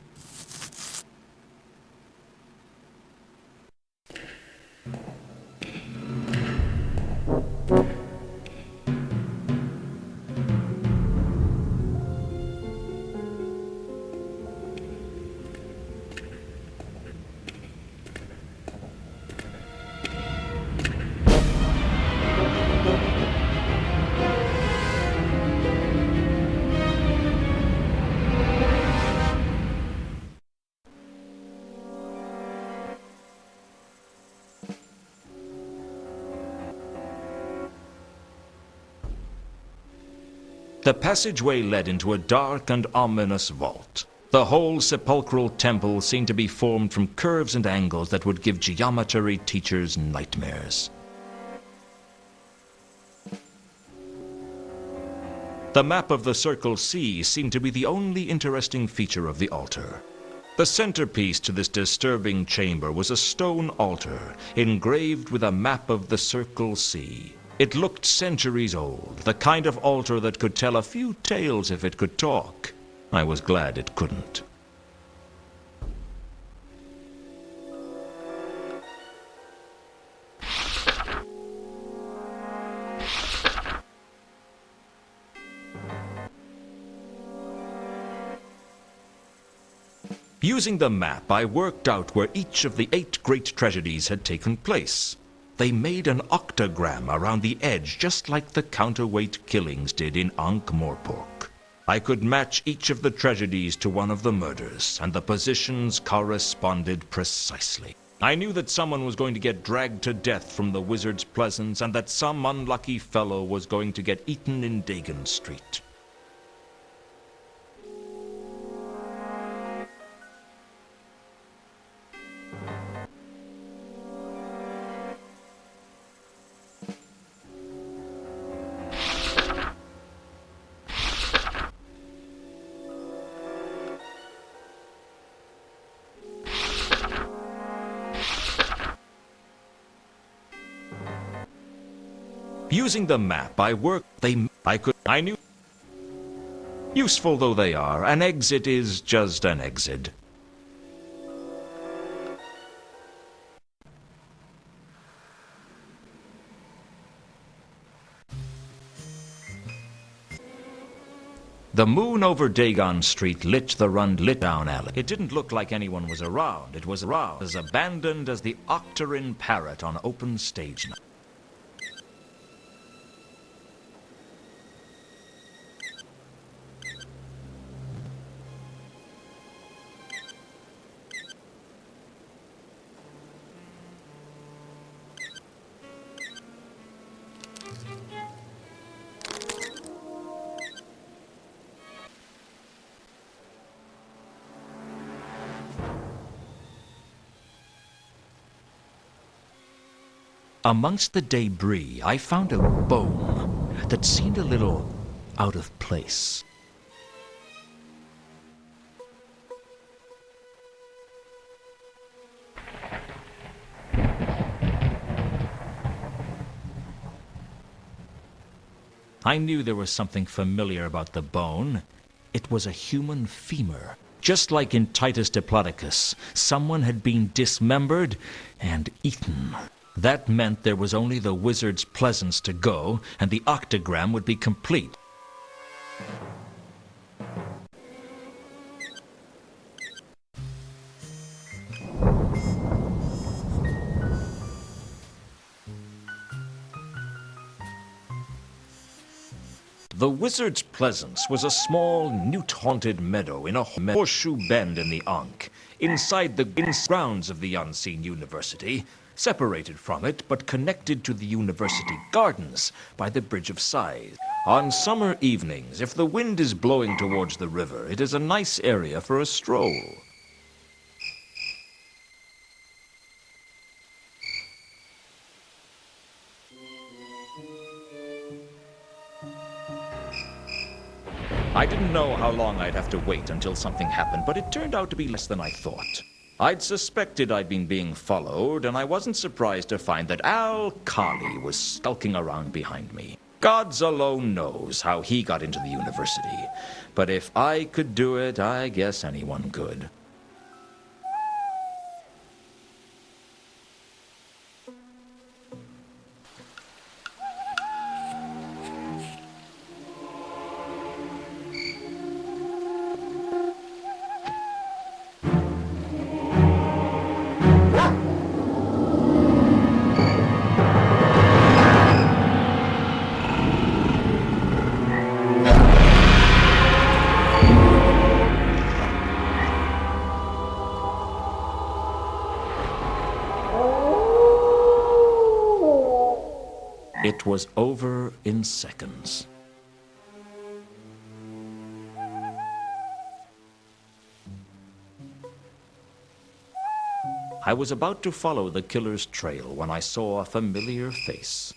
The passageway led into a dark and ominous vault. The whole sepulchral temple seemed to be formed from curves and angles that would give geometry teachers nightmares. The map of the Circle C seemed to be the only interesting feature of the altar. The centerpiece to this disturbing chamber was a stone altar engraved with a map of the Circle C. It looked centuries old, the kind of altar that could tell a few tales if it could talk. I was glad it couldn't. Using the map, I worked out where each of the 8 great tragedies had taken place. They made an octagram around the edge, just like the counterweight killings did in Ankh-Morpork. I could match each of the tragedies to one of the murders, and the positions corresponded precisely. I knew that someone was going to get dragged to death from the Wizard's Pleasance, and that some unlucky fellow was going to get eaten in Dagon Street. Using the map, I knew. Useful though they are, an exit is just an exit. The moon over Dagon Street lit the lit down alley. It didn't look like anyone was around. It was as abandoned as the Octarine parrot on open stage night. Amongst the debris, I found a bone that seemed a little out of place. I knew there was something familiar about the bone. It was a human femur. Just like in Titus Diplodocus, someone had been dismembered and eaten. That meant there was only the wizard's pleasance to go, and the octagram would be complete. The wizard's pleasance was a small, newt-haunted meadow in a horseshoe bend in the Ankh, inside the grounds of the unseen university, separated from it but connected to the university gardens by the Bridge of Sighs. On summer evenings, if the wind is blowing towards the river, it is a nice area for a stroll. I didn't know how long I'd have to wait until something happened, but it turned out to be less than I thought. I'd suspected I'd been being followed, and I wasn't surprised to find that Al-Kali was skulking around behind me. Gods alone knows how he got into the university. But if I could do it, I guess anyone could. It was over in seconds. I was about to follow the killer's trail when I saw a familiar face.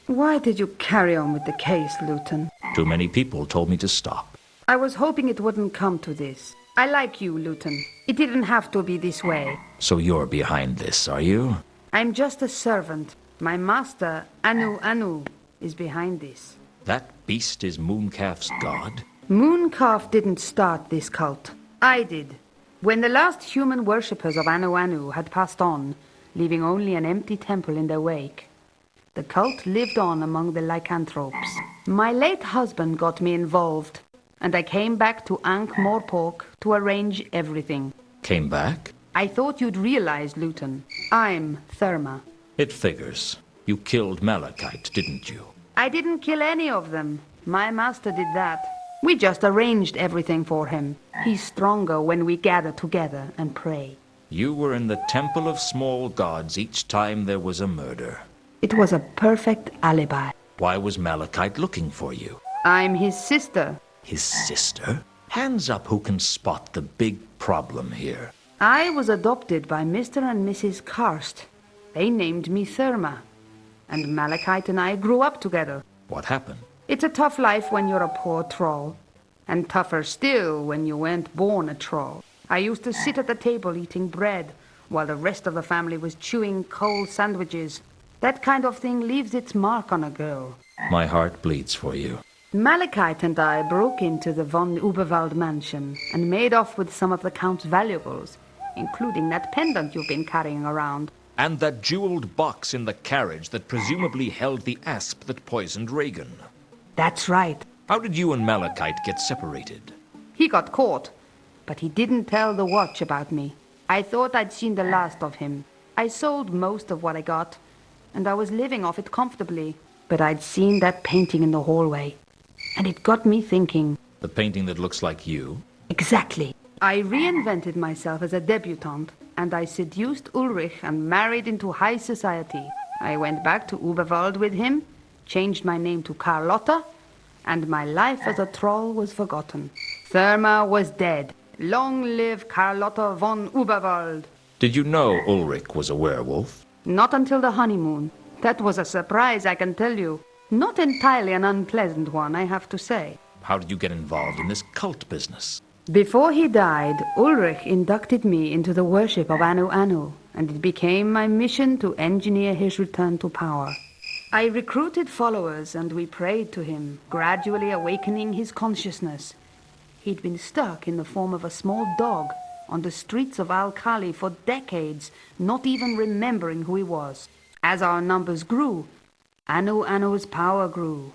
Why did you carry on with the case, Lewton? Too many people told me to stop. I was hoping it wouldn't come to this. I like you, Lewton. It didn't have to be this way. So you're behind this, are you? I'm just a servant. My master, Anu, is behind this. That beast is Mooncalf's god? Mooncalf didn't start this cult. I did. When the last human worshippers of Anu had passed on, leaving only an empty temple in their wake, the cult lived on among the lycanthropes. My late husband got me involved, and I came back to Ankh-Morpork to arrange everything. Came back? I thought you'd realize, Lewton. I'm Therma. It figures. You killed Malachite, didn't you? I didn't kill any of them. My master did that. We just arranged everything for him. He's stronger when we gather together and pray. You were in the Temple of Small Gods each time there was a murder. It was a perfect alibi. Why was Malachite looking for you? I'm his sister. His sister? Hands up who can spot the big problem here. I was adopted by Mr. and Mrs. Karst. They named me Therma. And Malachite and I grew up together. What happened? It's a tough life when you're a poor troll. And tougher still when you weren't born a troll. I used to sit at the table eating bread, while the rest of the family was chewing cold sandwiches. That kind of thing leaves its mark on a girl. My heart bleeds for you. Malachite and I broke into the Von Uberwald mansion and made off with some of the Count's valuables, including that pendant you've been carrying around. And that jeweled box in the carriage that presumably held the asp that poisoned Reagan. That's right. How did you and Malachite get separated? He got caught, but he didn't tell the watch about me. I thought I'd seen the last of him. I sold most of what I got, and I was living off it comfortably. But I'd seen that painting in the hallway, and it got me thinking. The painting that looks like you? Exactly. I reinvented myself as a debutante, and I seduced Ulrich and married into high society. I went back to Uberwald with him, changed my name to Carlotta, and my life as a troll was forgotten. Therma was dead. Long live Carlotta Von Uberwald. Did you know Ulrich was a werewolf? Not until the honeymoon. That was a surprise, I can tell you. Not entirely an unpleasant one, I have to say. How did you get involved in this cult business? Before he died, Ulrich inducted me into the worship of Anu, and it became my mission to engineer his return to power. I recruited followers and we prayed to him, gradually awakening his consciousness. He'd been stuck in the form of a small dog on the streets of Al-Khali for decades, not even remembering who he was. As our numbers grew, Anu's power grew,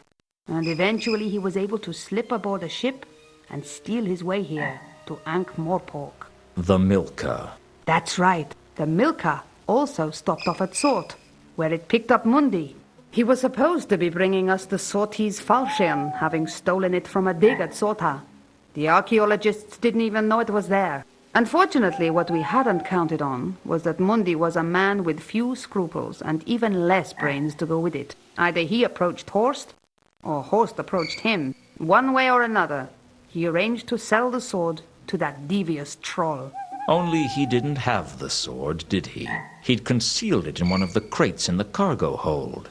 and eventually he was able to slip aboard a ship and steal his way here to Ankh-Morpork. The Milka. That's right. The Milka also stopped off at Sort, where it picked up Mundy. He was supposed to be bringing us the Sortese falchion, having stolen it from a dig at Sorta. The archaeologists didn't even know it was there. Unfortunately, what we hadn't counted on was that Mundy was a man with few scruples and even less brains to go with it. Either he approached Horst, or Horst approached him. One way or another, he arranged to sell the sword to that devious troll. Only he didn't have the sword, did he? He'd concealed it in one of the crates in the cargo hold.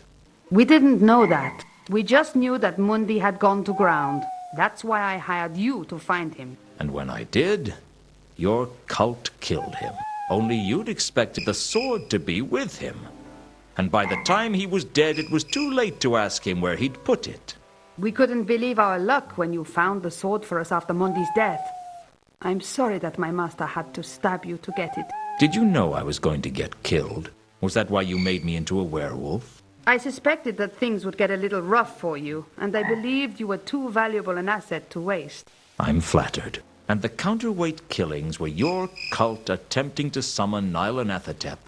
We didn't know that. We just knew that Mundy had gone to ground. That's why I hired you to find him. And when I did, your cult killed him. Only you'd expected the sword to be with him. And by the time he was dead, it was too late to ask him where he'd put it. We couldn't believe our luck when you found the sword for us after Mundy's death. I'm sorry that my master had to stab you to get it. Did you know I was going to get killed? Was that why you made me into a werewolf? I suspected that things would get a little rough for you, and I believed you were too valuable an asset to waste. I'm flattered. And the counterweight killings were your cult attempting to summon Nyarlathotep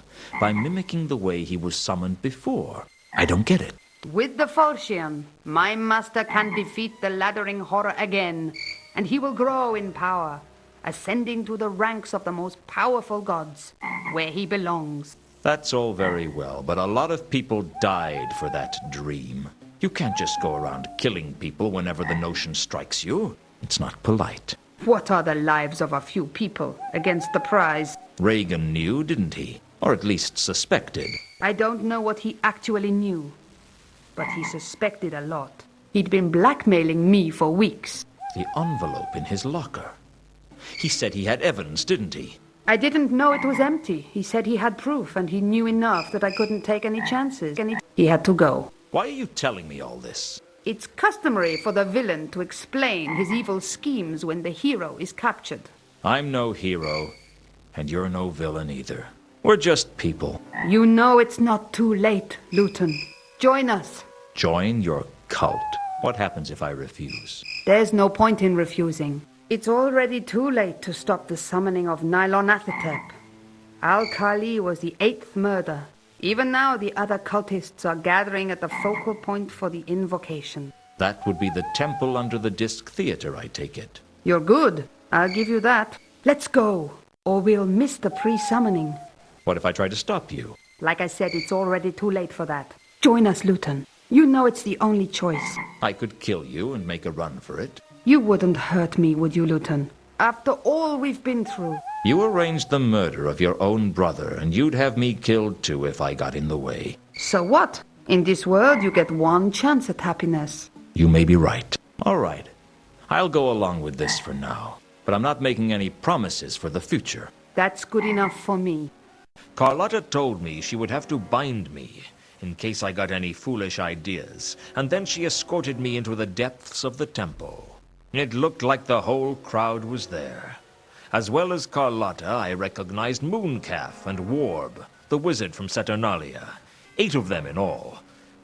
by mimicking the way he was summoned before. I don't get it. With the falchion, my master can defeat the laddering horror again, and he will grow in power, ascending to the ranks of the most powerful gods, where he belongs. That's all very well, but a lot of people died for that dream. You can't just go around killing people whenever the notion strikes you. It's not polite. What are the lives of a few people against the prize? Reagan knew, didn't he? Or at least suspected. I don't know what he actually knew, but he suspected a lot. He'd been blackmailing me for weeks. The envelope in his locker. He said he had evidence, didn't he? I didn't know it was empty. He said he had proof, and he knew enough that I couldn't take any chances. He had to go. Why are you telling me all this? It's customary for the villain to explain his evil schemes when the hero is captured. I'm no hero, and you're no villain either. We're just people. You know it's not too late, Lewton. Join us. Join your cult? What happens if I refuse? There's no point in refusing. It's already too late to stop the summoning of Nyarlathotep. Al-Khali was the 8th murder. Even now, the other cultists are gathering at the focal point for the invocation. That would be the temple under the Disc Theater, I take it. You're good. I'll give you that. Let's go, or we'll miss the pre-summoning. What if I try to stop you? Like I said, it's already too late for that. Join us, Lewton. You know it's the only choice. I could kill you and make a run for it. You wouldn't hurt me, would you, Lewton? After all we've been through. You arranged the murder of your own brother, and you'd have me killed too if I got in the way. So what? In this world, you get one chance at happiness. You may be right. All right. I'll go along with this for now. But I'm not making any promises for the future. That's good enough for me. Carlotta told me she would have to bind me in case I got any foolish ideas, and then she escorted me into the depths of the temple. It looked like the whole crowd was there. As well as Carlotta, I recognized Mooncalf and Warb, the wizard from Saturnalia. 8 of them in all.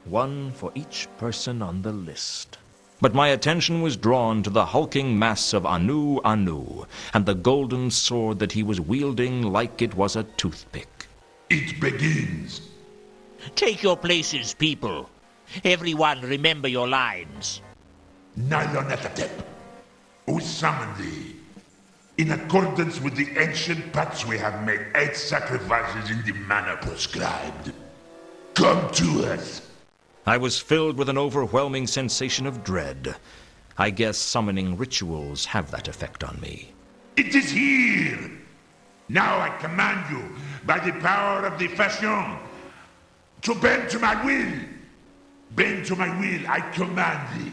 1 for each person on the list. But my attention was drawn to the hulking mass of Anu, and the golden sword that he was wielding like it was a toothpick. It begins. Take your places, people. Everyone remember your lines. Nyarlathotep, who summoned thee? In accordance with the ancient pacts, we have made 8 sacrifices in the manner prescribed. Come to us. I was filled with an overwhelming sensation of dread. I guess summoning rituals have that effect on me. It is here! Now I command you, by the power of the fashion, to bend to my will. Bend to my will, I command thee.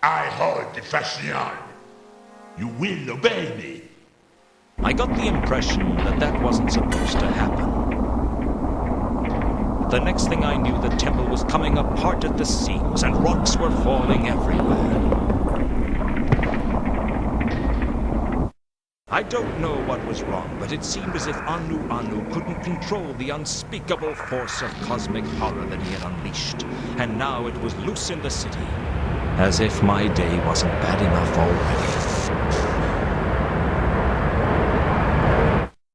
I hold the fashion. You will obey me. I got the impression that that wasn't supposed to happen. The next thing I knew, the temple was coming apart at the seams, and rocks were falling everywhere. I don't know what was wrong, but it seemed as if Anu couldn't control the unspeakable force of cosmic horror that he had unleashed, and now it was loose in the city. As if my day wasn't bad enough already.